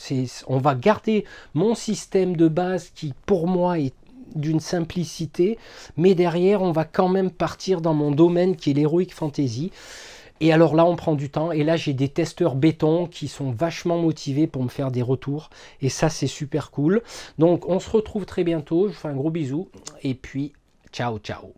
on va garder mon système de base qui, pour moi, est d'une simplicité, mais derrière on va quand même partir dans mon domaine qui est l'Heroic Fantasy. Et alors là on prend du temps, et là j'ai des testeurs béton qui sont vachement motivés pour me faire des retours, et ça c'est super cool. Donc on se retrouve très bientôt, je vous fais un gros bisou, et puis ciao ciao.